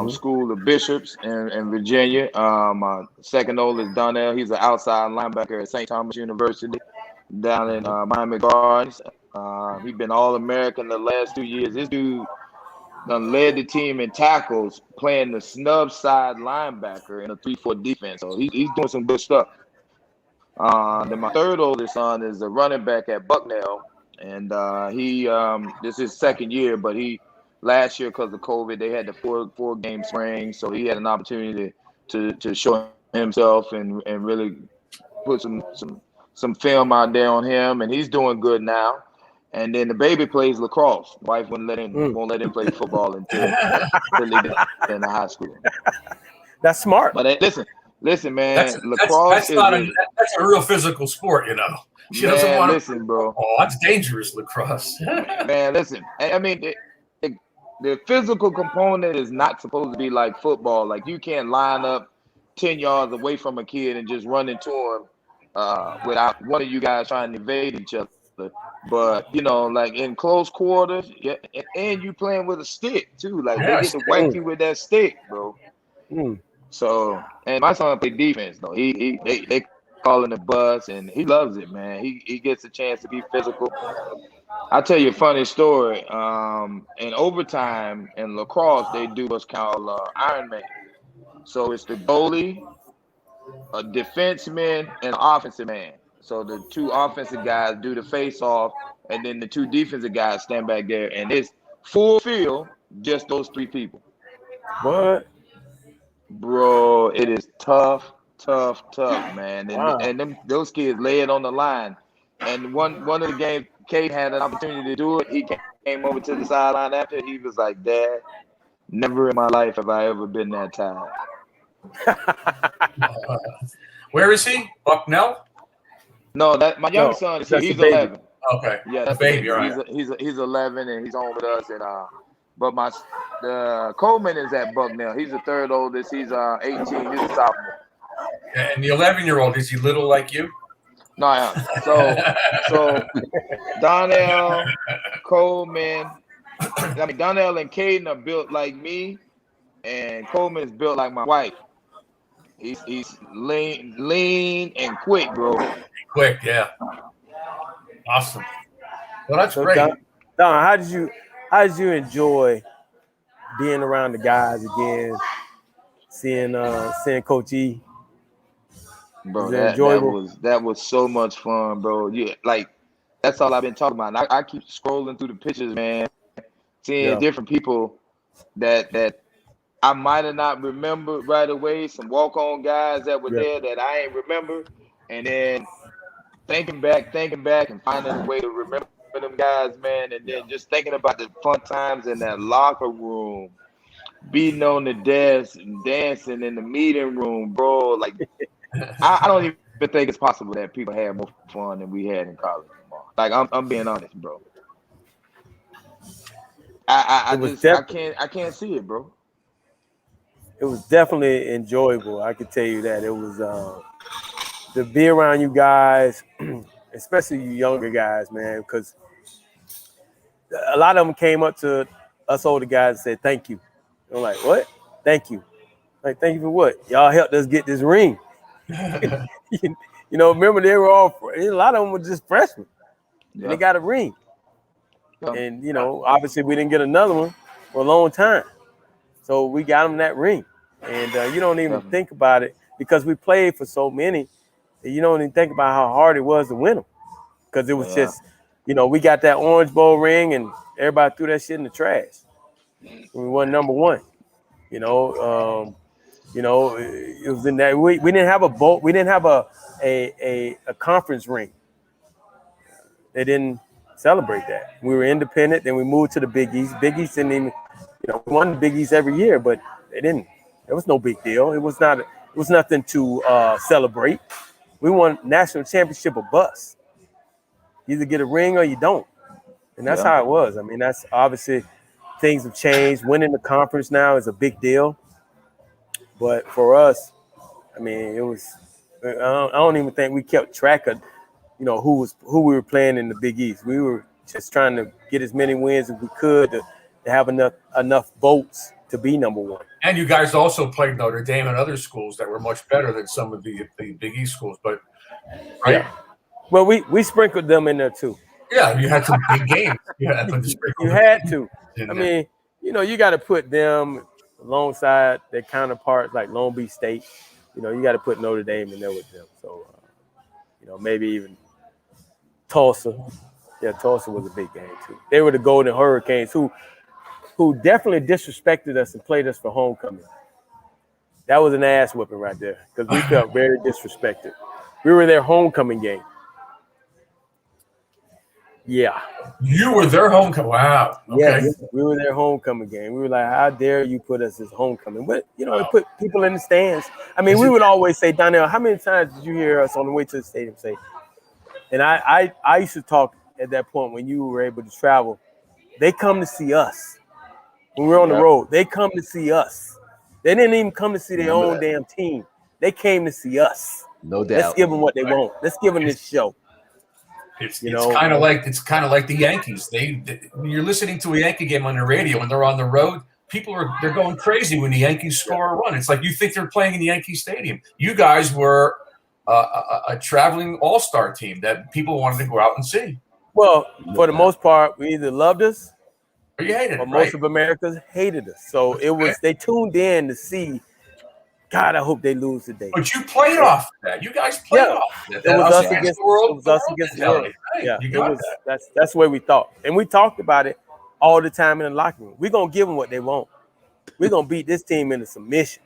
School of Bishops in Virginia. My second oldest, Donnell, he's an outside linebacker at St. Thomas University down in Miami Gardens. He's been All-American the last 2 years. This dude done led the team in tackles, playing the snub side linebacker in a 3-4 defense. So he's doing some good stuff. Then my third oldest son is a running back at Bucknell, and he this is his second year, but last year because of COVID they had the four game spring, so he had an opportunity to show himself and really put some film out there on him, and he's doing good now. And then the baby plays lacrosse. Wife won't let him play football until he gets in high school. That's smart. But listen, man, lacrosse that's a real physical sport, you know. She doesn't want to listen, bro. Oh, that's dangerous, lacrosse. Man, listen. I mean, the physical component is not supposed to be like football. Like you can't line up 10 yards away from a kid and just run into him without one of you guys trying to evade each other. But you know, like in close quarters, yeah, and you playing with a stick too. Like they get to whack you with that stick, bro. So, and my son play defense though. They calling the bus, and he loves it, man. He gets a chance to be physical. I'll tell you a funny story. In overtime in lacrosse, they do what's called Iron Man. So it's the goalie, a defenseman, and an offensive man. So the two offensive guys do the face-off, and then the two defensive guys stand back there, and it's full field, just those three people. What? Bro, it is tough, man. And those kids lay it on the line. And one of the games, Kate had an opportunity to do it. He came over to the sideline after. He was like, Dad, never in my life have I ever been that tired. Where is he? Bucknell? No, my young son. He's 11. Okay. Yeah, that's baby. Right. He's 11 and he's on with us. And but Coleman is at Bucknell. He's the third oldest. He's 18. He's a sophomore. And the 11-year-old, is he little like you? No, I am. So Donnell, Coleman. I mean, Donnell and Caden are built like me, and Coleman is built like my wife. He's lean and quick, bro. Quick, yeah. Awesome. Well, that's great. Don, how did you enjoy being around the guys again? Seeing Coach E. Bro, that was so much fun, bro. Yeah, like that's all I've been talking about. I keep scrolling through the pictures, man, seeing different people that I might have not remembered right away. Some walk-on guys that were there that I ain't remember, and then thinking back, and finding a way to remember them guys, man, and then just thinking about the fun times in that locker room, beating on the desk and dancing in the meeting room, bro. Like, I don't even think it's possible that people had more fun than we had in college. Like, I'm being honest, bro. I can't see it, bro. It was definitely enjoyable. I can tell you that. It was to be around you guys, especially you younger guys, man, because a lot of them came up to us older guys and said, thank you. And I'm like, what? Thank you. Like, thank you for what? Y'all helped us get this ring. You know, remember they were a lot of them were just freshmen. Yeah. And they got a ring. Yeah. And, you know, obviously we didn't get another one for a long time. So we got them that ring. And you don't even think about it because we played for so many. You don't even think about how hard it was to win them. Because it was just, you know, we got that Orange Bowl ring and everybody threw that shit in the trash. We won number one. You know, it was in that we didn't have a bowl, we didn't have a conference ring. They didn't celebrate that. We were independent, then we moved to the Big East. Big East didn't even, you know, we won the Big East every year, but they didn't. It was no big deal. It was nothing to celebrate. We won national championship or bust. You either get a ring or you don't. And that's how it was. I mean, that's obviously things have changed. Winning the conference now is a big deal. But for us, I mean, it was, I don't even think we kept track of, you know, who we were playing in the Big East. We were just trying to get as many wins as we could to have enough votes to be number one. And you guys also played Notre Dame and other schools that were much better than some of the Big East schools, but right? Yeah. Well, we sprinkled them in there too. Yeah, you had some big games. You had to. I mean, you got to put them alongside their counterparts like Long Beach State. You got to put Notre Dame in there with them. So, maybe even Tulsa. Yeah, Tulsa was a big game too. They were the Golden Hurricanes who definitely disrespected us and played us for homecoming. That was an ass whipping right there because we felt very disrespected. We were their homecoming game. Yeah. You were their homecoming. Wow. Okay. Yes, we were their homecoming game. We were like, how dare you put us as homecoming? But, it put people in the stands. I mean, we would always say, Donnell, how many times did you hear us on the way to the stadium say? And I used to talk at that point when you were able to travel. They come to see us. When we were on the road, they come to see us. They didn't even come to see their own damn team. They came to see us. No doubt. Let's give them what they want. Let's give them this show. It's kind of like the Yankees. When you're listening to a Yankee game on the radio and they're on the road, they're going crazy when the Yankees score a run. It's like you think they're playing in the Yankee Stadium. You guys were a traveling all-star team that people wanted to go out and see. Well, for the most part, we either loved us or you hated or it. Most of Americans hated us. So it was they tuned in to see. God, I hope they lose today. But you played off that. You guys played off that. It was us against the world. It was us against the world. Right. Yeah, you got that. That's the way we thought, and we talked about it all the time in the locker room. We're gonna give them what they want. We're gonna beat this team into submission.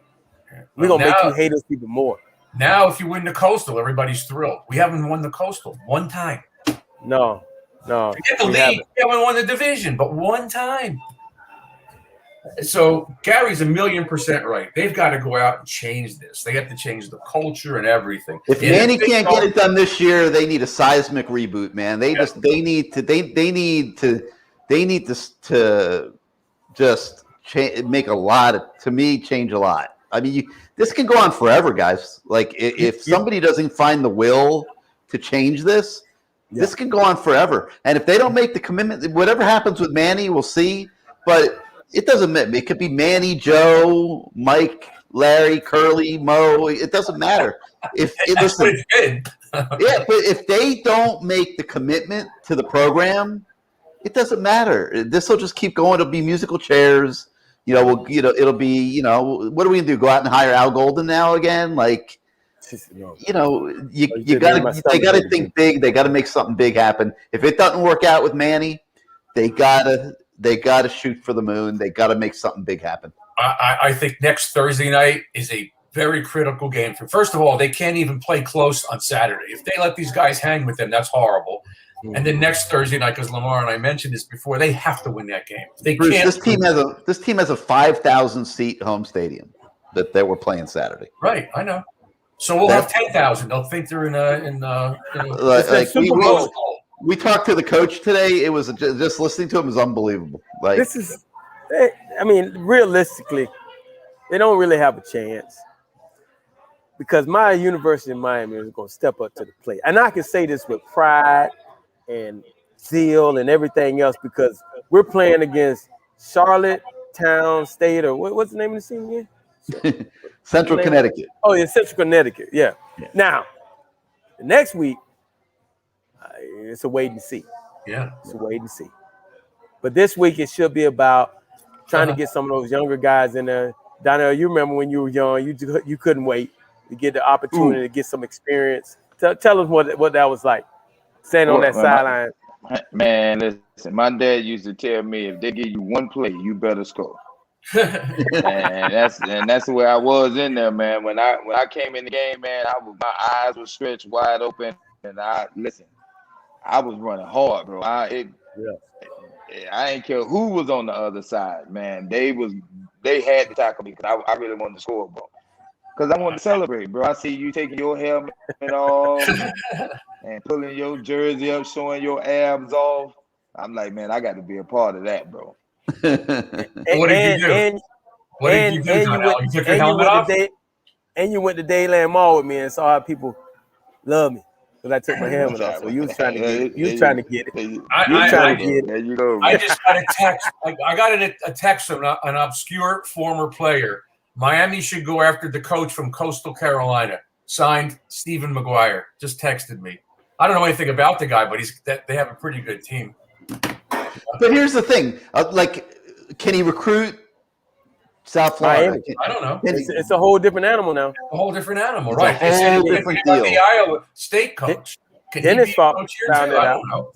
We're gonna make you hate us even more. Now, if you win the Coastal, everybody's thrilled. We haven't won the Coastal one time. No. Forget the league. We haven't won the division, but one time. So Gary's 1,000,000% right. They've got to go out and change this. They have to change the culture and everything. If Manny can't get it done this year, they need a seismic reboot, man. They need to just make a lot change a lot. I mean, this can go on forever, guys. Like if somebody doesn't find the will to change this, this can go on forever. And if they don't make the commitment, whatever happens with Manny, we'll see. But it doesn't matter. It could be Manny, Joe, Mike, Larry, Curly, Mo. It doesn't matter. But if they don't make the commitment to the program, it doesn't matter. This will just keep going. It'll be musical chairs. It'll be. What are we gonna do? Go out and hire Al Golden now again? Like, they got to think big. They got to make something big happen. If it doesn't work out with Manny, they gotta shoot for the moon. They got to make something big happen. I think next Thursday night is a very critical game. First of all, they can't even play close on Saturday. If they let these guys hang with them, that's horrible. And then next Thursday night, because Lamar and I mentioned this before, they have to win that game. They Bruce, can't. This team has a 5,000 seat home stadium that they were playing Saturday. Right, I know. So we'll have 10,000. They'll think they're We talked to the coach today. It was just listening to him is unbelievable. Like realistically, they don't really have a chance because my University of Miami is going to step up to the plate, and I can say this with pride and zeal and everything else because we're playing against Charlotte Town State or what's the name of the team again? Central Connecticut. Oh, yeah, Central Connecticut. Yeah. Now, the next week, it's a wait and see. Yeah. It's a wait and see. But this week, it should be about trying to get some of those younger guys in there. Donnell, you remember when you were young, you couldn't wait to get the opportunity to get some experience. Tell us what that was like, standing on that sideline. Man, listen, my dad used to tell me if they give you one play, you better score. and that's the way I was in there, man. When I came in the game, man, my eyes were stretched wide open, and I was running hard, bro. I didn't care who was on the other side, man. They had to tackle me because I really wanted to score, bro. Because I wanted to celebrate, bro. I see you taking your helmet off and pulling your jersey up, showing your abs off. I'm like, man, I got to be a part of that, bro. What did you do? What did you do? You took your helmet off? And you went to Dayland Mall with me and saw how people love me because I took my helmet off. So you was trying to get it. You was trying to get it. There you go. I just got a text. I got a text from an obscure former player. Miami should go after the coach from Coastal Carolina. Signed, Stephen McGuire. Just texted me. I don't know anything about the guy, but they have a pretty good team. But here's the thing: can he recruit South Florida? Miami. I don't know. It's a whole different animal now. A whole different animal, It's right? a whole different deal. The Iowa State coach. Dennis found it I out. don't know.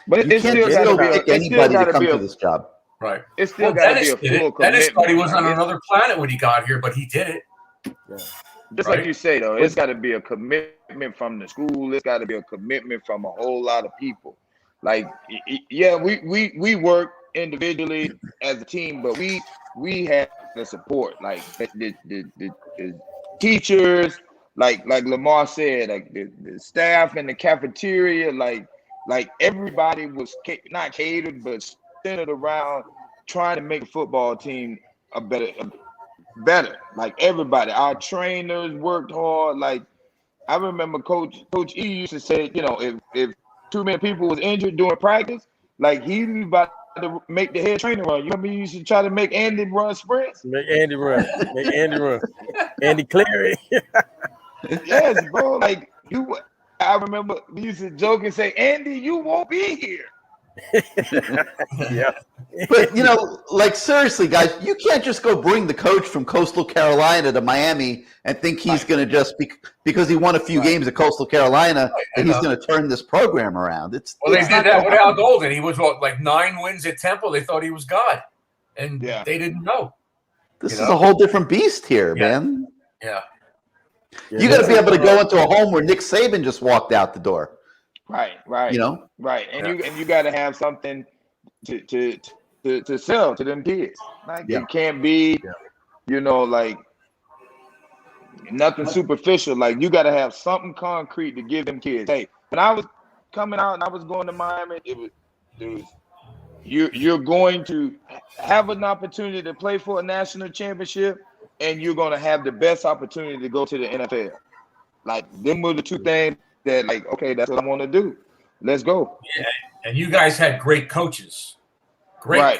But You can't pick anybody to come to this job. Right. It's still got to be a full commitment. Dennis thought he was on another planet when he got here, but he did it. Yeah. Just like you say, though, it's got to be a commitment from the school. It's got to be a commitment from a whole lot of people. Like, yeah, we work individually as a team, but we have the support, like the teachers, like Lamar said, like the staff in the cafeteria, like everybody was not catered, but centered around trying to make a football team a better. Like everybody, our trainers worked hard. Like I remember Coach E used to say, you know, if too many people was injured during practice, like he was about to make the head trainer run. You know what I mean? He used to try to make Andy run sprints. Make Andy run. Andy Cleary. Yes, bro. Like I remember we used to joke and say, Andy, you won't be here. Yeah. But, you know, like, seriously, guys, you can't just go bring the coach from Coastal Carolina to Miami and think he's going to just because he won a few games at Coastal Carolina and he's going to turn this program around. They did that with Al Golden. He was, like 9 wins at Temple. They thought he was God, and they didn't know. This is a whole different beast here, man. Yeah. You got to be able to go into a home where Nick Saban just walked out the door. Right. You know? Right. And you got to have something to sell to them kids. Like it can't be, you know, like nothing superficial. Like you got to have something concrete to give them kids. Hey, when I was coming out and I was going to Miami, it was you're going to have an opportunity to play for a national championship, and you're going to have the best opportunity to go to the NFL. Like them were the two things that, like, okay, that's what I want to do. Let's go. Yeah, and you guys had great coaches. Great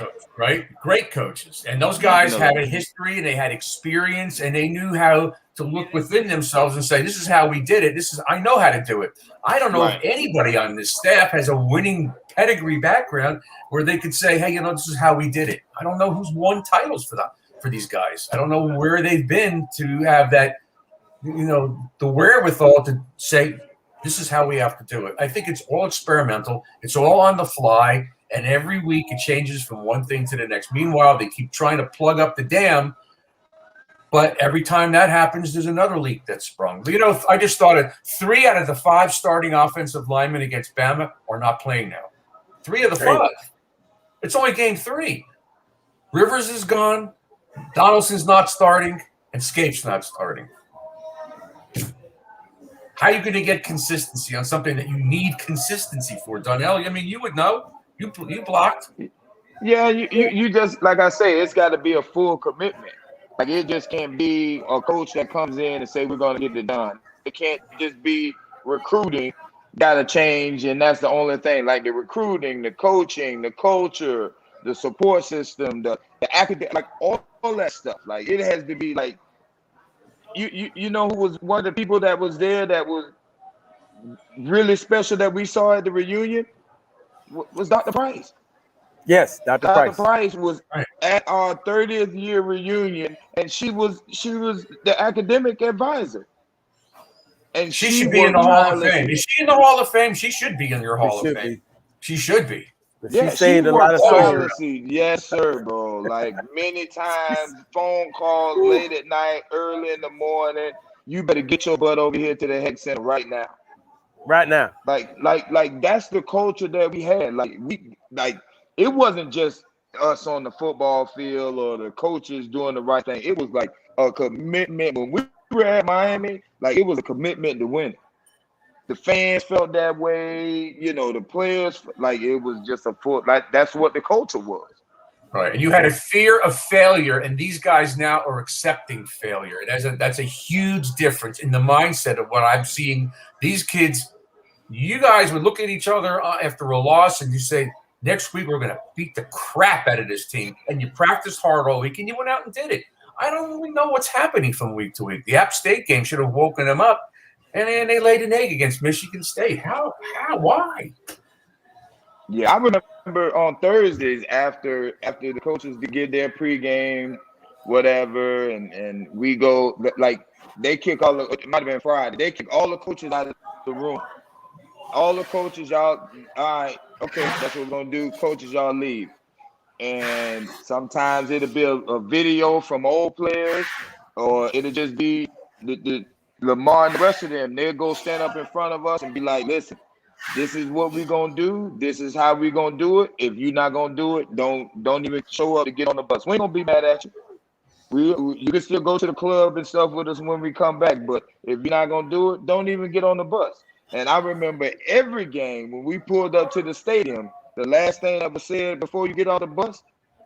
coaches. And those guys had a history and they had experience and they knew how to look within themselves and say, this is how we did it. I know how to do it. I don't know if anybody on this staff has a winning pedigree background where they could say, hey, you know, this is how we did it. I don't know who's won titles for these guys. I don't know where they've been to have that, you know, the wherewithal to say, this is how we have to do it. I think it's all experimental. It's all on the fly. And every week it changes from one thing to the next. Meanwhile, they keep trying to plug up the dam. But every time that happens, there's another leak that's sprung. You know, I just thought 3 out of the 5 starting offensive linemen against Bama are not playing now. 3 of the 5. It's only game 3. Rivers is gone. Donaldson's not starting. And Scape's not starting. How are you going to get consistency on something that you need consistency for, Donnell? I mean, you would know. You blocked. Yeah, you just, like I say, it's got to be a full commitment. Like, it just can't be a coach that comes in and say, we're going to get it done. It can't just be recruiting got to change, and that's the only thing. Like the recruiting, the coaching, the culture, the support system, the academic, like all that stuff. Like it has to be like, you know who was one of the people that was there that was really special that we saw at the reunion was Dr. Price. Yes, Dr. Price. Dr. Price was at our 30th year reunion, and she was the academic advisor. And she should be in the Hall of Fame. Is she in the Hall of Fame? She should be in your Hall of Fame. She should be. Yeah, she saved a lot of stories. Yes, sir, bro. Like many times, phone calls late at night, early in the morning. You better get your butt over here to the Heck Center right now. Right now. Like that's the culture that we had. Like it wasn't just us on the football field or the coaches doing the right thing. It was like a commitment. When we were at Miami, like it was a commitment to win. The fans felt that way, you know, the players, like it was just a full, like that's what the culture was. Right. And you had a fear of failure, and these guys now are accepting failure. That's a huge difference in the mindset of what I'm seeing. These kids, you guys would look at each other after a loss and you say, next week we're going to beat the crap out of this team. And you practiced hard all week and you went out and did it. I don't really know what's happening from week to week. The App State game should have woken them up. and then they laid an egg against Michigan State. Why? Yeah, I remember on Thursdays after the coaches get their pregame, whatever, and we go like they kick it might have been Friday. They kick all the coaches out of the room. All the coaches, y'all, all right, okay, that's what we're gonna do. Coaches, y'all leave. And sometimes it'll be a video from old players, or it'll just be the Lamar and the rest of them. They'll go stand up in front of us and be like, listen, this is what we're gonna do. This is how we're gonna do it. If you're not gonna do it, don't even show up to get on the bus. We ain't gonna be mad at you. You can still go to the club and stuff with us when we come back, but if you're not gonna do it, don't even get on the bus. And I remember every game when we pulled up to the stadium, the last thing I was said before you get on the bus,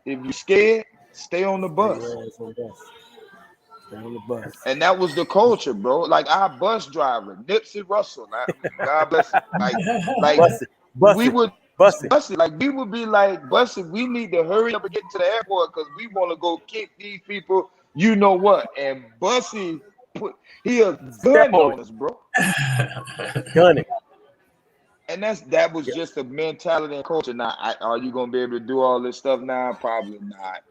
if you're scared, stay on the bus. Stay on the bus. And that was the culture, bro. Like our bus driver, Nipsey Russell, God bless him. We would be like, Bussy, we need to hurry up and get to the airport because we want to go kick these people. You know what? And Bussy he a gun on us, bro. Gunning. And that was just a mentality and culture. Now, are you gonna be able to do all this stuff now? Probably not.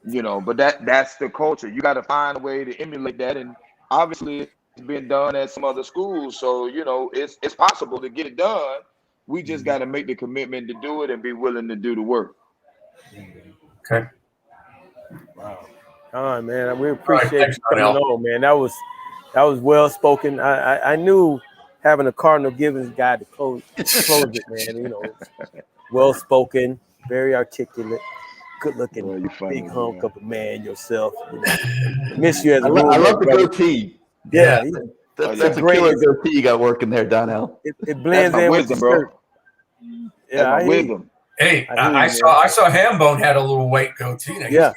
You know, but that's the culture. You got to find a way to emulate that, and obviously it's been done at some other schools. So you know, it's possible to get it done. We just got to make the commitment to do it and be willing to do the work. Okay. Wow. All right, man. We appreciate you coming on, man. That was well spoken. I knew having a Cardinal Givens guy to close it, man. You know, well spoken, very articulate, good looking, big hunk of a man yourself. You know, miss you as a I love the goatee. Yeah, that's a killer goatee you got working there, Donnell. It blends in with the shirt. Yeah, I hear you. Hey, I saw Hambone had a little white goatee. Yeah.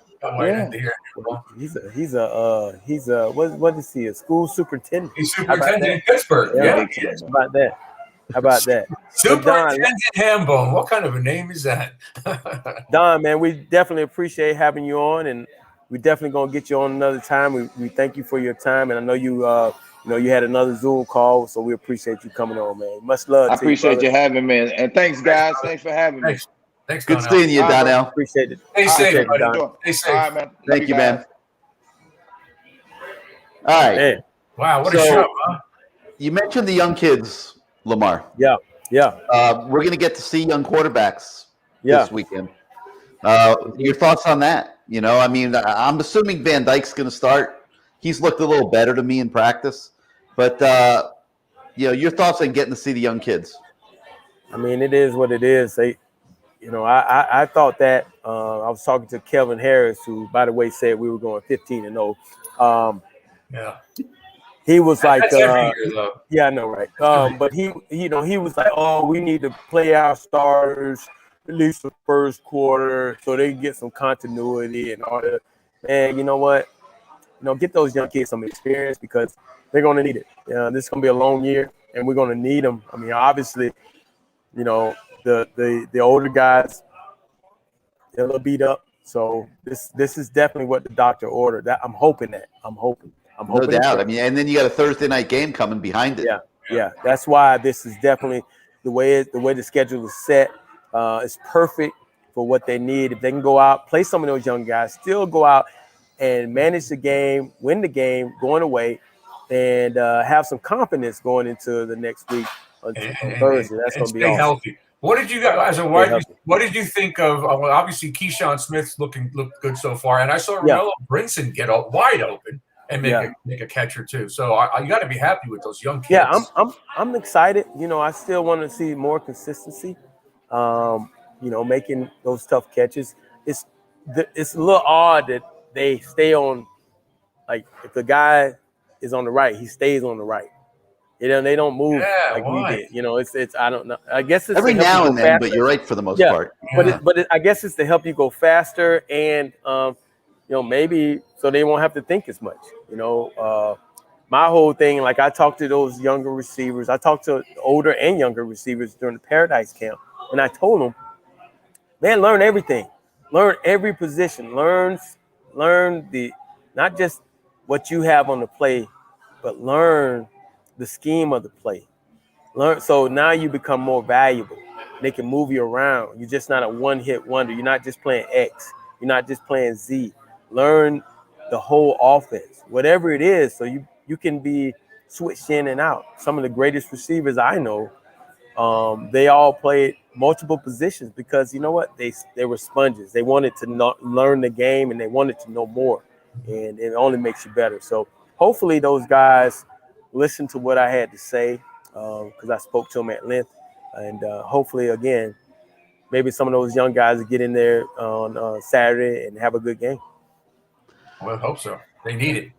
He's a what is he? A school superintendent. He's superintendent in Pittsburgh. Yeah. How about that? Superintendent Hambone. What kind of a name is that? Don, man, we definitely appreciate having you on, and we definitely gonna get you on another time. We thank you for your time, and I know you you had another Zoom call, so we appreciate you coming on, man. Much love. I appreciate you having me, and thanks, guys. Thanks for having me. Thanks, good seeing you, Donnell. Appreciate it. Stay safe, buddy. Stay safe. All right, man. Thank you, man. All right. Man. Wow, what a show, huh? You mentioned the young kids, Lamar. Yeah. We're going to get to see young quarterbacks this weekend. Your thoughts on that? You know, I mean, I'm assuming Van Dyke's going to start. He's looked a little better to me in practice. But, your thoughts on getting to see the young kids? I mean, it is what it is. I thought that I was talking to Kevin Harris, who, by the way, said we were going 15-0. Yeah. He was like, yeah, I know, right? But he was like, oh, we need to play our starters at least the first quarter so they can get some continuity and all that. And you know what? Get those young kids some experience because they're going to need it. This is going to be a long year, and we're going to need them. I mean, obviously, the older guys, they're a little beat up. So this is definitely what the doctor ordered. That I'm hoping. No doubt. I mean, and then you got a Thursday night game coming behind it. Yeah. That's why this is definitely the way the schedule is set. It's perfect for what they need. If they can go out, play some of those young guys, still go out and manage the game, win the game, going away, and have some confidence going into the next week on Thursday. That's going to be awesome. Healthy. What did you guys? What did you think of? Well, obviously Keyshawn Smith's looked good so far, and I saw Ronaldo Brinson get wide open and make a catch or two. So you got to be happy with those young kids. Yeah, I'm excited. I still want to see more consistency. Making those tough catches. It's a little odd that they stay on. Like if the guy is on the right, he stays on the right. They don't move like we did. It's I don't know. I guess it's every now and then, but you're right for the most part. Yeah. But I guess it's to help you go faster and maybe so they won't have to think as much. My whole thing, like I talked to those younger receivers, I talked to older and younger receivers during the Paradise Camp, and I told them, man, learn everything, learn every position, learn the not just what you have on the play, but learn the scheme of the play. Learn. So now you become more valuable. They can move you around. You're just not a one-hit wonder. You're not just playing X. You're not just playing Z. Learn the whole offense, whatever it is, so you can be switched in and out. Some of the greatest receivers I know, they all played multiple positions because you know what? They were sponges. They wanted to learn the game and they wanted to know more, and it only makes you better. So hopefully those guys listen to what I had to say because I spoke to them at length, and hopefully again, maybe some of those young guys will get in there on Saturday and have a good game. Well, I hope so. They need it.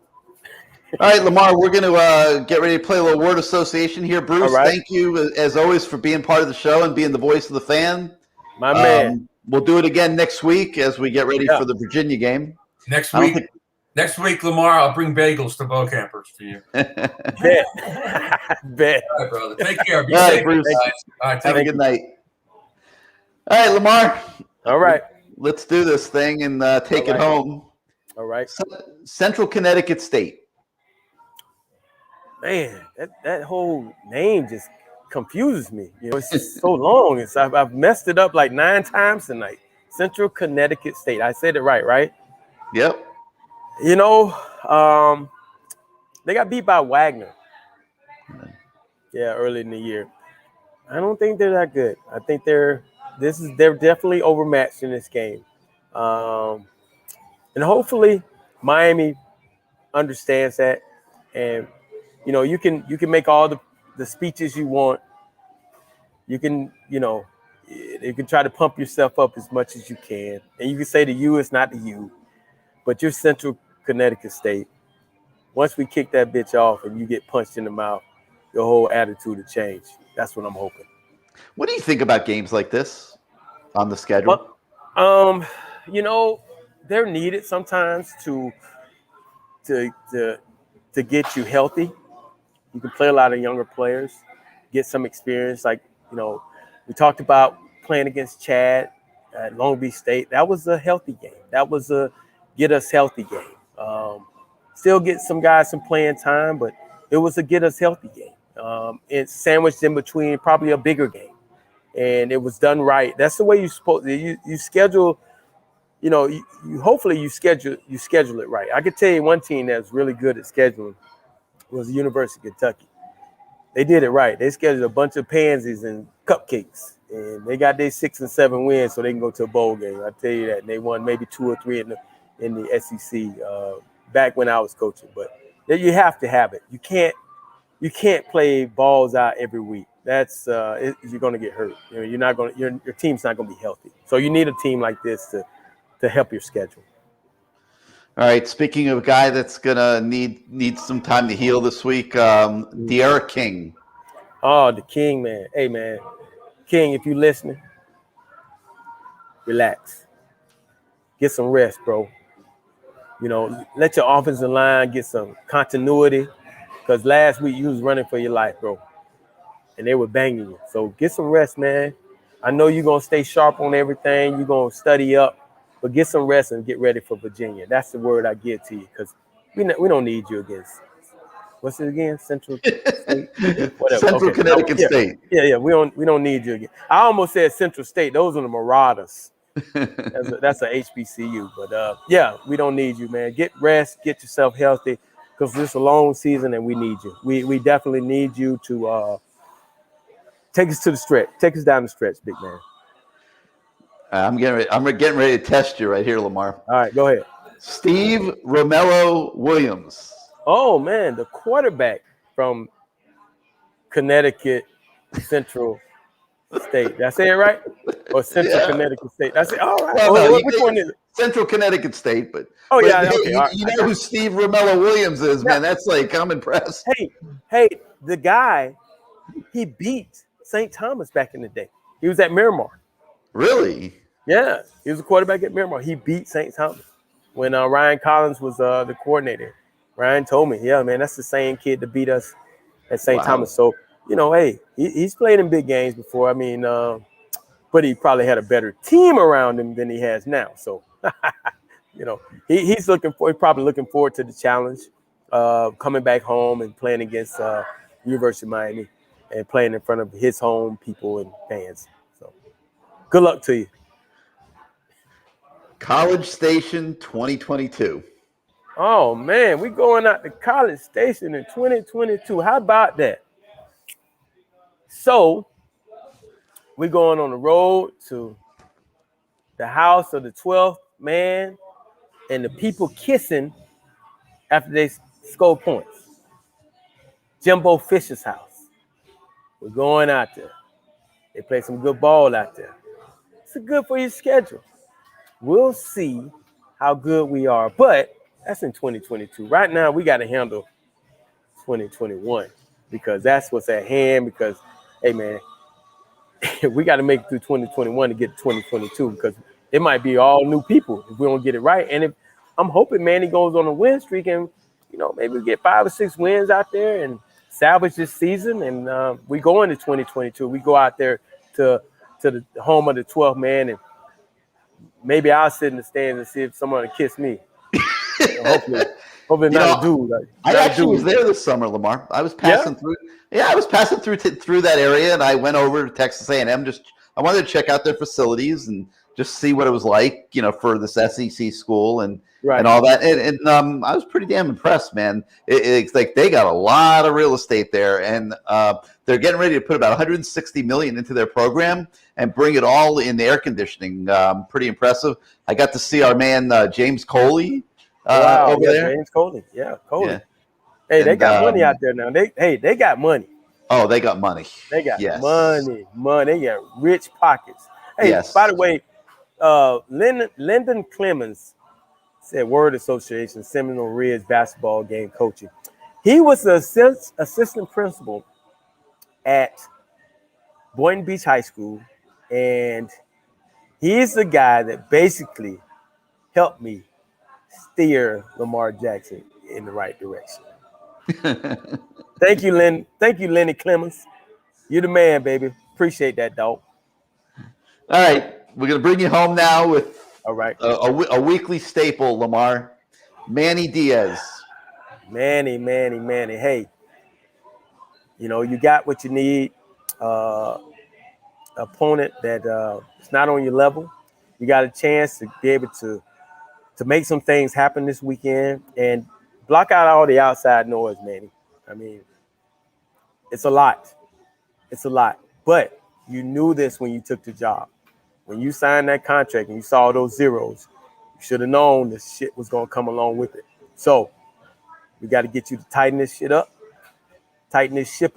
All right, Lamar, we're going to get ready to play a little word association here. Bruce, thank you, as always, for being part of the show and being the voice of the fan. My man. We'll do it again next week as we get ready for the Virginia game. Next week, Lamar, I'll bring bagels to Bo Campers for you. Bet. All right, brother. Take care. Be All right, safe, Bruce. guys. All right, Have a good night. All right, Lamar. All right. Let's do this thing and take it home. All right. Central Connecticut State. Man, that whole name just confuses me. You know, it's just so long. I've messed it up like 9 times tonight. Central Connecticut State. I said it right? Yep. You know, they got beat by Wagner. Yeah, early in the year. I don't think they're that good. I think they're definitely overmatched in this game. And hopefully Miami understands that. And you know, you can make all the speeches you want. You can, you can try to pump yourself up as much as you can. And you can say the U is not the U, but you're Central Connecticut State. Once we kick that bitch off and you get punched in the mouth, your whole attitude will change. That's what I'm hoping. What do you think about games like this on the schedule? You know, they're needed sometimes to get you healthy. You can play a lot of younger players, get some experience. Like, you know, we talked about playing against Chad at Long Beach State. That was a healthy game. That was a get us healthy game. Still get some guys some playing time, but it was a get us healthy game. It's sandwiched in between probably a bigger game. And it was done right. That's the way you're supposed to. You schedule, you know, you hopefully you schedule it right. I could tell you one team that's really good at scheduling was the University of Kentucky. They did it right. They scheduled a bunch of pansies and cupcakes, and they got their 6 and 7 wins so they can go to a bowl game. I tell you that. And they won maybe 2 or 3 in the SEC back when I was coaching. But you have to have it. You can't play balls out every week. That's you're going to get hurt. You know, you're not going. Your team's not going to be healthy. So you need a team like this to help your schedule. All right. Speaking of a guy that's gonna need some time to heal this week, De'Ara King. Oh, the King, man. Hey, man, King, if you listening, relax. Get some rest, bro. You know, let your offensive line get some continuity. Because last week you was running for your life, bro, and they were banging you. So get some rest, man. I know you're gonna stay sharp on everything. You're gonna study up. But get some rest and get ready for Virginia. That's the word I give to you because we don't need you against. What's it again? Central State? Whatever. Central Connecticut State. Yeah. We don't need you again. I almost said Central State. Those are the Marauders. That's a HBCU. But yeah, we don't need you, man. Get rest. Get yourself healthy because this is a long season and we need you. We definitely need you to take us to the stretch. Take us down the stretch, big man. I'm getting ready to test you right here, Lamar. All right, go ahead. Steve Romello Williams. Oh, man, the quarterback from Connecticut Central State. Did I say it right? Or Central Connecticut State? That's it. All right. Well, which one is it? Central Connecticut State, but yeah. Okay. You know who Steve Romello Williams is, man. That's I'm impressed. Hey, the guy, he beat St. Thomas back in the day. He was at Miramar. Really? Yeah, he was a quarterback at Miramar. He beat St. Thomas when Ryan Collins was the coordinator. Ryan told me, yeah, man, that's the same kid that beat us at St. Thomas. So, you know, hey, he's played in big games before. I mean, but he probably had a better team around him than he has now. So, you know, he's probably looking forward to the challenge, coming back home and playing against, University of Miami, and playing in front of his home people and fans. So good luck to you. College Station 2022. Oh, man, we going out to College Station in 2022. How about that? So we're going on the road to the house of the 12th man and the people kissing after they score points. Jimbo Fisher's house. We're going out there. They play some good ball out there. It's good for your schedule. We'll see how good we are, but that's in 2022. Right now, we got to handle 2021 because that's what's at hand. Because, hey, man, we got to make it through 2021 to get to 2022 because it might be all new people if we don't get it right. And if I'm hoping Manny goes on a win streak and, maybe we get 5 or 6 wins out there and salvage this season. And we go into 2022. We go out there to the home of the 12th man, and maybe I'll sit in the stands and see if someone will kiss me. Hopefully not a dude. I actually was there this summer, Lamar. I was passing through. Yeah, I was passing through that area, and I went over to Texas A&M. I wanted to check out their facilities and just see what it was like, for this SEC school and all that. And I was pretty damn impressed, man. It's like they got a lot of real estate there, and they're getting ready to put about $160 million into their program and bring it all in the air conditioning. Pretty impressive. I got to see our man James Coley over there. James Coley, Coley. Yeah. Hey, they got money out there now. They got money. Oh, they got money. They got money. They got rich pockets. Hey, by the way, Lyndon Clemens said Word Association Seminole Ridge basketball game coaching. He was the assistant principal at Boynton Beach High School, and he's the guy that basically helped me steer Lamar Jackson in the right direction. Thank you, Lynn. Thank you, Lenny Clemens. You're the man, baby. Appreciate that, dog. All right, we're gonna bring you home now with a weekly staple, Lamar. Manny Diaz. Manny. Hey, you got what you need. Opponent that is not on your level. You got a chance to be able to make some things happen this weekend and block out all the outside noise, Manny. I mean, it's a lot. But you knew this when you took the job. When you signed that contract and you saw those zeros, you should have known this shit was going to come along with it. So we got to get you to tighten this ship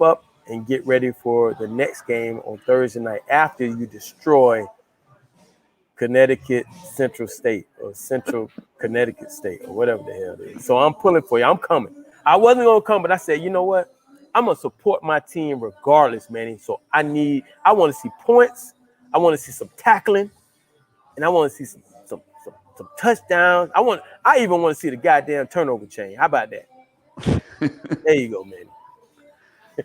up, and get ready for the next game on Thursday night after you destroy Connecticut Central State or Central Connecticut State or whatever the hell it is. So I'm pulling for you. I'm coming. I wasn't going to come, but I said, you know what? I'm going to support my team regardless, Manny. So I want to see points. I want to see some tackling, and I want to see some touchdowns. I even want to see the goddamn turnover chain. How about that? There you go, Manny.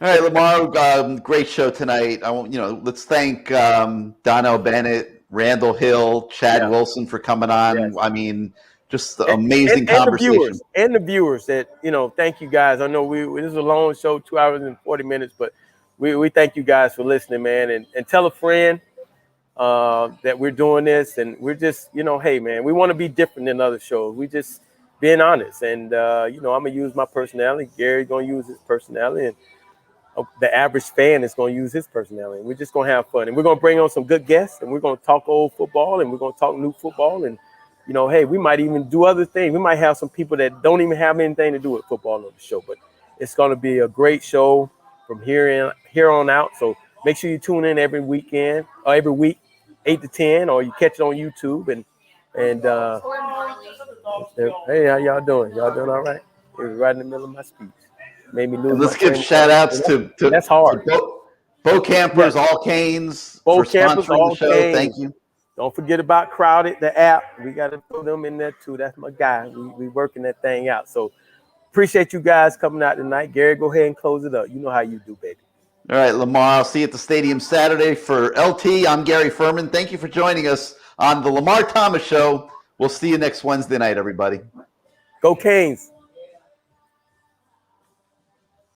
All right, Lamar, great show tonight. Let's thank Juan Bennett, Randall Hill, Chad Wilson for coming on. Yes. I mean, just amazing conversation. And the viewers that, thank you guys. I know this is a long show, 2 hours and 40 minutes, but we thank you guys for listening, man. And tell a friend that we're doing this, and we're just, hey, man, we want to be different than other shows. We just being honest. And, I'm going to use my personality. Gary's going to use his personality, and the average fan is going to use his personality. We're just going to have fun, and we're going to bring on some good guests, and we're going to talk old football, and we're going to talk new football, and hey, we might even do other things. We might have some people that don't even have anything to do with football on the show, but it's going to be a great show from here on out. So make sure you tune in every week, 8 to 10, or you catch it on YouTube. And hey, how y'all doing? Y'all doing all right? It was right in the middle of my speech. Made me lose. Let's give shout outs to that's hard. Bo Campers, All Canes, Bo for Campers, sponsoring All the show. Canes. Thank you. Don't forget about Crowded, the app. We got to throw them in there too. That's my guy. We working that thing out. So appreciate you guys coming out tonight. Gary, go ahead and close it up. You know how you do, baby. All right, Lamar, I'll see you at the stadium Saturday. For LT, I'm Gary Ferman. Thank you for joining us on the Lamar Thomas Show. We'll see you next Wednesday night, everybody. Go Canes.